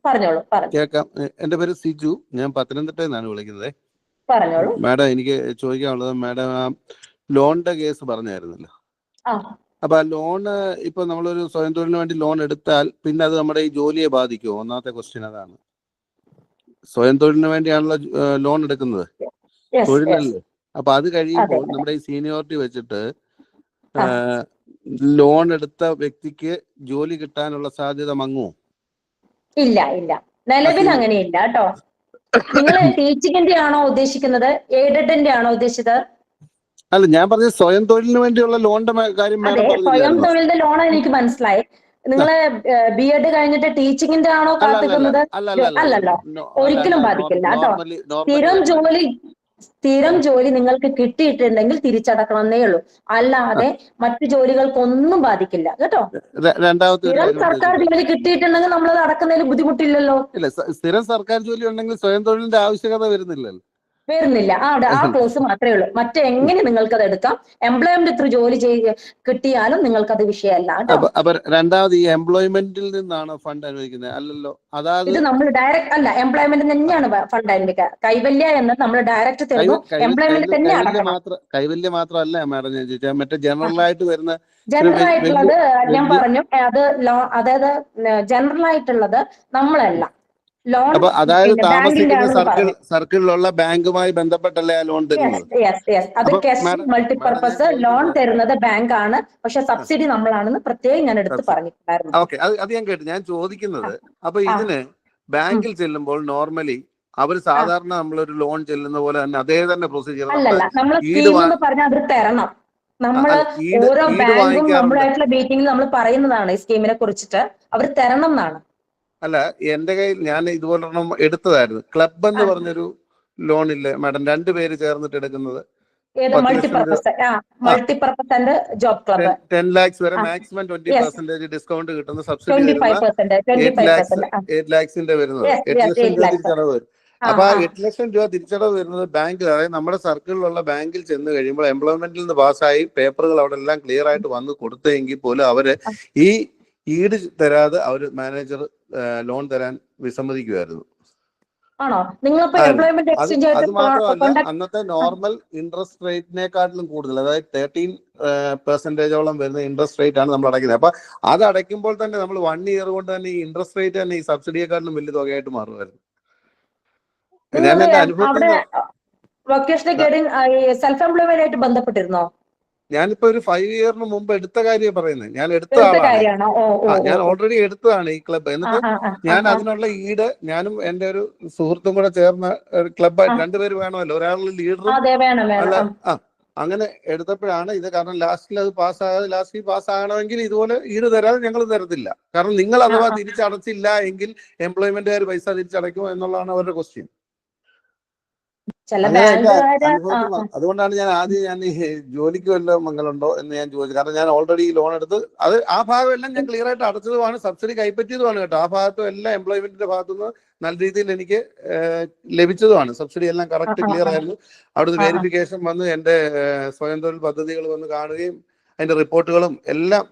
പറഞ്ഞോളൂ. കേൾക്കാം. എന്റെ പേര് സിജു, ഞാൻ പത്തനംതിട്ടയിൽ നിന്നാണ് വിളിക്കുന്നത്. പറഞ്ഞോളൂ മാഡം, എനിക്ക് ചോദിക്കാനുള്ളത്, മാഡം ആ ലോണിന്റെ കേസ് പറഞ്ഞായിരുന്നല്ലോ. അപ്പൊ ആ ലോണ് ഇപ്പൊ നമ്മളൊരു സ്വയം തൊഴിലിന് വേണ്ടി ലോൺ എടുത്താൽ പിന്നെ അത് നമ്മുടെ ഈ ജോലിയെ ബാധിക്കുമോ? ഒന്നാമത്തെ ക്വസ്റ്റ്യൻ അതാണ്. സ്വയം തൊഴിലിന് വേണ്ടിയാണല്ലോ ലോൺ എടുക്കുന്നത്, തൊഴിലല്ലേ. അപ്പൊ അത് കഴിയുമ്പോൾ നമ്മുടെ ഈ സീനിയോറിറ്റി വെച്ചിട്ട് ലോൺ എടുത്ത വ്യക്തിക്ക് ജോലി കിട്ടാനുള്ള സാധ്യത മങ്ങുമോ? ഇല്ല, നിലവിൽ അങ്ങനെയില്ല കേട്ടോ. നിങ്ങൾ ടീച്ചിങ്ങിന്റെ ആണോ ഉദ്ദേശിക്കുന്നത്, എയ്ഡഡിന്റെ ആണോ ഉദ്ദേശിച്ചത്? അല്ല, ഞാൻ പറഞ്ഞ സ്വയം തൊഴിലിന് വേണ്ടിയുള്ള ലോണിന്റെ കാര്യം. സ്വയം തൊഴിലിന്റെ ലോൺ എനിക്ക് മനസ്സിലായി. നിങ്ങള് BEd കഴിഞ്ഞിട്ട് ടീച്ചിങ്ങിന്റെ ആണോ കാത്തിക്കുന്നത്? അല്ലല്ലോ, ഒരിക്കലും ബാധിക്കില്ല കേട്ടോ. സ്ഥിരം ജോലി നിങ്ങൾക്ക് കിട്ടിയിട്ടുണ്ടെങ്കിൽ തിരിച്ചടക്കണമെന്നേ ഉള്ളൂ, അല്ലാതെ മറ്റു ജോലികൾക്കൊന്നും ബാധിക്കില്ല കേട്ടോ. സ്ഥിരം സർക്കാർ ജോലി കിട്ടിയിട്ടുണ്ടെങ്കിൽ നമ്മളത് അടക്കുന്നതിൽ ബുദ്ധിമുട്ടില്ലല്ലോ. ഇല്ല, സ്ഥിരം സർക്കാർ ജോലി ഉണ്ടെങ്കിൽ സ്വയം തൊഴിലിന്റെ ആവശ്യകത വരുന്നില്ല. ആ ക്ലോസ് മാത്രമേ ഉള്ളൂ. മറ്റെങ്ങനെ നിങ്ങൾക്കത് എടുക്കാം. എംപ്ലോയ്മെന്റ് ത്രൂ ജോലി കിട്ടിയാലും നിങ്ങൾക്കത് വിഷയമല്ല കേട്ടോ. അപ്പൊ രണ്ടാമത്, ഈ എംപ്ലോയ്മെന്റിൽ നിന്നാണ് ഫണ്ട് അനുവദിക്കുന്നത്? അല്ലല്ലോ, അതായത് ഇത് നമ്മൾ ഡയറക്റ്റ് അല്ല, എംപ്ലോയ്മെന്റ് തന്നെയാണ് ഫണ്ട് അനുവദിക്കുക. കൈവല്യ എന്ന് നമ്മൾ ഡയറക്റ്റ് തരുന്നു, എംപ്ലോയ്മെന്റ് തന്നെ അടക്കണം. കൈവല്യ മാത്രമല്ല മാഡം ഞാൻ ചോദിച്ചാൽ, മറ്റേ ജനറൽ ആയിട്ട് വരുന്ന ജനറൽ ആയിട്ടുള്ളത് ഞാൻ പറഞ്ഞു. അതായത് ജനറൽ ആയിട്ടുള്ളത് നമ്മളല്ല. അപ്പൊ അതായത് താമസിക്കുന്ന സർക്കിളിലുള്ള ബാങ്കുമായി ബന്ധപ്പെട്ടല്ലേ ആ ലോൺ തരുന്നത്? അത് മൾട്ടിപർപ്പസ് ലോൺ തരുന്നത് ബാങ്കാണ്, പക്ഷെ സബ്സിഡി നമ്മളാണെന്ന് പ്രത്യേകം ഞാൻ എടുത്ത് പറഞ്ഞിട്ടുണ്ടായിരുന്നു. ഓക്കെ, അത് ഞാൻ കേട്ടു. ഞാൻ ചോദിക്കുന്നത്, അപ്പൊ ഇതിന് ബാങ്കിൽ ചെല്ലുമ്പോൾ നോർമലി അവർ സാധാരണ നമ്മളൊരു ലോൺ ചെല്ലുന്ന പോലെ തന്നെ അതേ തന്നെ പ്രൊസീജിയർ? അല്ലല്ല, നമ്മൾ സ്കീം എന്ന് പറഞ്ഞാൽ അത് തരണം. നമ്മള് ഓരോ ബാങ്കും നമ്മളായിട്ടുള്ള മീറ്റിംഗിൽ നമ്മൾ പറയുന്നതാണ് ഈ സ്കീമിനെ കുറിച്ചിട്ട്, അവർ തരണം എന്നാണ്. അല്ല, എന്റെ കയ്യിൽ ഞാൻ ഇതുപോലെ എടുത്തതായിരുന്നു. ക്ലബ് എന്ന് പറഞ്ഞൊരു ലോൺ ഇല്ലേ മാഡം, 2 പേര് ചേർന്നിട്ട് എടുക്കുന്നത്? Multipurpose and job club 10 lakhs വരെ മാക്സിമം 20% ഡിസ്കൗണ്ട് കിട്ടുന്ന സബ്സിഡി 8 lakhs വരുന്നത്. 8 ലക്ഷം രൂപ ചെലവ് വരും. അപ്പൊ ആ 8 ലക്ഷം രൂപ തിരിച്ചടവ് വരുന്നത് ബാങ്കിൽ, അതായത് നമ്മുടെ സർക്കിളിലുള്ള ബാങ്കിൽ ചെന്ന് കഴിയുമ്പോൾ എംപ്ലോയ്മെന്റിൽ നിന്ന് പാസ്സായി പേപ്പറുകൾ അവിടെ എല്ലാം ക്ലിയർ ആയിട്ട് വന്ന് കൊടുത്തെങ്കിൽ പോലും അവര് ഈ ഈട് തരാതെ അവര് മാനേജർ ലോൺ തരാൻ വിസമ്മതിക്കുമായിരുന്നു. ആണോ? നിങ്ങളിപ്പോ എംപ്ലോയ്മെന്റ് എക്സ്ചേഞ്ച് അത് മാത്രമല്ല, ആയിട്ട് അന്നത്തെ നോർമൽ ഇൻട്രസ്റ്റ് റേറ്റിനെക്കാട്ടിലും കൂടുതൽ, അതായത് 13% വരുന്ന ഇൻട്രസ്റ്റ് റേറ്റ് ആണ് നമ്മൾ അടയ്ക്കുന്നത്. അപ്പൊ അത് അടയ്ക്കുമ്പോൾ തന്നെ നമ്മൾ 1 ഇയർ കൊണ്ട് തന്നെ ഈ ഇൻട്രസ്റ്റ് റേറ്റ് തന്നെ ഈ സബ്സിഡിയെക്കാട്ടിലും വലിയ തുകയായിട്ട് മാറുമായിരുന്നു. ഞാൻ എന്റെ അനുഭവത്തിൽ വൊക്കേഷണൽ ഗൈഡിങ് സെൽഫ് എംപ്ലോയ്മെന്റ് ആയിട്ട് ബന്ധപ്പെട്ടിരുന്നോ? ഞാനിപ്പോ ഒരു 5 ഇയറിന് മുമ്പ് എടുത്ത കാര്യം പറയുന്നത്. ഞാൻ എടുത്ത എടുത്ത ആളാണ്. കാര്യമാണോ? ഞാൻ ഓൾറെഡി എടുത്തതാണ് ഈ ക്ലബ്ബ്. എന്നിട്ട് ഞാൻ അതിനുള്ള ഈട്, ഞാനും എന്റെ ഒരു സുഹൃത്തും കൂടെ ചേർന്ന ഒരു ക്ലബ്ബായിട്ട് 2 പേര് വേണമല്ലോ, ഒരാളിൽ ലീഡറും അല്ല അങ്ങനെ എടുത്തപ്പോഴാണ് ഇത്. കാരണം ലാസ്റ്റിൽ അത് പാസ്സാകണമെങ്കിൽ ഇതുപോലെ ഈട് തരാതെ ഞങ്ങൾ തരത്തില്ല. കാരണം നിങ്ങൾ അഥവാ തിരിച്ചടച്ചില്ല എങ്കിൽ എംപ്ലോയ്മെന്റുകാർ പൈസ തിരിച്ചടയ്ക്കുമോ എന്നുള്ളതാണ് അവരുടെ ക്വസ്റ്റ്യൻ. അതുകൊണ്ടാണ് ഞാൻ ആദ്യം ഈ ജോലിക്ക് വല്ല മംഗളുണ്ടോ എന്ന് ഞാൻ ചോദിച്ചത്. കാരണം ഞാൻ ഓൾറെഡി ലോൺ എടുത്ത് അത് ആ ഭാഗം എല്ലാം ഞാൻ ക്ലിയർ ആയിട്ട് അടച്ചതുമാണ്, സബ്സിഡി കൈപ്പറ്റിയതുമാണ് കേട്ടോ. ആ ഭാഗത്തും എല്ലാം എംപ്ലോയ്മെന്റിന്റെ ഭാഗത്തുനിന്ന് നല്ല രീതിയിൽ എനിക്ക് ലഭിച്ചതുമാണ്. സബ്സിഡി എല്ലാം കറക്റ്റ് ക്ലിയർ ആയിരുന്നു. അവിടുന്ന് വെരിഫിക്കേഷൻ വന്ന് എന്റെ സ്വയം തൊഴിൽ പദ്ധതികൾ വന്ന് കാണുകയും അതിന്റെ റിപ്പോർട്ടുകളും എല്ലാം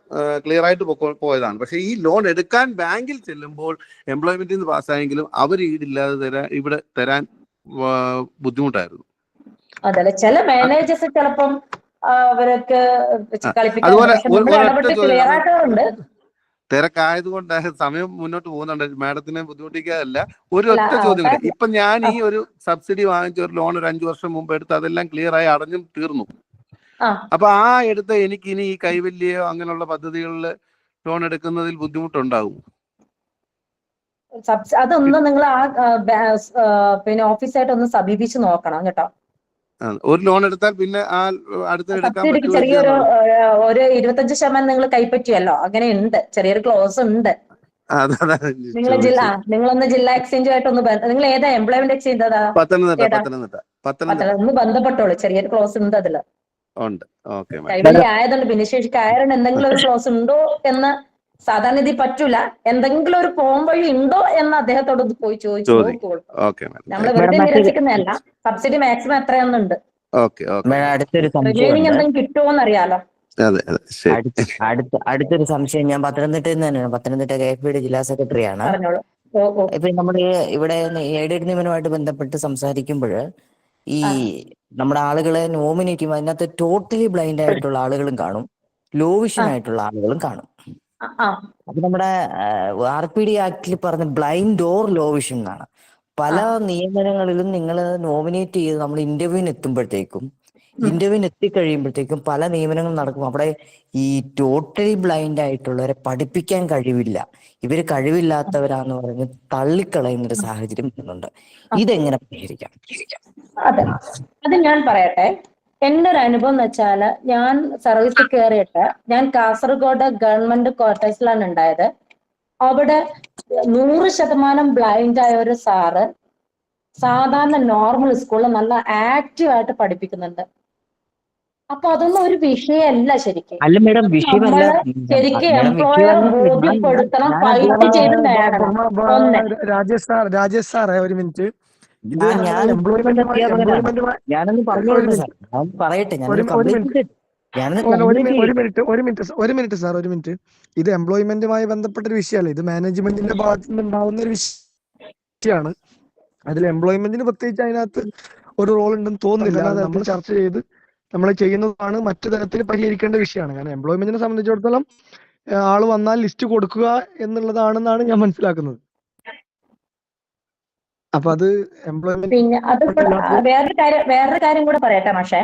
ക്ലിയർ ആയിട്ട് പോയതാണ്. പക്ഷെ ഈ ലോൺ എടുക്കാൻ ബാങ്കിൽ ചെല്ലുമ്പോൾ എംപ്ലോയ്മെന്റിൽ നിന്ന് പാസ്സായെങ്കിലും അവർ ഈടില്ലാതെ ഇവിടെ തരാൻ ബുദ്ധിമുട്ടായിരുന്നു. അതല്ല, ചില മാനേജേഴ്സ് ചിലപ്പം അവരൊക്കെ അതുപോലെ കളിപ്പിക്കാറുണ്ട്. തിരക്കായതുകൊണ്ട് സമയം മുന്നോട്ട് പോകുന്നുണ്ട്. മാഡത്തിനെ ബുദ്ധിമുട്ടിക്കാതല്ല, ഒരു ഒറ്റ ചോദ്യം കൂടെ. ഇപ്പൊ ഞാൻ ഈ ഒരു സബ്സിഡി വാങ്ങിച്ച ഒരു ലോൺ ഒരു 5 വർഷം മുമ്പ് എടുത്ത് അതെല്ലാം ക്ലിയർ ആയി അടഞ്ഞും തീർന്നു. അപ്പൊ ആ എടുത്ത എനിക്ക് ഇനി ഈ കൈവല്യോ അങ്ങനെയുള്ള പദ്ധതികളിൽ ലോൺ എടുക്കുന്നതിൽ ബുദ്ധിമുട്ടുണ്ടാവും? അതൊന്ന് നിങ്ങൾ പിന്നെ ഓഫീസായിട്ട് ഒന്ന് സമീപിച്ച് നോക്കണം കേട്ടോ. ഒരു ലോൺ എടുത്താൽ പിന്നെ ആ അടുത്ത സബ്സിഡിക്ക് ചെറിയൊരു 25% നിങ്ങൾ കൈപ്പറ്റിയല്ലോ, അങ്ങനെ ഉണ്ട്, ചെറിയൊരു ക്ലോസ് ഉണ്ട്. നിങ്ങളൊന്ന് ജില്ലാ എക്സ്ചേഞ്ചുമായിട്ട് നിങ്ങൾ ഏതാ എംപ്ലോയ്മെന്റ് എക്സ്ചേഞ്ച് ഒന്ന് ബന്ധപ്പെട്ടോളൂ. ചെറിയൊരു ക്ലോസ് ഉണ്ട് അതില്. കൈവല്യ ആയതുകൊണ്ട് ഭിന്നശേഷിക്ക് ആയതുകൊണ്ട് എന്തെങ്കിലും ഒരു ക്ലോസ് ഉണ്ടോ എന്ന് സാധാരണ ഇതിൽ പറ്റൂല. എന്തെങ്കിലും ഒരു ഫോം വഴി ഉണ്ടോ എന്ന് അദ്ദേഹത്തോട് പോയി ചോദിച്ചു നോക്കോളൂ. നമ്മൾ വെറുതെ നിരസിക്കുന്നതല്ല, സബ്സിഡി മാക്സിമം എത്രയൊന്നുണ്ട്, റിമൈനിങ് എന്തെങ്കിലും കിട്ടുമോന്ന് അറിയാലോ. അടുത്തൊരു സംശയം, ഞാൻ പത്തനംതിട്ടയിൽ നിന്ന് തന്നെയാണ്, പത്തനംതിട്ട KFBയുടെ ജില്ലാ സെക്രട്ടറിയാണ്. ഇപ്പൊ നമ്മൾ ഇവിടെ എയ്ഡഡ് നിയമനവുമായിട്ട് ബന്ധപ്പെട്ട് സംസാരിക്കുമ്പോൾ ഈ നമ്മുടെ ആളുകളെ നോമിനേറ്റ് ചെയ്യുമ്പോൾ അതിനകത്ത് ടോട്ടലി ബ്ലൈൻഡ് ആയിട്ടുള്ള ആളുകളും കാണും, ലോ വിഷൻ ആയിട്ടുള്ള ആളുകളും കാണും. അത് നമ്മുടെ RPD ആക്ടിൽ പറഞ്ഞ ബ്ലൈൻഡ് ഓർ ലോ വിഷൻ എന്നാണ്. പല നിയമനങ്ങളിലും നിങ്ങൾ നോമിനേറ്റ് ചെയ്ത് നമ്മൾ ഇന്റർവ്യൂവിന് എത്തിക്കഴിയുമ്പോഴത്തേക്കും പല നിയമനങ്ങൾ നടക്കും. അവിടെ ഈ ടോട്ടലി ബ്ലൈൻഡ് ആയിട്ടുള്ളവരെ പഠിപ്പിക്കാൻ കഴിവില്ല, ഇവര് കഴിവില്ലാത്തവരാന്ന് പറഞ്ഞ് തള്ളിക്കളയുന്ന ഒരു സാഹചര്യം വരുന്നുണ്ട്. ഇതെങ്ങനെ പരിഹരിക്കാം? അതെ, അത് ഞാൻ പറയട്ടെ. എന്റെ ഒരു അനുഭവം എന്ന് വെച്ചാല്, ഞാൻ സർവീസിൽ കയറിയിട്ട് ഞാൻ കാസർഗോഡ് ഗവൺമെന്റ് ക്വാർട്ടേഴ്സിലാണ് ഉണ്ടായത്. അവിടെ 100% ബ്ലൈൻഡ് ആയ ഒരു സാറ് സാധാരണ നോർമൽ സ്കൂളിൽ നല്ല ആക്റ്റീവായിട്ട് പഠിപ്പിക്കുന്നുണ്ട്. അപ്പൊ അതൊന്നും ഒരു വിഷയമല്ല ശരിക്കും. നമ്മള് ശരിക്കും എംപ്ലോയർ ബോധ്യപ്പെടുത്തണം, ഫൈറ്റ് ചെയ്ത് നേടണം. രാജേഷ് സാറേ ഒരു മിനിറ്റ്, ഞാനൊന്ന് പറഞ്ഞോളൂ സാർ, ഞാൻ പറയട്ടെ. ഒരു മിനിറ്റ് സാർ, ഒരു മിനിറ്റ്. ഇത് എംപ്ലോയ്മെന്റുമായി ബന്ധപ്പെട്ട ഒരു വിഷയമല്ല, ഇത് മാനേജ്മെന്റിന്റെ ഭാഗത്ത് നിന്ന് ഉണ്ടാവുന്ന ഒരു വിഷയമാണ്. അതിൽ എംപ്ലോയ്മെന്റിന് പ്രത്യേകിച്ച് അതിനകത്ത് ഒരു റോൾ ഉണ്ടെന്ന് തോന്നുന്നില്ല. നമ്മൾ ചർച്ച ചെയ്ത് നമ്മൾ ചെയ്യുന്നതാണ്, മറ്റു തരത്തിൽ പരിഹരിക്കേണ്ട വിഷയമാണ്. കാരണം എംപ്ലോയ്മെന്റിനെ സംബന്ധിച്ചിടത്തോളം ആള് വന്നാൽ ലിസ്റ്റ് കൊടുക്കുക എന്നുള്ളതാണെന്നാണ് ഞാൻ മനസ്സിലാക്കുന്നത്. അപ്പൊ അത് എംപ്ലോയ്മെന്റ് പിന്നെ അത് വേറൊരു കാര്യം കൂടെ പറയട്ടെ പക്ഷേ,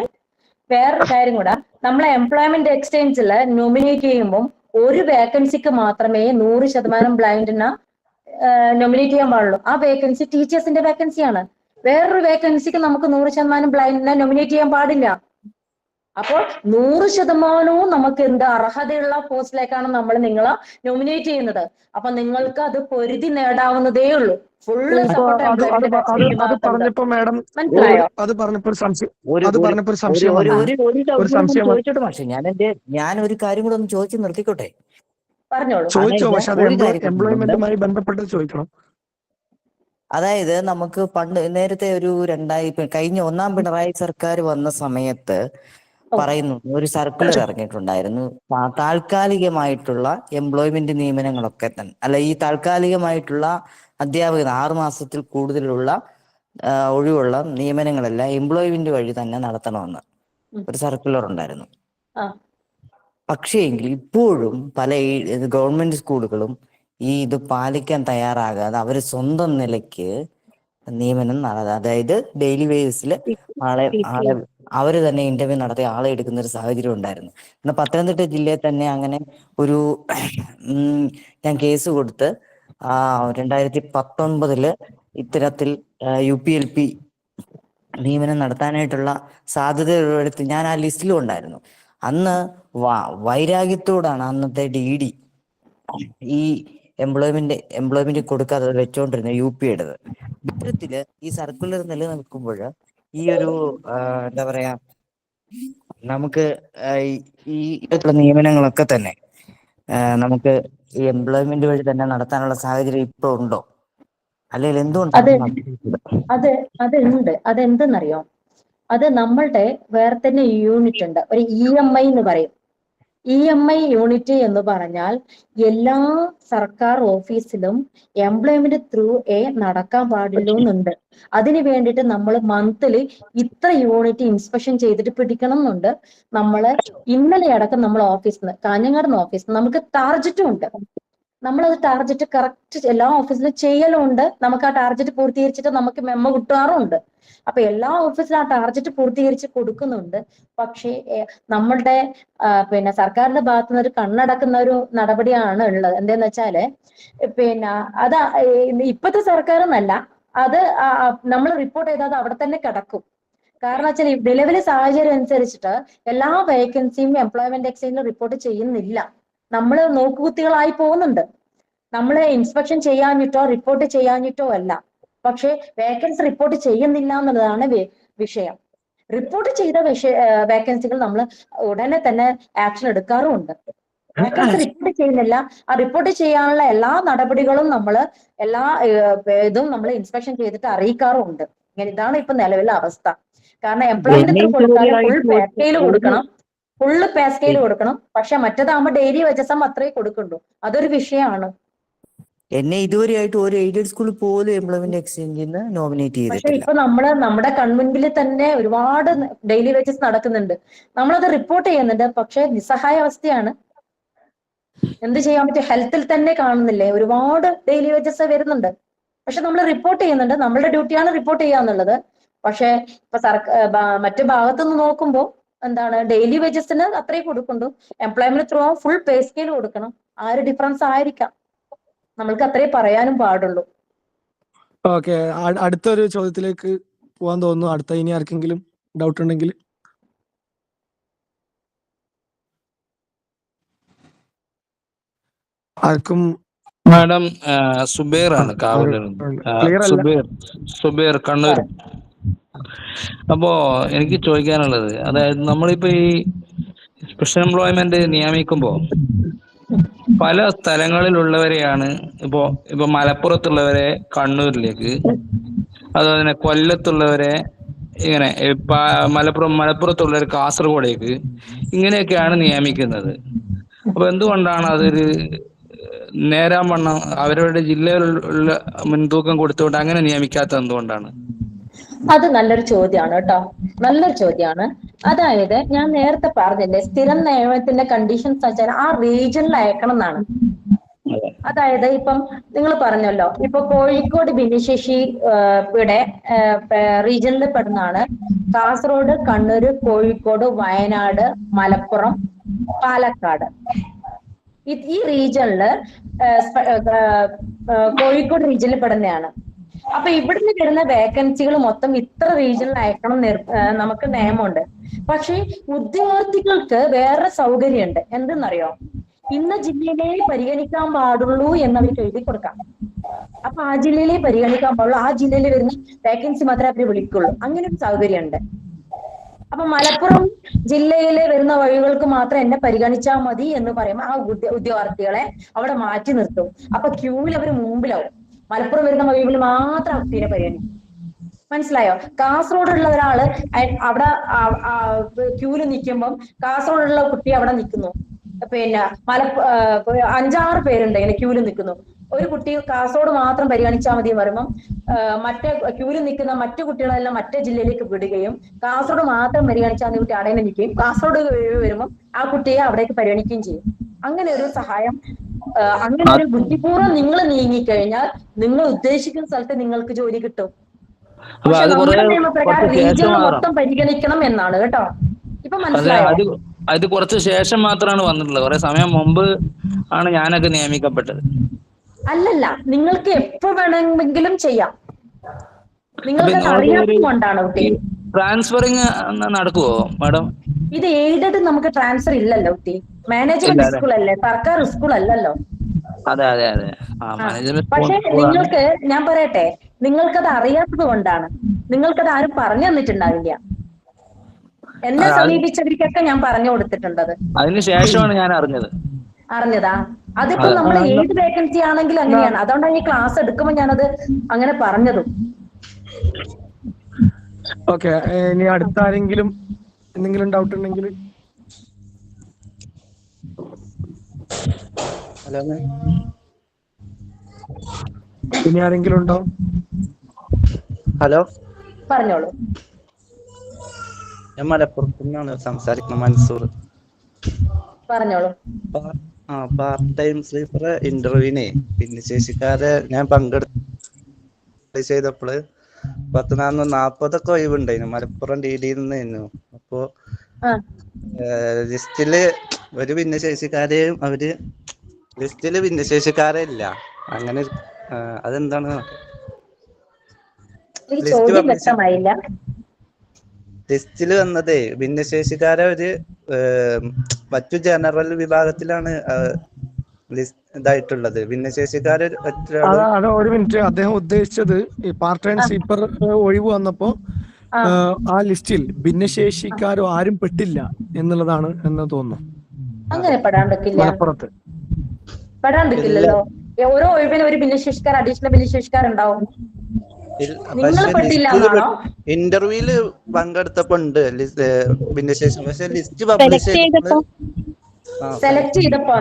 വേറൊരു കാര്യം കൂടെ, നമ്മളെ എംപ്ലോയ്മെന്റ് എക്സ്ചേഞ്ചിൽ നോമിനേറ്റ് ചെയ്യുമ്പോൾ ഒരു വേക്കൻസിക്ക് മാത്രമേ 100% ബ്ലൈൻഡിന് നോമിനേറ്റ് ചെയ്യാൻ പാടുള്ളൂ. ആ വേക്കൻസി ടീച്ചേഴ്സിന്റെ വേക്കൻസിയാണ്. വേറൊരു വേക്കൻസിക്ക് നമുക്ക് 100% ബ്ലൈൻഡിനെ നോമിനേറ്റ് ചെയ്യാൻ പാടില്ല. അപ്പോൾ 100% നമുക്ക് എന്ത് അർഹതയുള്ള പോസ്റ്റിലേക്കാണ് നമ്മൾ നിങ്ങളെ നോമിനേറ്റ് ചെയ്യുന്നത്. അപ്പൊ നിങ്ങൾക്ക് അത് പൊരുതി നേടാവുന്നതേ ഉള്ളൂ. Full support. പറഞ്ഞപ്പോ മാഡം അത് പറഞ്ഞപ്പോ ഒരു സംശയം ഞാൻ ഒരു കാര്യം കൂടെ ഒന്ന് ചോദിച്ചു നിർത്തിക്കോട്ടെ? പറഞ്ഞോളൂ. ചോദിച്ചോ, പക്ഷെ അത് എംപ്ലോയ്മെന്റുമായി ബന്ധപ്പെട്ട് ചോദിക്കണം. അതായത് നമുക്ക് പണ്ട് നേരത്തെ ഒരു കഴിഞ്ഞ 1ാം പിണറായി സർക്കാർ വന്ന സമയത്ത് പറയുന്നു, ഒരു സർക്കുലർ ഇറങ്ങിയിട്ടുണ്ടായിരുന്നു. താൽക്കാലികമായിട്ടുള്ള എംപ്ലോയ്മെന്റ് നിയമനങ്ങളൊക്കെ തന്നെ, അല്ല, ഈ താൽക്കാലികമായിട്ടുള്ള അധ്യാപകർ 6 മാസത്തിൽ കൂടുതലുള്ള ഒഴിവുള്ള നിയമനങ്ങളെല്ലാം എംപ്ലോയ്മെന്റ് വഴി തന്നെ നടത്തണമെന്ന് ഒരു സർക്കുലർ ഉണ്ടായിരുന്നു. പക്ഷേ എങ്കിൽ ഇപ്പോഴും പല ഗവൺമെന്റ് സ്കൂളുകളും ഇത് പാലിക്കാൻ തയ്യാറാകാതെ അവർ സ്വന്തം നിലയ്ക്ക് നിയമനം അതായത് ഡെയിലി ബേസിൽ ആളെ അവര് തന്നെ ഇന്റർവ്യൂ നടത്തി ആളെ എടുക്കുന്ന ഒരു സാഹചര്യം ഉണ്ടായിരുന്നു. എന്നാൽ പത്തനംതിട്ട ജില്ലയിൽ തന്നെ അങ്ങനെ ഒരു ഞാൻ കേസ് കൊടുത്ത് 2019 ഇത്തരത്തിൽ UPLP നിയമനം നടത്താനായിട്ടുള്ള സാധ്യതകളെടുത്ത് ഞാൻ ആ ലിസ്റ്റിലും ഉണ്ടായിരുന്നു. അന്ന് വൈരാഗ്യത്തോടാണ് അന്നത്തെ DD ഈ എംപ്ലോയ്മെന്റ് കൊടുക്കാതെ വെച്ചോണ്ടിരുന്ന UP എടുത്തത്. ഇത്തരത്തില് ഈ സർക്കുലർ നിലനിൽക്കുമ്പോൾ ഈ ഒരു എന്താ പറയാ, നമുക്ക് ഈ നിയമനങ്ങളൊക്കെ തന്നെ നമുക്ക് ഈ എംപ്ലോയ്മെന്റ് വഴി തന്നെ നടത്താനുള്ള സാഹചര്യം ഇപ്പൊ ഉണ്ടോ, അല്ലെങ്കിൽ എന്തുകൊണ്ടാണ്? ഉണ്ട്. അതെന്തെന്നറിയോ, അത് നമ്മളുടെ വേറെ തന്നെ യൂണിറ്റ് ഉണ്ട്, ഒരു EMI എന്ന് പറയും. EMI യൂണിറ്റ് എന്ന് പറഞ്ഞാൽ എല്ലാ സർക്കാർ ഓഫീസിലും എംപ്ലോയ്മെന്റ് ത്രൂ നടക്കാൻ പാടുള്ളൂ എന്നുണ്ട്. അതിന് വേണ്ടിയിട്ട് നമ്മൾ മന്ത്ലി ഇത്ര യൂണിറ്റ് ഇൻസ്പെക്ഷൻ ചെയ്തിട്ട് പിടിക്കണം എന്നുണ്ട്. നമ്മള് ഇന്നലെ അടക്കം നമ്മൾ ഓഫീസിൽ നിന്ന്, കാഞ്ഞങ്ങാട് ഓഫീസിൽ നമുക്ക് ടാർജറ്റും ഉണ്ട്. നമ്മളത് ടാർജറ്റ് കറക്റ്റ് എല്ലാ ഓഫീസിലും ചെയ്യലുണ്ട്. നമുക്ക് ആ ടാർജറ്റ് പൂർത്തീകരിച്ചിട്ട് നമുക്ക് മെമ്മോ കിട്ടാറുണ്ട്. അപ്പൊ എല്ലാ ഓഫീസിലും ആ ടാർജറ്റ് പൂർത്തീകരിച്ച് കൊടുക്കുന്നുണ്ട്. പക്ഷേ നമ്മളുടെ പിന്നെ സർക്കാരിന്റെ ഭാഗത്തു നിന്ന് ഒരു കണ്ണടക്കുന്ന ഒരു നടപടിയാണ് ഉള്ളത്. എന്താന്ന് വെച്ചാല് അത് ഇപ്പത്തെ സർക്കാർ എന്നല്ല, അത് നമ്മൾ റിപ്പോർട്ട് ചെയ്താൽ അവിടെ തന്നെ കിടക്കും. കാരണം വെച്ചാൽ നിലവിലെ സാഹചര്യം അനുസരിച്ചിട്ട് എല്ലാ വേക്കൻസിയും എംപ്ലോയ്മെന്റ് എക്സ്ചേഞ്ചിൽ റിപ്പോർട്ട് ചെയ്യുന്നില്ല. നമ്മൾ നോക്കുകുത്തികളായി പോകുന്നുണ്ട്. നമ്മള് ഇൻസ്പെക്ഷൻ ചെയ്യാഞ്ഞിട്ടോ റിപ്പോർട്ട് ചെയ്യാഞ്ഞിട്ടോ അല്ല, പക്ഷെ വേക്കൻസി റിപ്പോർട്ട് ചെയ്യുന്നില്ല എന്നുള്ളതാണ് വിഷയം. റിപ്പോർട്ട് ചെയ്ത വേക്കൻസികൾ നമ്മൾ ഉടനെ തന്നെ ആക്ഷൻ എടുക്കാറുമുണ്ട്. വേക്കൻസി റിപ്പോർട്ട് ചെയ്യുന്നില്ല, ആ റിപ്പോർട്ട് ചെയ്യാനുള്ള എല്ലാ നടപടികളും എല്ലാ ഇതും നമ്മൾ ഇൻസ്പെക്ഷൻ ചെയ്തിട്ട് അറിയിക്കാറുമുണ്ട്. ഇതാണ് ഇപ്പൊ നിലവിലെ അവസ്ഥ. കാരണം എംപ്ലോയ്മെന്റ് കൊടുത്താൽ ഫുള്ള് പേ സ്കെയിൽ കൊടുക്കണം. പക്ഷെ മറ്റേതാകുമ്പോൾ ഡെയിലി വേജസ് അത്രേ കൊടുക്കുള്ളൂ. അതൊരു വിഷയമാണ്. എന്നെ ഇതുവരെയായിട്ട് ഒരു എയ്ഡഡ് സ്കൂളിൽ പോലും എംപ്ലോയ്മെന്റ് എക്സ്ചേഞ്ചിന് നോമിനേറ്റ് ചെയ്തിട്ടില്ല. പക്ഷെ ഇപ്പൊ നമ്മുടെ കൺമുൻപിൽ തന്നെ ഒരുപാട് ഡെയിലി വേജസ് നടക്കുന്നുണ്ട്. നമ്മളത് റിപ്പോർട്ട് ചെയ്യുന്നുണ്ട്, പക്ഷെ നിസ്സഹായ അവസ്ഥയാണ്. എന്ത് ചെയ്യാൻ പറ്റും? ഹെൽത്തിൽ തന്നെ കാണുന്നില്ലേ, ഒരുപാട് ഡെയിലി വേജസ് വരുന്നുണ്ട്. പക്ഷെ നമ്മൾ റിപ്പോർട്ട് ചെയ്യുന്നുണ്ട്, നമ്മളുടെ ഡ്യൂട്ടിയാണ് റിപ്പോർട്ട് ചെയ്യാന്നുള്ളത്. പക്ഷെ ഇപ്പൊ മറ്റു ഭാഗത്തുനിന്ന് നോക്കുമ്പോൾ എന്താണ്, ഡെയിലി വേജസിന് അത്രയും കൊടുക്കുന്നുണ്ട്. Employment through full pay scale കൊടുക്കണം. ആ ഒരു ഡിഫറൻസ് ആയിരിക്കാം, നമ്മൾക്ക് അത്രേ പറയാനും പാടുള്ളൂ. ഓക്കെ, അടുത്തൊരു ചോദ്യത്തിലേക്ക് പോകാൻ തോന്നുന്നു. അടുത്ത ഇനി ആർക്കെങ്കിലും ഡൗട്ട് ഉണ്ടെങ്കിൽ. ആർക്കും? മാഡം സുബൈർ ആണ് കാവലൂർ. സുബൈർ കണ്ണൂർ. അപ്പോ എനിക്ക് ചോദിക്കാനുള്ളത്, അതായത് നമ്മളിപ്പോ ഈ സ്പെഷ്യൽ എംപ്ലോയ്മെന്റ് നിയമിക്കുമ്പോ പല സ്ഥലങ്ങളിലുള്ളവരെയാണ് ഇപ്പൊ മലപ്പുറത്തുള്ളവരെ കണ്ണൂരിലേക്ക്, അതുപോലെ തന്നെ കൊല്ലത്തുള്ളവരെ ഇങ്ങനെ മലപ്പുറത്തുള്ളവർ കാസർഗോഡേക്ക്, ഇങ്ങനെയൊക്കെയാണ് നിയമിക്കുന്നത്. അപ്പൊ എന്തുകൊണ്ടാണ് അതൊരു നേരാൻ വണ്ണം അവരവരുടെ ജില്ലയിലുള്ള മുൻതൂക്കം കൊടുത്തുകൊണ്ട് അങ്ങനെ നിയമിക്കാത്തത് എന്തുകൊണ്ടാണ്? അത് നല്ലൊരു ചോദ്യമാണ് കേട്ടോ, നല്ലൊരു ചോദ്യമാണ്. അതായത് ഞാൻ നേരത്തെ പറഞ്ഞില്ലേ, സ്ഥിരം നിയമനത്തിന്റെ കണ്ടീഷൻസ് വെച്ചാൽ ആ റീജിയനിൽ അയക്കണം എന്നാണ്. അതായത് ഇപ്പം നിങ്ങൾ പറഞ്ഞല്ലോ, ഇപ്പൊ കോഴിക്കോട് ഭിന്നശേഷി ഇവിടെ റീജിയനിൽ പെടുന്നതാണ്. കാസർഗോഡ്, കണ്ണൂര്, കോഴിക്കോട്, വയനാട്, മലപ്പുറം, പാലക്കാട്. ഈ റീജിയനില് കോഴിക്കോട് റീജിയനിൽ പെടുന്നതാണ്. അപ്പൊ ഇവിടുന്ന് വരുന്ന വേക്കൻസികൾ മൊത്തം ഇത്ര റീജിയനിൽ അയക്കണം നമുക്ക് നിയമമുണ്ട്. പക്ഷെ ഉദ്യോഗാർത്ഥികൾക്ക് വേറെ സൗകര്യമുണ്ട്. എന്തെന്നറിയോ, ഇന്ന ജില്ലയിലേ പരിഗണിക്കാൻ പാടുള്ളൂ എന്നവർക്ക് എഴുതി കൊടുക്കാം. അപ്പൊ ആ ജില്ലയിലേ പരിഗണിക്കാൻ പാടുള്ളൂ, ആ ജില്ലയിൽ വരുന്ന വേക്കൻസി മാത്രമേ അവർ വിളിക്കുള്ളൂ. അങ്ങനെ ഒരു സൗകര്യമുണ്ട്. അപ്പൊ മലപ്പുറം ജില്ലയിലെ വരുന്ന വഴികൾക്ക് മാത്രം എന്നെ പരിഗണിച്ചാൽ മതി എന്ന് പറയുമ്പോൾ ആ ഉദ്യോഗാർത്ഥികളെ അവിടെ മാറ്റി നിർത്തും. അപ്പൊ ക്യൂവിൽ അവർ മുമ്പിലാവും. മലപ്പുറം വരുന്ന ഒഴിവിൽ മാത്രം ആ കുട്ടീനെ പരിഗണിക്കും. മനസ്സിലായോ? കാസർഗോഡുള്ള ഒരാള് അവിടെ ക്യൂല് നിൽക്കുമ്പം കാസർഗോഡുള്ള കുട്ടി അവിടെ നിൽക്കുന്നു. പിന്നെ 5-6 പേരുണ്ട് ഇങ്ങനെ ക്യൂല് നിൽക്കുന്നു. ഒരു കുട്ടി കാസർഗോഡ് മാത്രം പരിഗണിച്ചാൽ മതി പറയുമ്പം മറ്റേ ക്യൂല് നിൽക്കുന്ന മറ്റു കുട്ടികളെല്ലാം മറ്റേ ജില്ലയിലേക്ക് വിടുകയും കാസർഗോഡ് മാത്രം പരിഗണിച്ചാൽ കുട്ടി അവിടെ നിൽക്കുകയും കാസർഗോഡ് വരുമ്പം ആ കുട്ടിയെ അവിടേക്ക് പരിഗണിക്കുകയും ചെയ്യും. അങ്ങനെ ഒരു സഹായം, അങ്ങനെ ഒരു ബുദ്ധിപൂർവ്വം നിങ്ങൾ നീങ്ങിക്കഴിഞ്ഞാൽ നിങ്ങൾ ഉദ്ദേശിക്കുന്ന സ്ഥലത്ത് നിങ്ങൾക്ക് ജോലി കിട്ടും. പക്ഷെ നമ്മുടെ നിയമപ്രകാരം റീജിയൻ മൊത്തം പരിഗണിക്കണം എന്നാണ് കേട്ടോ. ഇപ്പൊ മനസ്സിലായോ? അത് കുറച്ച് ശേഷം മാത്രമാണ് വന്നിട്ടുള്ളത്. കുറെ സമയം മുമ്പ് ആണ് ഞാനൊക്കെ നിയമിക്കപ്പെട്ടത്. അല്ലല്ല, നിങ്ങൾക്ക് എപ്പോ വേണമെങ്കിലും ചെയ്യാം. നിങ്ങൾക്ക് അറിയാത്തത് കൊണ്ടാണ് കുട്ടി. ട്രാൻസ്ഫറിങ് നടക്കുവോ മാഡം? ഇത് എയ്ഡഡ് നമുക്ക് ട്രാൻസ്ഫർ ഇല്ലല്ലോ കുട്ടി. മാനേജ്മെന്റ് സ്കൂൾ അല്ലേ, സർക്കാർ സ്കൂൾ അല്ലല്ലോ. അതെ അതെ അതെ. പക്ഷെ നിങ്ങൾക്ക് ഞാൻ പറയട്ടെ, നിങ്ങൾക്കത് അറിയാത്തത് കൊണ്ടാണ്. നിങ്ങൾക്കത് ആരും പറഞ്ഞു തന്നിട്ടുണ്ടാവില്ല. എന്നെ സമീപിച്ചവർക്കൊക്കെ ഞാൻ പറഞ്ഞു കൊടുത്തിട്ടുണ്ടത്. അതിനുശേഷമാണ് ഞാൻ അറിഞ്ഞതാ. അതിപ്പോ നമ്മൾ ഏത് വേക്കൻസി ആണെങ്കിലും അങ്ങനെയാണ്. അതുകൊണ്ടാണ് ഈ ക്ലാസ് എടുക്കുമ്പോൾ ഞാനത് അങ്ങനെ പറഞ്ഞതും. ഓക്കെ, ഇനി അടുത്ത ആരെങ്കിലും എന്തെങ്കിലും ഡൗട്ട് ഉണ്ടെങ്കിൽ. ഹലോ, ഇനി ആരെങ്കിലും ഉണ്ടോ? ഹലോ, പറഞ്ഞോളൂ. ഞാൻ മലപ്പുറത്ത് നിന്നാണ് സംസാരിക്കുന്നത്, മൻസൂർ. പറഞ്ഞോളൂ. പാർട്ട് ടൈം സ്ലീപ്പർ ഇന്റർവ്യൂവിനെ ഭിന്നശേഷിക്കാരെ ഞാൻ പങ്കെടുത്ത് ചെയ്തപ്പോള് 10-40 ഒഴിവുണ്ടായിരുന്നു. മലപ്പുറം DD നിന്നു. അപ്പോ ലിസ്റ്റില് ഒരു ഭിന്നശേഷിക്കാരെയും അവര് ലിസ്റ്റില് ഭിന്നശേഷിക്കാരെ ഇല്ല. അങ്ങനെ അതെന്താണ്? ലിസ്റ്റില് വന്നതേ ഭിന്നശേഷിക്കാരെ ഒരു മറ്റു ജനറൽ വിഭാഗത്തിലാണ് ഇതായിട്ടുള്ളത്. ഭിന്നശേഷിക്കാര് ഒരു മിനിറ്റ്, അദ്ദേഹം ഉദ്ദേശിച്ചത് ഈ പാർട്ട് ടൈം സ്ലീപ്പർ ഒഴിവ് വന്നപ്പോ ആ ലിസ്റ്റിൽ ഭിന്നശേഷിക്കാരോ ആരും പെട്ടില്ല എന്നുള്ളതാണ് എന്ന് തോന്നുന്നു. അങ്ങനെ മലപ്പുറത്ത് പെടാണ്ടിരിക്കില്ലല്ലോ. ഓരോ ഒഴിവിനും ഒരു ഭിന്നശേഷിക്കാർ, അഡീഷണൽ ഭിന്നശേഷിക്കാരുണ്ടാവും. ഇന്റർവ്യൂല് പങ്കെടുത്തപ്പോ ഉണ്ട് ഭിന്നശേഷി. പക്ഷെ ലിസ്റ്റ് പബ്ലിഷ് സെലക്ട് ചെയ്തപ്പോ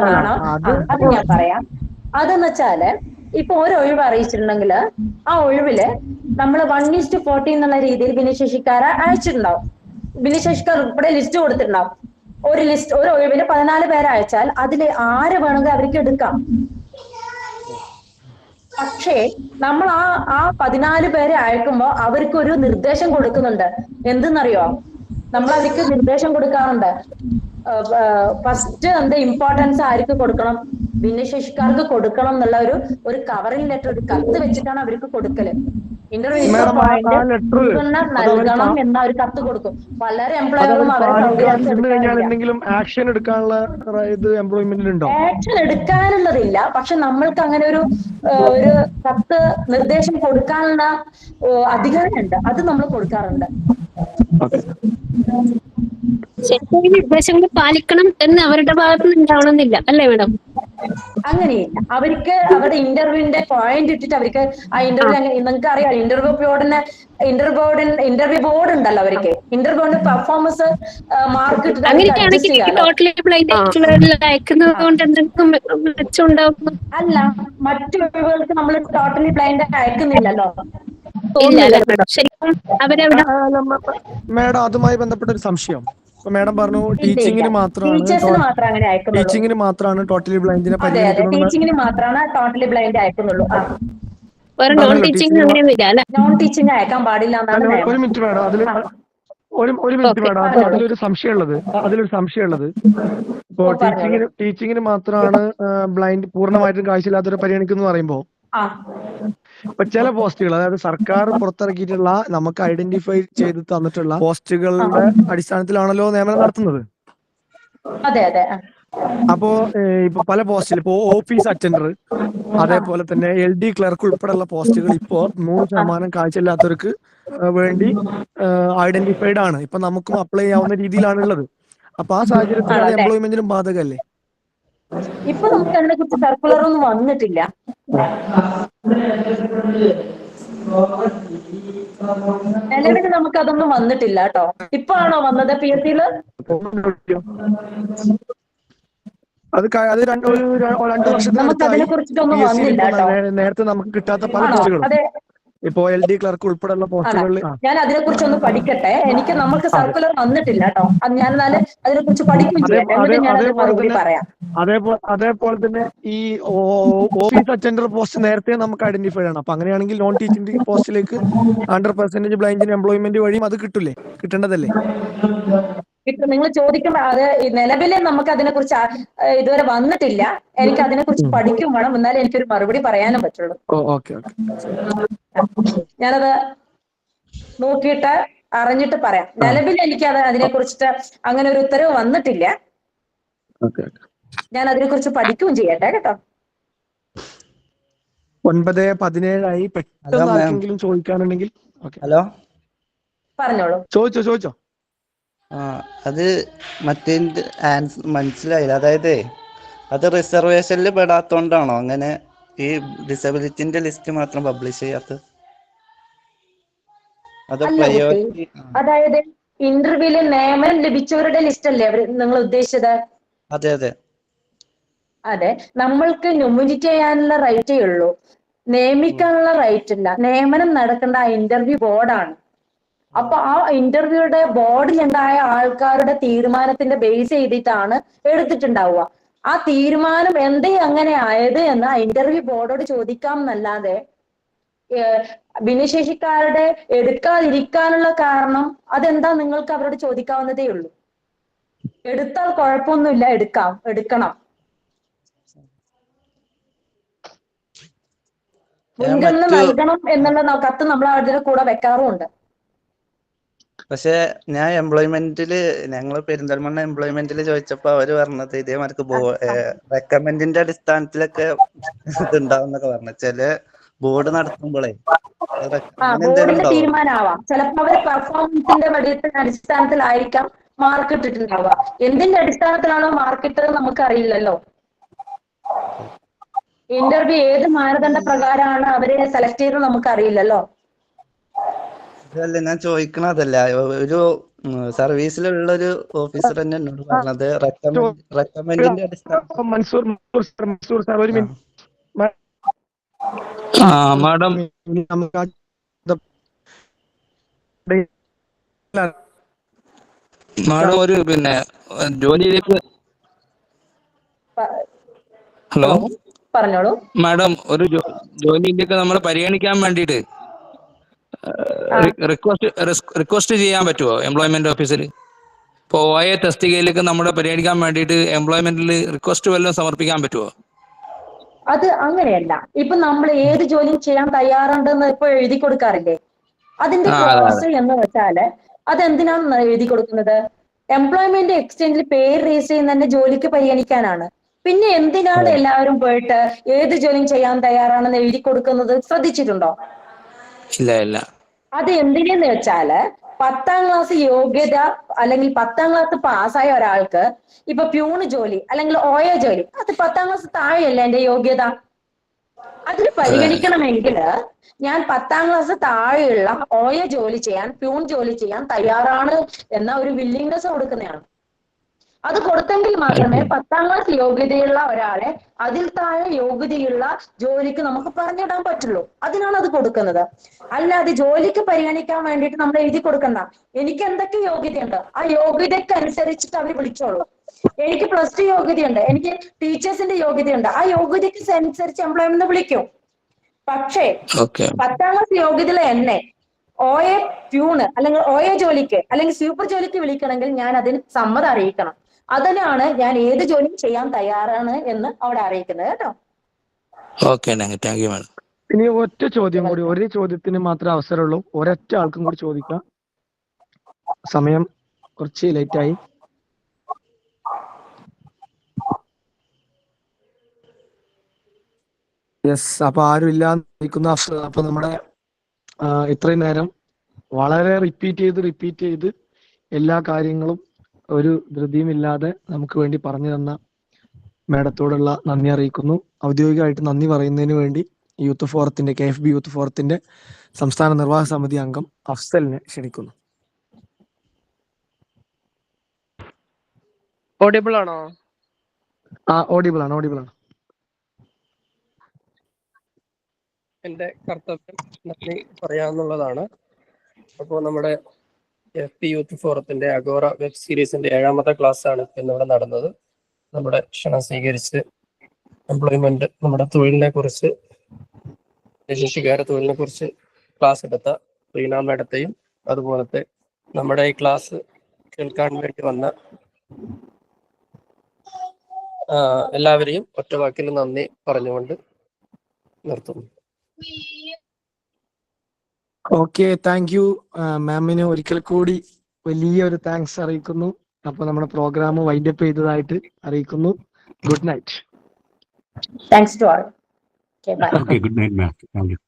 അത് ഞാൻ പറയാം. അതെന്ന് വെച്ചാല് ഇപ്പൊ ഒരു ഒഴിവ് അറിയിച്ചിട്ടുണ്ടെങ്കിൽ ആ ഒഴിവില് നമ്മൾ 1:40 എന്നുള്ള രീതിയിൽ ഭിന്നശേഷിക്കാരെ അയച്ചിട്ടുണ്ടാവും. ഭിന്നശേഷിക്കാർ ഉൾപ്പെടെ ലിസ്റ്റ് കൊടുത്തിട്ടുണ്ടാവും. ഒരു ഒഴിവിന് 14 പേരെ അയച്ചാൽ അതിൽ ആര് വേണമെങ്കിൽ അവർക്ക് എടുക്കാം. പക്ഷേ നമ്മൾ ആ 14 പേരെ അയക്കുമ്പോൾ അവർക്ക് ഒരു നിർദ്ദേശം കൊടുക്കുന്നുണ്ട്. എന്തെന്നറിയോ? നമ്മൾ അവർക്ക് നിർദ്ദേശം കൊടുക്കാറുണ്ട്. ഫസ്റ്റ് ഇമ്പോർട്ടൻസ് ആർക്ക് കൊടുക്കണം? ഭിന്നശേഷിക്കാർക്ക് കൊടുക്കണം എന്നുള്ള ഒരു കവറിംഗ് ലെറ്റർ, ഒരു കത്ത് വെച്ചിട്ടാണ് അവർക്ക് കൊടുക്കല്. ഇന്റർവ്യൂ നൽകണം എന്ന ഒരു കത്ത് കൊടുക്കും. വളരെ എംപ്ലോയറും എന്തെങ്കിലും ആക്ഷൻ എടുക്കാനുള്ള ആക്ഷൻ എടുക്കാനുള്ളതില്ല. പക്ഷെ നമ്മൾക്ക് അങ്ങനെ ഒരു കത്ത് നിർദ്ദേശം കൊടുക്കാനുള്ള അധികാരമുണ്ട്. അത് നമ്മൾ കൊടുക്കാറുണ്ട്. നിർദ്ദേശങ്ങൾ പാലിക്കണം എന്ന് അവരുടെ ഭാഗത്ത് നിന്ന് ഉണ്ടാവണമെന്നില്ല, അല്ലേ മാഡം? അങ്ങനെയില്ല. അവർക്ക് അവരുടെ ഇന്റർവ്യൂവിന്റെ പോയിന്റ് ഇട്ടിട്ട് അവർക്ക് ആ ഇന്റർവ്യൂ, നിങ്ങൾക്ക് അറിയാം ഇന്റർവ്യൂ ബോർഡ് ഉണ്ടല്ലോ അവർക്ക്. ഇന്റർവ്യൂവിന്റെ പെർഫോമൻസ് മാർക്ക് ഇട്ടിട്ട് അല്ല, മറ്റു ഒഴിവുകൾക്ക് നമ്മൾ ടോട്ടലി ബ്ലൈൻഡ് അയക്കുന്നില്ലല്ലോ. മാഡം, അതുമായി ബന്ധപ്പെട്ട ഒരു സംശയം. മാഡം പറഞ്ഞു ടീച്ചിങ്ങിന് മാത്രമാണ് ടോട്ടലി ബ്ലൈൻഡിനെ പരിഗണിക്കുന്നത്. ടീച്ചിങ്ങിന് മാത്രമാണ് ടോട്ടലി ബ്ലൈൻഡ് അയക്കുന്നുള്ളൂ. നോൺ ടീച്ചിങ് അയക്കാൻ പാടില്ല എന്നാണ്. ഒരു മിനിറ്റ് മാഡം, അതിലൊരു സംശയമുള്ളത് ഇപ്പോ ടീച്ചിങ്ങിന് മാത്രമാണ് ബ്ലൈൻഡ് പൂർണ്ണമായിട്ടും കാഴ്ചയില്ലാത്തവരെ പരിഗണിക്കുന്നു പറയുമ്പോ ഇപ്പൊ ചില പോസ്റ്റുകൾ, അതായത് സർക്കാർ പുറത്തിറക്കിയിട്ടുള്ള നമുക്ക് ഐഡന്റിഫൈ ചെയ്ത് തന്നിട്ടുള്ള പോസ്റ്റുകളുടെ അടിസ്ഥാനത്തിലാണല്ലോ നിയമനം നടത്തുന്നത്. അതെ അതെ. അപ്പോ ഇപ്പൊ പല പോസ്റ്റിൽ ഇപ്പോ ഓഫീസ് അറ്റൻഡർ, അതേപോലെ തന്നെ LD ക്ലർക്ക് ഉൾപ്പെടെയുള്ള പോസ്റ്റുകൾ ഇപ്പോ 100% കാഴ്ചയില്ലാത്തവർക്ക് വേണ്ടി ഐഡന്റിഫൈഡ് ആണ്. ഇപ്പൊ നമുക്കും അപ്ലൈ ചെയ്യാവുന്ന രീതിയിലാണുള്ളത്. അപ്പൊ ആ സാഹചര്യത്തിൽ അത് എംപ്ലോയ്മെന്റിനും ബാധകല്ലേ? ഇപ്പൊ നമുക്ക് അതിനെ കുറിച്ച് സർക്കുലർ ഒന്നും വന്നിട്ടില്ല. നിലവിൽ നമുക്ക് അതൊന്നും വന്നിട്ടില്ല കേട്ടോ. ഇപ്പൊ ആണോ വന്നത് PSC-ല്? അത് 2 വർഷത്തിന് നമുക്ക് അതിനെ കുറിച്ചിട്ടൊന്നും വന്നില്ല കേട്ടോ. നേരത്തെ നമുക്ക് കിട്ടാത്ത പല ആണോ? പോസ്റ്റുകളും അതെ, ഇപ്പോ LD ക്ലർക്ക് ഉൾപ്പെടെയുള്ള പോസ്റ്റുകളിൽ ഞാൻ അതിനെ കുറിച്ച് ഒന്ന് പഠിക്കട്ടെ. നമുക്ക് സർക്കുലർ വന്നിട്ടില്ല കേട്ടോ. ഞാൻ എന്നാല് അതിനെ കുറിച്ച് പഠിക്കുകയും ചെയ്യാം, എന്നിട്ട് ഞാൻ അത് മറുപടി പറയാം. അതേപോലെ തന്നെ ഈ ഓഫീസ് അറ്റൻഡർ പോസ്റ്റ് നേരത്തെ നമുക്ക് ഐഡന്റിഫൈ ആണ്. അപ്പൊ അങ്ങനെയാണെങ്കിൽ നോൺ ടീച്ചിങ് പോസ്റ്റിലേക്ക് 100% ബ്ലൈൻഡ് എംപ്ലോയ്മെന്റ് വഴിയും അത് കിട്ടൂലേ? കിട്ടേണ്ടതല്ലേ? നിങ്ങൾ ചോദിക്കുമ്പോൾ അത് നിലവിലെ നമുക്ക് അതിനെ കുറിച്ച് ഇതുവരെ വന്നിട്ടില്ല. എനിക്ക് അതിനെ കുറിച്ച് പഠിക്കും വേണം, എന്നാലേ എനിക്കൊരു മറുപടി പറയാനും പറ്റുള്ളൂ. ഓക്കെ. ഞാനത് നോക്കിയിട്ട് അറിഞ്ഞിട്ട് പറയാം. നിലവിൽ എനിക്ക് അതിനെ കുറിച്ചിട്ട് അങ്ങനെ ഒരു ഉത്തരവ് വന്നിട്ടില്ല. ഞാൻ അതിനെ കുറിച്ച് പഠിക്കുകയും ചെയ്യട്ടെ കേട്ടോ. 9:17 പെട്ടെന്ന് ആർക്കെങ്കിലും ചോദിക്കാനുണ്ടെങ്കിൽ. ഹലോ, പറഞ്ഞോളൂ. ചോദിച്ചോ. അത് മറ്റേ ആൻസർ മനസ്സിലായില്ല. അതായത് അത് റിസർവേഷനിൽ പെടാത്തോണ്ടാണോ അങ്ങനെ ഈ ഡിസബിലിറ്റിന്റെ ലിസ്റ്റ് മാത്രം പബ്ലിഷ് ചെയ്യാത്തത്? അത് പ്രയോറിറ്റി? അതായത് ഇന്റർവ്യൂവിൽ നിയമനം ലഭിച്ചവരുടെ ലിസ്റ്റ് അല്ലേ നിങ്ങൾ ഉദ്ദേശിച്ചത്? അതെ. അതെ, നമ്മൾക്ക് നോമിനേറ്റ് ചെയ്യാനുള്ള റൈറ്റേ ഉള്ളൂ, നിയമിക്കാനുള്ള റൈറ്റ് ഇല്ല. നിയമനം നടക്കേണ്ട ആ ഇന്റർവ്യൂ ബോർഡാണ്. അപ്പൊ ആ ഇന്റർവ്യൂയുടെ ബോർഡിലുണ്ടായ ആൾക്കാരുടെ തീരുമാനത്തിന്റെ ബേസ് ചെയ്തിട്ടാണ് എടുത്തിട്ടുണ്ടാവുക. ആ തീരുമാനം എന്തേ അങ്ങനെ ആയത് എന്ന് ആ ഇന്റർവ്യൂ ബോർഡോട് ചോദിക്കാം എന്നല്ലാതെ ഭിന്നശേഷിക്കാരുടെ എടുക്കാതിരിക്കാനുള്ള കാരണം അതെന്താ നിങ്ങൾക്ക് അവരോട് ചോദിക്കാവുന്നതേ ഉള്ളൂ. എടുത്താൽ കുഴപ്പമൊന്നുമില്ല, എടുക്കണം. മുൻഗണന നൽകണം എന്നുള്ള കത്ത് നമ്മൾ അതിന്റെ കൂടെ വെക്കാറുമുണ്ട്. പക്ഷെ ഞാൻ എംപ്ലോയ്മെന്റില് ഞങ്ങള് പെരിന്തൽമണ്ണ എംപ്ലോയ്മെന്റിൽ ചോദിച്ചപ്പോ അവര് പറഞ്ഞത് ഇതേമാർക്ക് റെക്കമെൻഡിന്റെ അടിസ്ഥാനത്തിലൊക്കെ ഇതുണ്ടാവുന്നൊക്കെ പറഞ്ഞു. ചില ബോർഡ് നടത്തുമ്പോഴേ ബോർഡിന്റെ തീരുമാനമാവാം. ചിലപ്പോൾ അവര് പെർഫോമൻസിന്റെ അടിസ്ഥാനത്തിലായിരിക്കാം മാർക്ക് ഇട്ടിട്ടുണ്ടാവുക. എന്തിന്റെ അടിസ്ഥാനത്തിലാണോ മാർക്ക് ഇട്ടത് നമുക്ക് അറിയില്ലല്ലോ. ഇന്റർവ്യൂ ഏത് മാനദണ്ഡ പ്രകാരമാണ് അവരെ സെലക്ട് ചെയ്തത് നമുക്ക് അറിയില്ലല്ലോ. അതല്ല ഞാൻ ചോദിക്കണതല്ല, ഒരു സർവീസിലുള്ള ഒരു ഓഫീസർ തന്നെ എന്നോട് പറഞ്ഞത് റെക്കമെൻഡിന്റെ അടിസ്ഥാനത്തിൽ. മൻസൂർ സാർ ഒരു മിനിറ്റ്. മാഡം ഒരു ജോലിയിലേക്ക്. ഹലോ, പറഞ്ഞോളൂ. മാഡം ഒരു ജോലിയിലേക്ക് നമ്മൾ പരിഗണിക്കാൻ വേണ്ടിയിട്ട് റിക്വസ്റ്റ് ചെയ്യാൻ പറ്റുമോ എംപ്ലോയ്മെന്റ് ഓഫീസിൽ? ഇപ്പോൾ OA തസ്തികയിലേക്ക് നമ്മുടെ പരിഗണിക്കാൻ വേണ്ടിയിട്ട് എംപ്ലോയ്മെന്റിൽ റിക്വസ്റ്റ് വല്ലതും സമർപ്പിക്കാൻ പറ്റുമോ? അത് അങ്ങനെയല്ല. ഇപ്പൊ നമ്മൾ ഏത് ജോലിയും ചെയ്യാൻ തയ്യാറുണ്ടെന്ന് ഇപ്പൊ എഴുതി കൊടുക്കാറില്ലേ? അതിന്റെ ക്ലോസ് എന്ന് വെച്ചാല് അതെന്തിനാണ് എഴുതി കൊടുക്കുന്നത്? എംപ്ലോയ്മെന്റ് എക്സ്ചേഞ്ചിൽ പേര് രജിസ്റ്റർ ചെയ്യുന്നതിന്റെ ജോലിക്ക് പരിഗണിക്കാനാണ്. പിന്നെ എന്തിനാണ് എല്ലാവരും പോയിട്ട് ഏത് ജോലിയും ചെയ്യാൻ തയ്യാറാണെന്ന് എഴുതി കൊടുക്കുന്നത്? ശ്രദ്ധിച്ചിട്ടുണ്ടോ? ഇല്ല. അത് എന്തിനെന്ന് വെച്ചാല് 10ാം ക്ലാസ് യോഗ്യത അല്ലെങ്കിൽ 10ാം ക്ലാസ് പാസ്സായ ഒരാൾക്ക് ഇപ്പൊ പ്യൂണ് ജോലി അല്ലെങ്കിൽ OA ജോലി, അത് 10ാം ക്ലാസ് താഴെയല്ലേ എന്റെ യോഗ്യത. അതിൽ പരിഗണിക്കണമെങ്കിൽ ഞാൻ 10ാം ക്ലാസ് താഴെയുള്ള OA ജോലി ചെയ്യാൻ, പ്യൂൺ ജോലി ചെയ്യാൻ തയ്യാറാണ് എന്ന ഒരു വില്ലിങ്നെസ് കൊടുക്കുന്നതാണ്. അത് കൊടുത്തെങ്കിൽ മാത്രമേ 10ാം ക്ലാസ് യോഗ്യതയുള്ള ഒരാളെ അതിൽ താഴെ യോഗ്യതയുള്ള ജോലിക്ക് നമുക്ക് പറഞ്ഞിടാൻ പറ്റുള്ളൂ. അതിനാണ് അത് കൊടുക്കുന്നത്. അല്ലാതെ ജോലിക്ക് പരിഗണിക്കാൻ വേണ്ടിയിട്ട് നമ്മൾ എഴുതി കൊടുക്കണ്ട. എനിക്ക് എന്തൊക്കെ യോഗ്യതയുണ്ട് ആ യോഗ്യതയ്ക്ക് അനുസരിച്ചിട്ട് അവർ വിളിച്ചോളൂ. എനിക്ക് +2 യോഗ്യതയുണ്ട്, എനിക്ക് ടീച്ചേഴ്സിന്റെ യോഗ്യതയുണ്ട്, ആ യോഗ്യതയ്ക്ക് അനുസരിച്ച് എംപ്ലോയ്മെന്റ് വിളിക്കും. പക്ഷേ 10ാം ക്ലാസ് യോഗ്യതയുള്ള എന്നെ OA പ്യൂണ് അല്ലെങ്കിൽ OA ജോലിക്ക് അല്ലെങ്കിൽ സൂപ്പർ ജോലിക്ക് വിളിക്കണമെങ്കിൽ ഞാൻ അതിന് സമ്മതം അറിയിക്കണം. അതിനാണ് ഞാൻ ഏത് ജോലിയും ചെയ്യാൻ തയ്യാറാണ് എന്ന് അവിടെ അറിയിക്കുന്നത് കേട്ടോ. ഇനി ഒറ്റ ചോദ്യം കൂടി, ഒരു ചോദ്യത്തിന് മാത്രമേ അവസരമുള്ളൂ. ഒരൊറ്റ ആൾക്കും കൂടി ചോദിക്കാം. സമയം കുറച്ച് ലേറ്റായി. യെസ്, അപ്പൊ ആരും ഇല്ലാതിരിക്കുന്ന. അപ്പൊ നമ്മുടെ ഇത്രയും നേരം വളരെ റിപ്പീറ്റ് ചെയ്ത് എല്ലാ കാര്യങ്ങളും ഒരു ധൃതിയുമില്ലാതെ നമുക്ക് വേണ്ടി പറഞ്ഞു തന്ന മാഡത്തോടുള്ള നന്ദി അറിയിക്കുന്നു. ഔദ്യോഗികമായിട്ട് നന്ദി പറയുന്നതിന് വേണ്ടി യൂത്ത് ഫോറത്തിന്റെ KFB യൂത്ത് ഫോറത്തിന്റെ സംസ്ഥാന നിർവാഹക സമിതി അംഗം അഫ്സലിനെ ക്ഷണിക്കുന്നു. ഓഡിബിൾ ആണോ? ഓഡിബിൾ ആണ്. എന്റെ കർത്തവ്യം നന്ദി പറയാന്നുള്ളതാണ്. അപ്പോൾ നമ്മുടെ FB യൂത്ത് ഫോറത്തിന്റെ അഗോറ വെബ് സീരീസിന്റെ 7ാമത്തെ ക്ലാസ് ആണ് ഇന്നിവിടെ നടന്നത്. നമ്മുടെ ക്ഷണം സ്വീകരിച്ച് എംപ്ലോയ്മെന്റ്, നമ്മുടെ തൊഴിലിനെ കുറിച്ച്, ഭിന്നശേഷിക്കാരുടെ തൊഴിലിനെ കുറിച്ച് ക്ലാസ് എടുത്ത റീന മാഡത്തെയും അതുപോലത്തെ നമ്മുടെ ഈ ക്ലാസ് കേൾക്കാൻ വേണ്ടി വന്ന എല്ലാവരെയും ഒറ്റ വാക്കിൽ നന്ദി പറഞ്ഞുകൊണ്ട് നിർത്തുന്നു. Okay, thank you. മാമിന് ഒരിക്കൽ കൂടി വലിയൊരു താങ്ക്സ് അറിയിക്കുന്നു. അപ്പൊ നമ്മുടെ പ്രോഗ്രാം വൈൻഡപ്പ് ചെയ്തതായിട്ട് അറിയിക്കുന്നു. Good night. Thanks to all. Okay, bye. Okay, good night, ma'am. Thank you.